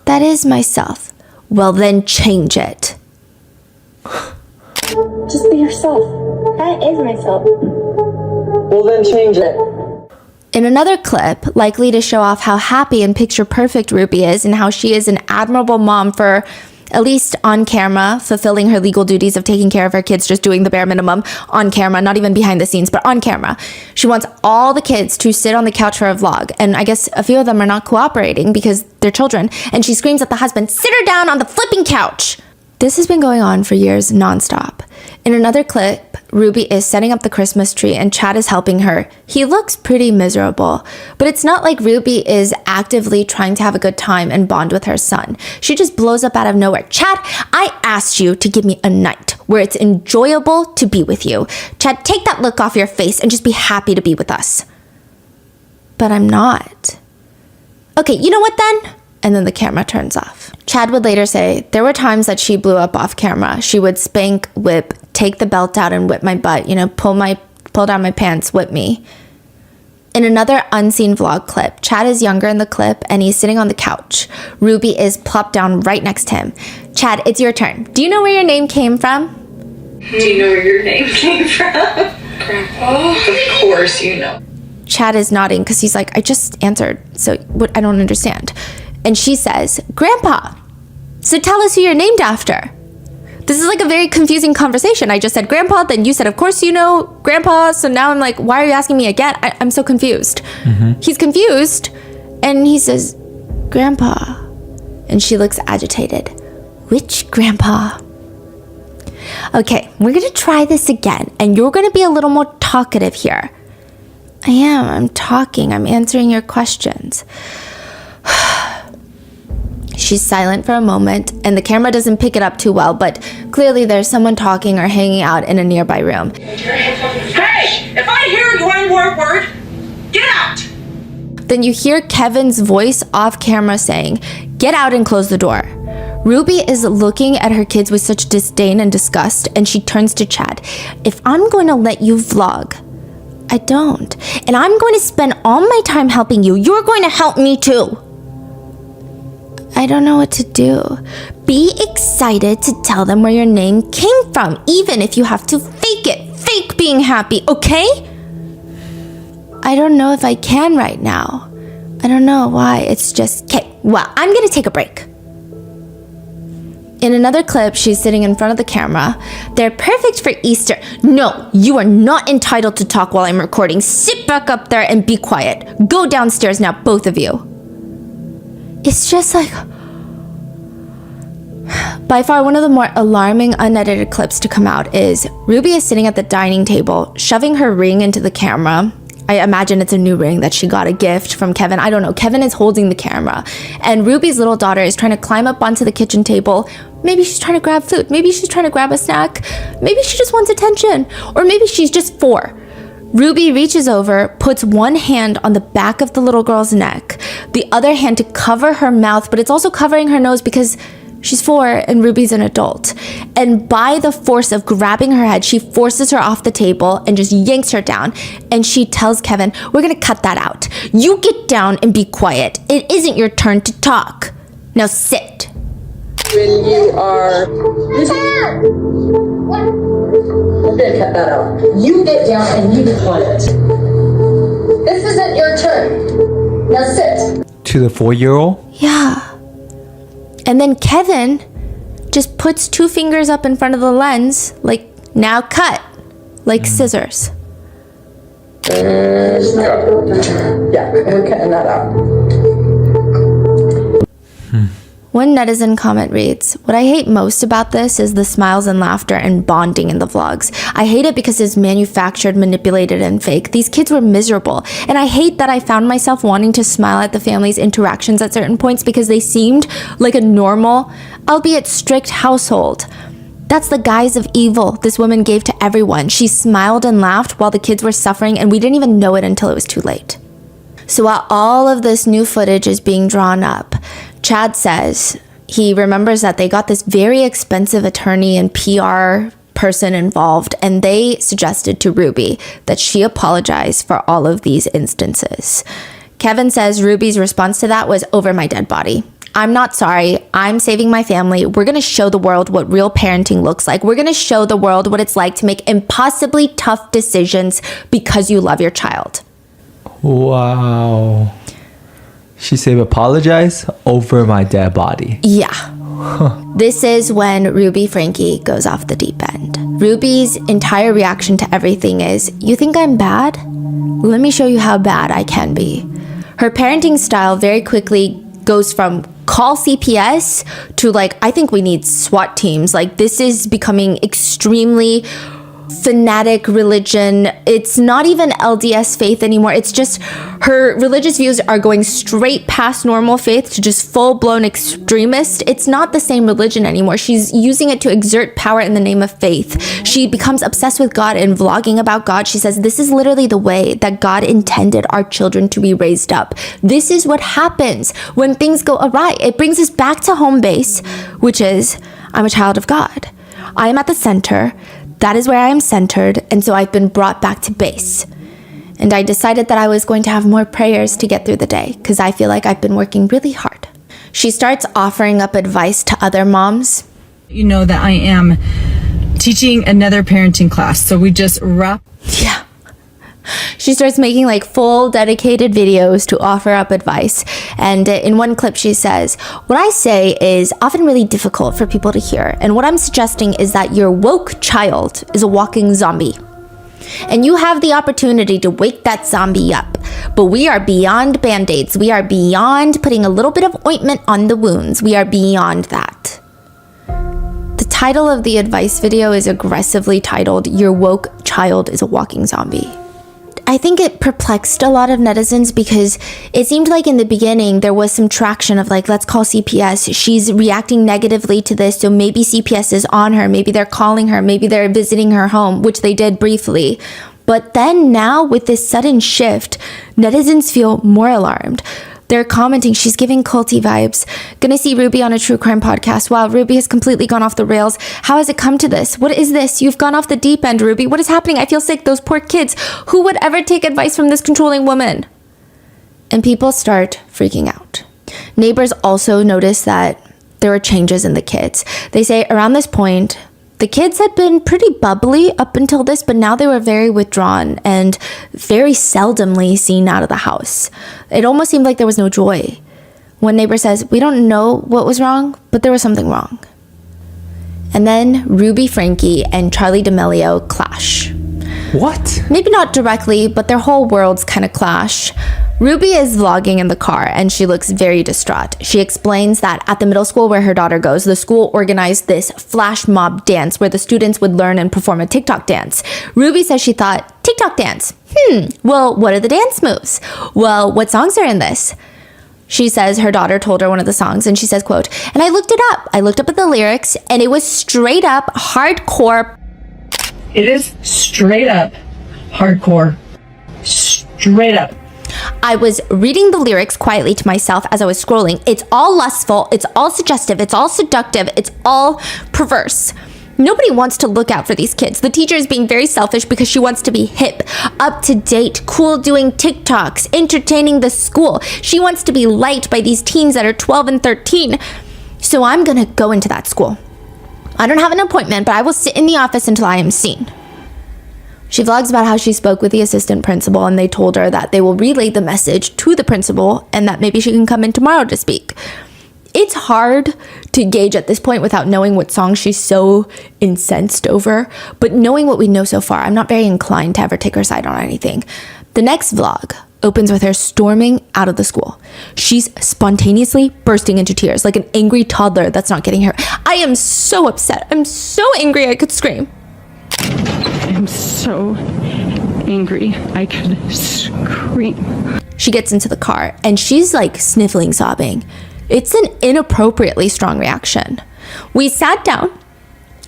That is myself. Well, then change it. Just be yourself. That is myself. Well, then change it. In another clip, likely to show off how happy and picture perfect Ruby is and how she is an admirable mom for, at least on camera, fulfilling her legal duties of taking care of her kids, just doing the bare minimum on camera, not even behind the scenes, but on camera. She wants all the kids to sit on the couch for a vlog, and I guess a few of them are not cooperating because they're children, and she screams at the husband, sit her down on the flipping couch! This has been going on for years nonstop. In another clip, Ruby is setting up the Christmas tree and Chad is helping her. He looks pretty miserable, but it's not like Ruby is actively trying to have a good time and bond with her son. She just blows up out of nowhere. Chad, I asked you to give me a night where it's enjoyable to be with you. Chad, take that look off your face and just be happy to be with us. But I'm not. Okay, you know what then? And then the camera turns off. Chad would later say, there were times that she blew up off camera. She would spank, whip, take the belt out and whip my butt, pull down my pants, whip me. In another unseen vlog clip, Chad is younger in the clip and he's sitting on the couch. Ruby is plopped down right next to him. Chad, it's your turn. Do you know where your name came from? Do you know where your name came from? Grandpa? Of course you know. Chad is nodding because he's like, I just answered, so what? I don't understand. And she says, Grandpa. So tell us who you're named after. This is like a very confusing conversation. I just said Grandpa, then you said, of course you know Grandpa. So now I'm like, why are you asking me again? I'm so confused. Mm-hmm. He's confused. And he says, Grandpa. And she looks agitated. Which Grandpa? Okay, we're going to try this again. And you're going to be a little more talkative here. I am. I'm talking. I'm answering your questions. She's silent for a moment, and the camera doesn't pick it up too well, but clearly there's someone talking or hanging out in a nearby room. Hey! If I hear one more word, get out! Then you hear Kevin's voice off camera saying, get out and close the door. Ruby is looking at her kids with such disdain and disgust, and she turns to Chad. If I'm going to let you vlog, I don't. And I'm going to spend all my time helping you. You're going to help me too. I don't know what to do. Be excited to tell them where your name came from, even if you have to fake it. Fake being happy, okay? I don't know if I can right now. I don't know why. It's just, okay, well, I'm gonna take a break. In another clip, she's sitting in front of the camera. They're perfect for Easter. No, you are not entitled to talk while I'm recording. Sit back up there and be quiet. Go downstairs now, both of you. It's just like, by far one of the more alarming unedited clips to come out is Ruby is sitting at the dining table, shoving her ring into the camera. I imagine it's a new ring that she got a gift from Kevin. I don't know. Kevin is holding the camera. And Ruby's little daughter is trying to climb up onto the kitchen table. Maybe she's trying to grab food. Maybe she's trying to grab a snack. Maybe she just wants attention. Or maybe she's just 4. Ruby reaches over, puts one hand on the back of the little girl's neck, the other hand to cover her mouth, but it's also covering her nose because she's 4 and Ruby's an adult. And by the force of grabbing her head, she forces her off the table and just yanks her down. And she tells Kevin, we're gonna cut that out. You get down and be quiet. It isn't your turn to talk. Now sit. When you are... I'm gonna cut that out. You get down and you be quiet. This isn't your turn. Now sit. To the 4-year-old? Yeah. And then Kevin just puts 2 fingers up in front of the lens, like, now cut, like scissors. Yeah, we're cutting that out. One netizen comment reads, what I hate most about this is the smiles and laughter and bonding in the vlogs. I hate it because it's manufactured, manipulated, and fake. These kids were miserable. And I hate that I found myself wanting to smile at the family's interactions at certain points because they seemed like a normal, albeit strict household. That's the guise of evil this woman gave to everyone. She smiled and laughed while the kids were suffering, and we didn't even know it until it was too late. So while all of this new footage is being drawn up, Chad says he remembers that they got this very expensive attorney and PR person involved, and they suggested to Ruby that she apologize for all of these instances. Kevin says Ruby's response to that was, "Over my dead body. I'm not sorry. I'm saving my family. We're going to show the world what real parenting looks like. We're going to show the world what it's like to make impossibly tough decisions because you love your child." Wow. She said apologize over my dead body. Yeah. This is when Ruby Franke goes off the deep end. Ruby's entire reaction to everything is, "You think I'm bad? Let me show you how bad I can be." Her parenting style very quickly goes from call CPS to like, I think we need SWAT teams. Like, this is becoming extremely fanatic religion. It's not even LDS faith anymore. It's just her religious views are going straight past normal faith to just full-blown extremist. It's not the same religion anymore. She's using it to exert power in the name of faith. She becomes obsessed with God and vlogging about God. She says, "This is literally the way that God intended our children to be raised up. This is what happens when things go awry." It brings us back to home base, which is, I'm a child of God. I am at the center. That is where I am centered, and so I've been brought back to base. And I decided that I was going to have more prayers to get through the day, because I feel like I've been working really hard. She starts offering up advice to other moms. You know that I am teaching another parenting class, so we just wrap. Yeah. She starts making like full dedicated videos to offer up advice. And in one clip she says, "What I say is often really difficult for people to hear. And what I'm suggesting is that your woke child is a walking zombie. And you have the opportunity to wake that zombie up. But we are beyond band-aids. We are beyond putting a little bit of ointment on the wounds. We are beyond that." The title of the advice video is aggressively titled, "Your woke child is a walking zombie." I think it perplexed a lot of netizens because it seemed like in the beginning there was some traction of like, let's call CPS. She's reacting negatively to this, so maybe CPS is on her. Maybe they're calling her. Maybe they're visiting her home, which they did briefly. But then now with this sudden shift, netizens feel more alarmed. They're commenting, "She's giving culty vibes. Gonna see Ruby on a true crime podcast. Wow, Ruby has completely gone off the rails. How has it come to this? What is this? You've gone off the deep end, Ruby. What is happening? I feel sick. Those poor kids. Who would ever take advice from this controlling woman?" And people start freaking out. Neighbors also notice that there were changes in the kids. They say around this point, the kids had been pretty bubbly up until this, but now they were very withdrawn and very seldomly seen out of the house. It almost seemed like there was no joy. One neighbor says, "We don't know what was wrong, but there was something wrong." And then Ruby Franke and Charlie D'Amelio clash. What? Maybe not directly, but their whole worlds kind of clash. Ruby is vlogging in the car and she looks very distraught. She explains that at the middle school where her daughter goes, the school organized this flash mob dance where the students would learn and perform a TikTok dance. Ruby says she thought, TikTok dance? Well, what are the dance moves? Well, what songs are in this? She says her daughter told her one of the songs and she says, quote, "And I looked it up. I looked up at the lyrics and it was straight up hardcore." It is straight up hardcore. Straight up. I was reading the lyrics quietly to myself as I was scrolling. It's all lustful, it's all suggestive, it's all seductive, it's all perverse. Nobody wants to look out for these kids. The teacher is being very selfish because she wants to be hip, up to date, cool, doing TikToks, entertaining the school. She wants to be liked by these teens that are 12 and 13. So I'm gonna go into that school. I don't have an appointment, but I will sit in the office until I am seen. She vlogs about how she spoke with the assistant principal and they told her that they will relay the message to the principal and that maybe she can come in tomorrow to speak. It's hard to gauge at this point without knowing what song she's so incensed over, but knowing what we know so far, I'm not very inclined to ever take her side on anything. The next vlog opens with her storming out of the school. She's spontaneously bursting into tears like an angry toddler that's not getting her. I am so upset. I'm so angry I could scream. I'm so angry I could scream. She gets into the car and she's like sniffling, sobbing. It's an inappropriately strong reaction. We sat down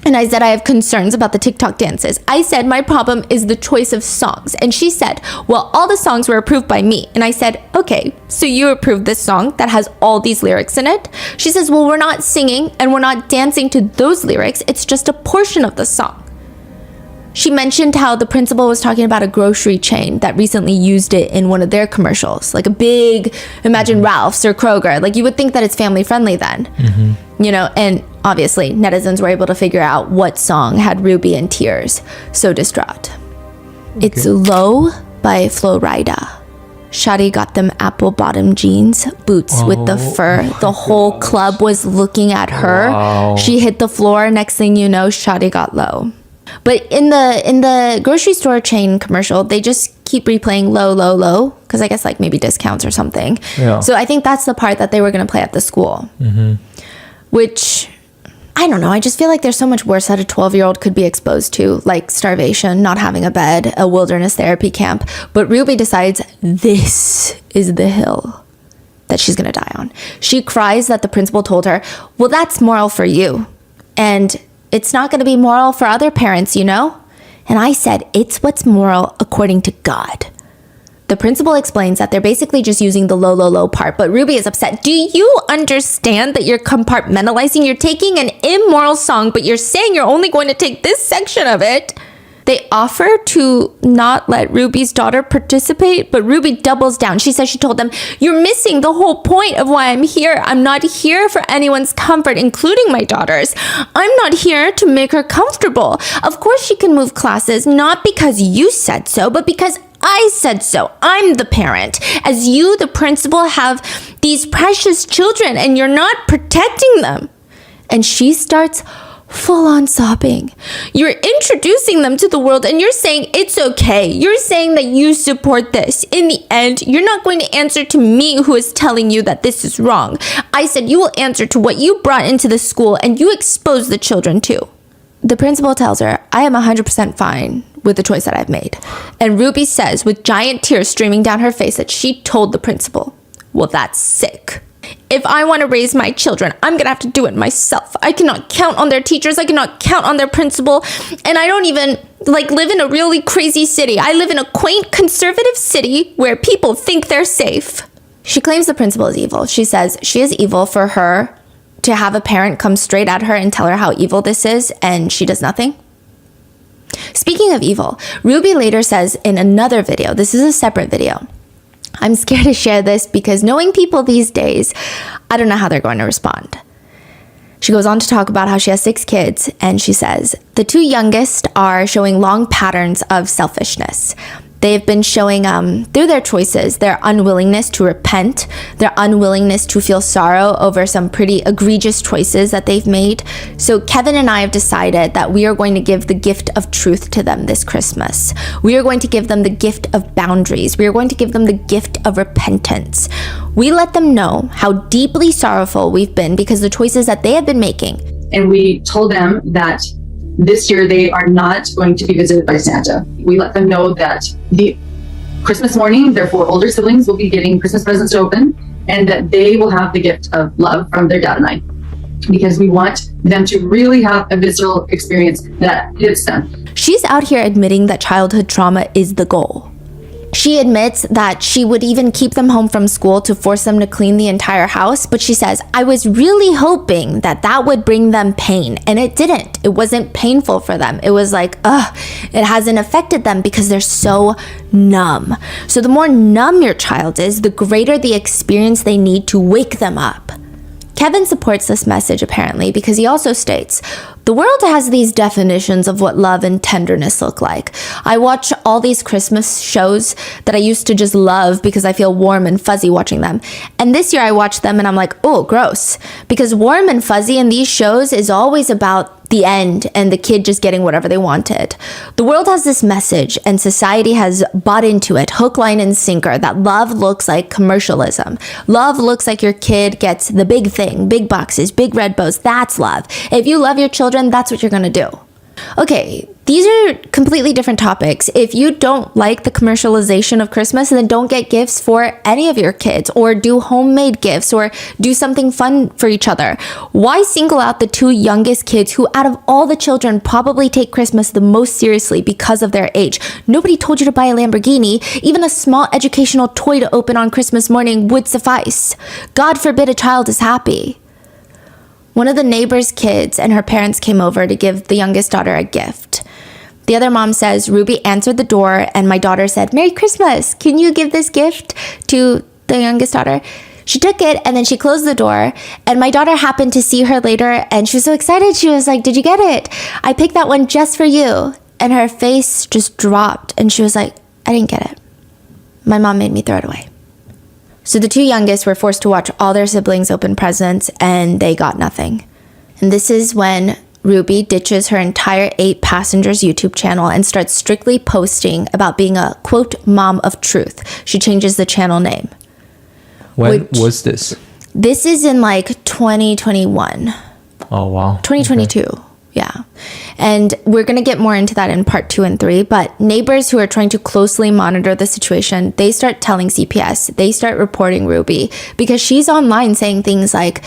and I said I have concerns about the TikTok dances. I said my problem is the choice of songs. And she said, well, all the songs were approved by me. And I said, okay, so you approved this song that has all these lyrics in it? She says, well, we're not singing and we're not dancing to those lyrics. It's just a portion of the song. She mentioned how the principal was talking about a grocery chain that recently used it in one of their commercials, like a big, imagine Ralph's or Kroger. Like, you would think that it's family friendly then, you know, and obviously netizens were able to figure out what song had Ruby in tears, so distraught. It's Low by Flo Rida. Shadi got them apple bottom jeans, boots with the fur. The whole club was looking at her. Wow. She hit the floor. Next thing you know, Shadi got low. But in the grocery store chain commercial, they just keep replaying low, low, low, because I guess like maybe discounts or something. Yeah. So I think that's the part that they were going to play at the school. Which, I don't know, I just feel like there's so much worse that a 12-year-old could be exposed to, like starvation, not having a bed, a wilderness therapy camp. But Ruby decides this is the hill that she's going to die on. She cries that the principal told her, well, that's moral for you. And it's not going to be moral for other parents, you know? And I said, it's what's moral according to God. The principal explains that they're basically just using the low, low, low part, but Ruby is upset. Do you understand that you're compartmentalizing? You're taking an immoral song, but you're saying you're only going to take this section of it. They offer to not let Ruby's daughter participate, but Ruby doubles down. She says she told them, you're missing the whole point of why I'm here. I'm not here for anyone's comfort, including my daughter's. I'm not here to make her comfortable. Of course she can move classes, not because you said so, but because I said so. I'm the parent. As you, the principal, have these precious children and you're not protecting them. And she starts full on sobbing. You're introducing them to the world and you're saying it's okay. You're saying that you support this. In the end, you're not going to answer to me who is telling you that this is wrong. I said you will answer to what you brought into the school and you expose the children to. The principal tells her, I am 100% fine with the choice that I've made. And Ruby says, with giant tears streaming down her face, that she told the principal, well, that's sick. If I want to raise my children, I'm going to have to do it myself. I cannot count on their teachers. I cannot count on their principal. And I don't even live in a really crazy city. I live in a quaint conservative city where people think they're safe. She claims the principal is evil. She says she is evil for her to have a parent come straight at her and tell her how evil this is, and she does nothing. Speaking of evil, Ruby later says in another video, this is a separate video, I'm scared to share this because knowing people these days, I don't know how they're going to respond. She goes on to talk about how she has 6 kids, and she says, the 2 youngest are showing long patterns of selfishness. They've been showing, through their choices, their unwillingness to repent, their unwillingness to feel sorrow over some pretty egregious choices that they've made. So Kevin and I have decided that we are going to give the gift of truth to them this Christmas. We are going to give them the gift of boundaries. We are going to give them the gift of repentance. We let them know how deeply sorrowful we've been because the choices that they have been making. And we told them that this year, they are not going to be visited by Santa. We let them know that the Christmas morning, their 4 older siblings will be getting Christmas presents to open, and that they will have the gift of love from their dad and I, because we want them to really have a visceral experience that hits them. She's out here admitting that childhood trauma is the goal. She admits that she would even keep them home from school to force them to clean the entire house, but she says, I was really hoping that that would bring them pain, and it didn't. It wasn't painful for them. It was like, it hasn't affected them because they're so numb. So the more numb your child is, the greater the experience they need to wake them up. Kevin supports this message apparently because he also states, the world has these definitions of what love and tenderness look like. I watch all these Christmas shows that I used to just love because I feel warm and fuzzy watching them. And this year I watch them and I'm like, oh, gross. Because warm and fuzzy in these shows is always about the end and the kid just getting whatever they wanted. The world has this message and society has bought into it, hook, line, and sinker, that love looks like commercialism. Love looks like your kid gets the big thing, big boxes, big red bows. That's love. If you love your children, that's what you're gonna do. Okay, these are completely different topics. If you don't like the commercialization of Christmas, then don't get gifts for any of your kids, or do homemade gifts, or do something fun for each other. Why single out the 2 youngest kids who, out of all the children, probably take Christmas the most seriously because of their age? Nobody told you to buy a Lamborghini. Even a small educational toy to open on Christmas morning would suffice. God forbid a child is happy. One of the neighbor's kids and her parents came over to give the youngest daughter a gift. The other mom says Ruby answered the door and my daughter said, "Merry Christmas. Can you give this gift to the youngest daughter?" She took it and then she closed the door, and my daughter happened to see her later and she was so excited. She was like, "Did you get it? I picked that one just for you." And her face just dropped and she was like, "I didn't get it. My mom made me throw it away." So the two youngest were forced to watch all their siblings open presents and they got nothing. And this is when Ruby ditches her entire 8 passengers YouTube channel and starts strictly posting about being a, quote, mom of truth. She changes the channel name. When was this? This is in like 2021. Oh, wow. 2022. Okay. Yeah. And we're going to get more into that in part 2 and 3. But neighbors who are trying to closely monitor the situation, they start telling CPS, they start reporting Ruby because she's online saying things like,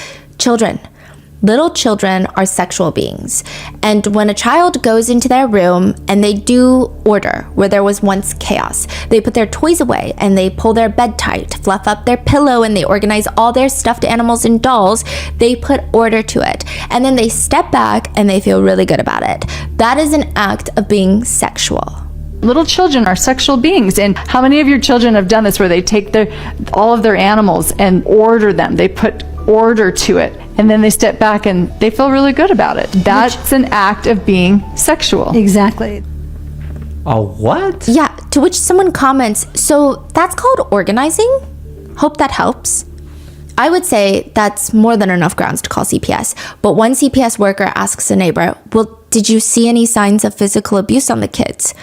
little children are sexual beings. And when a child goes into their room and they do order where there was once chaos, they put their toys away and they pull their bed tight, fluff up their pillow, and they organize all their stuffed animals and dolls, they put order to it. And then they step back and they feel really good about it. That is an act of being sexual. Little children are sexual beings, and how many of your children have done this where they take all of their animals and order them? They put order to it, and then they step back and they feel really good about it. That's an act of being sexual. Exactly. A what? Yeah, to which someone comments, "So that's called organizing? Hope that helps." I would say that's more than enough grounds to call CPS. But one CPS worker asks a neighbor, "Well, did you see any signs of physical abuse on the kids?"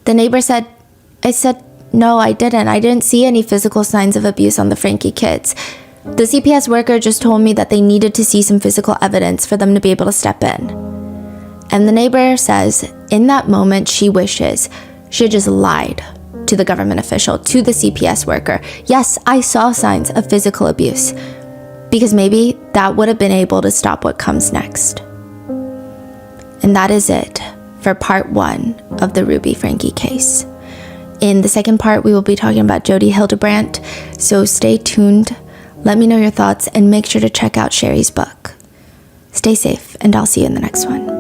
The neighbor said, "No, I didn't. I didn't see any physical signs of abuse on the Franke kids. The CPS worker just told me that they needed to see some physical evidence for them to be able to step in." And the neighbor says, in that moment, she wishes she had just lied to the government official, to the CPS worker. "Yes, I saw signs of physical abuse," because maybe that would have been able to stop what comes next. And that is it for part 1 of the Ruby Franke case. In the second part, we will be talking about Jodi Hildebrandt, so stay tuned. Let me know your thoughts and make sure to check out Sherry's book. Stay safe, and I'll see you in the next one.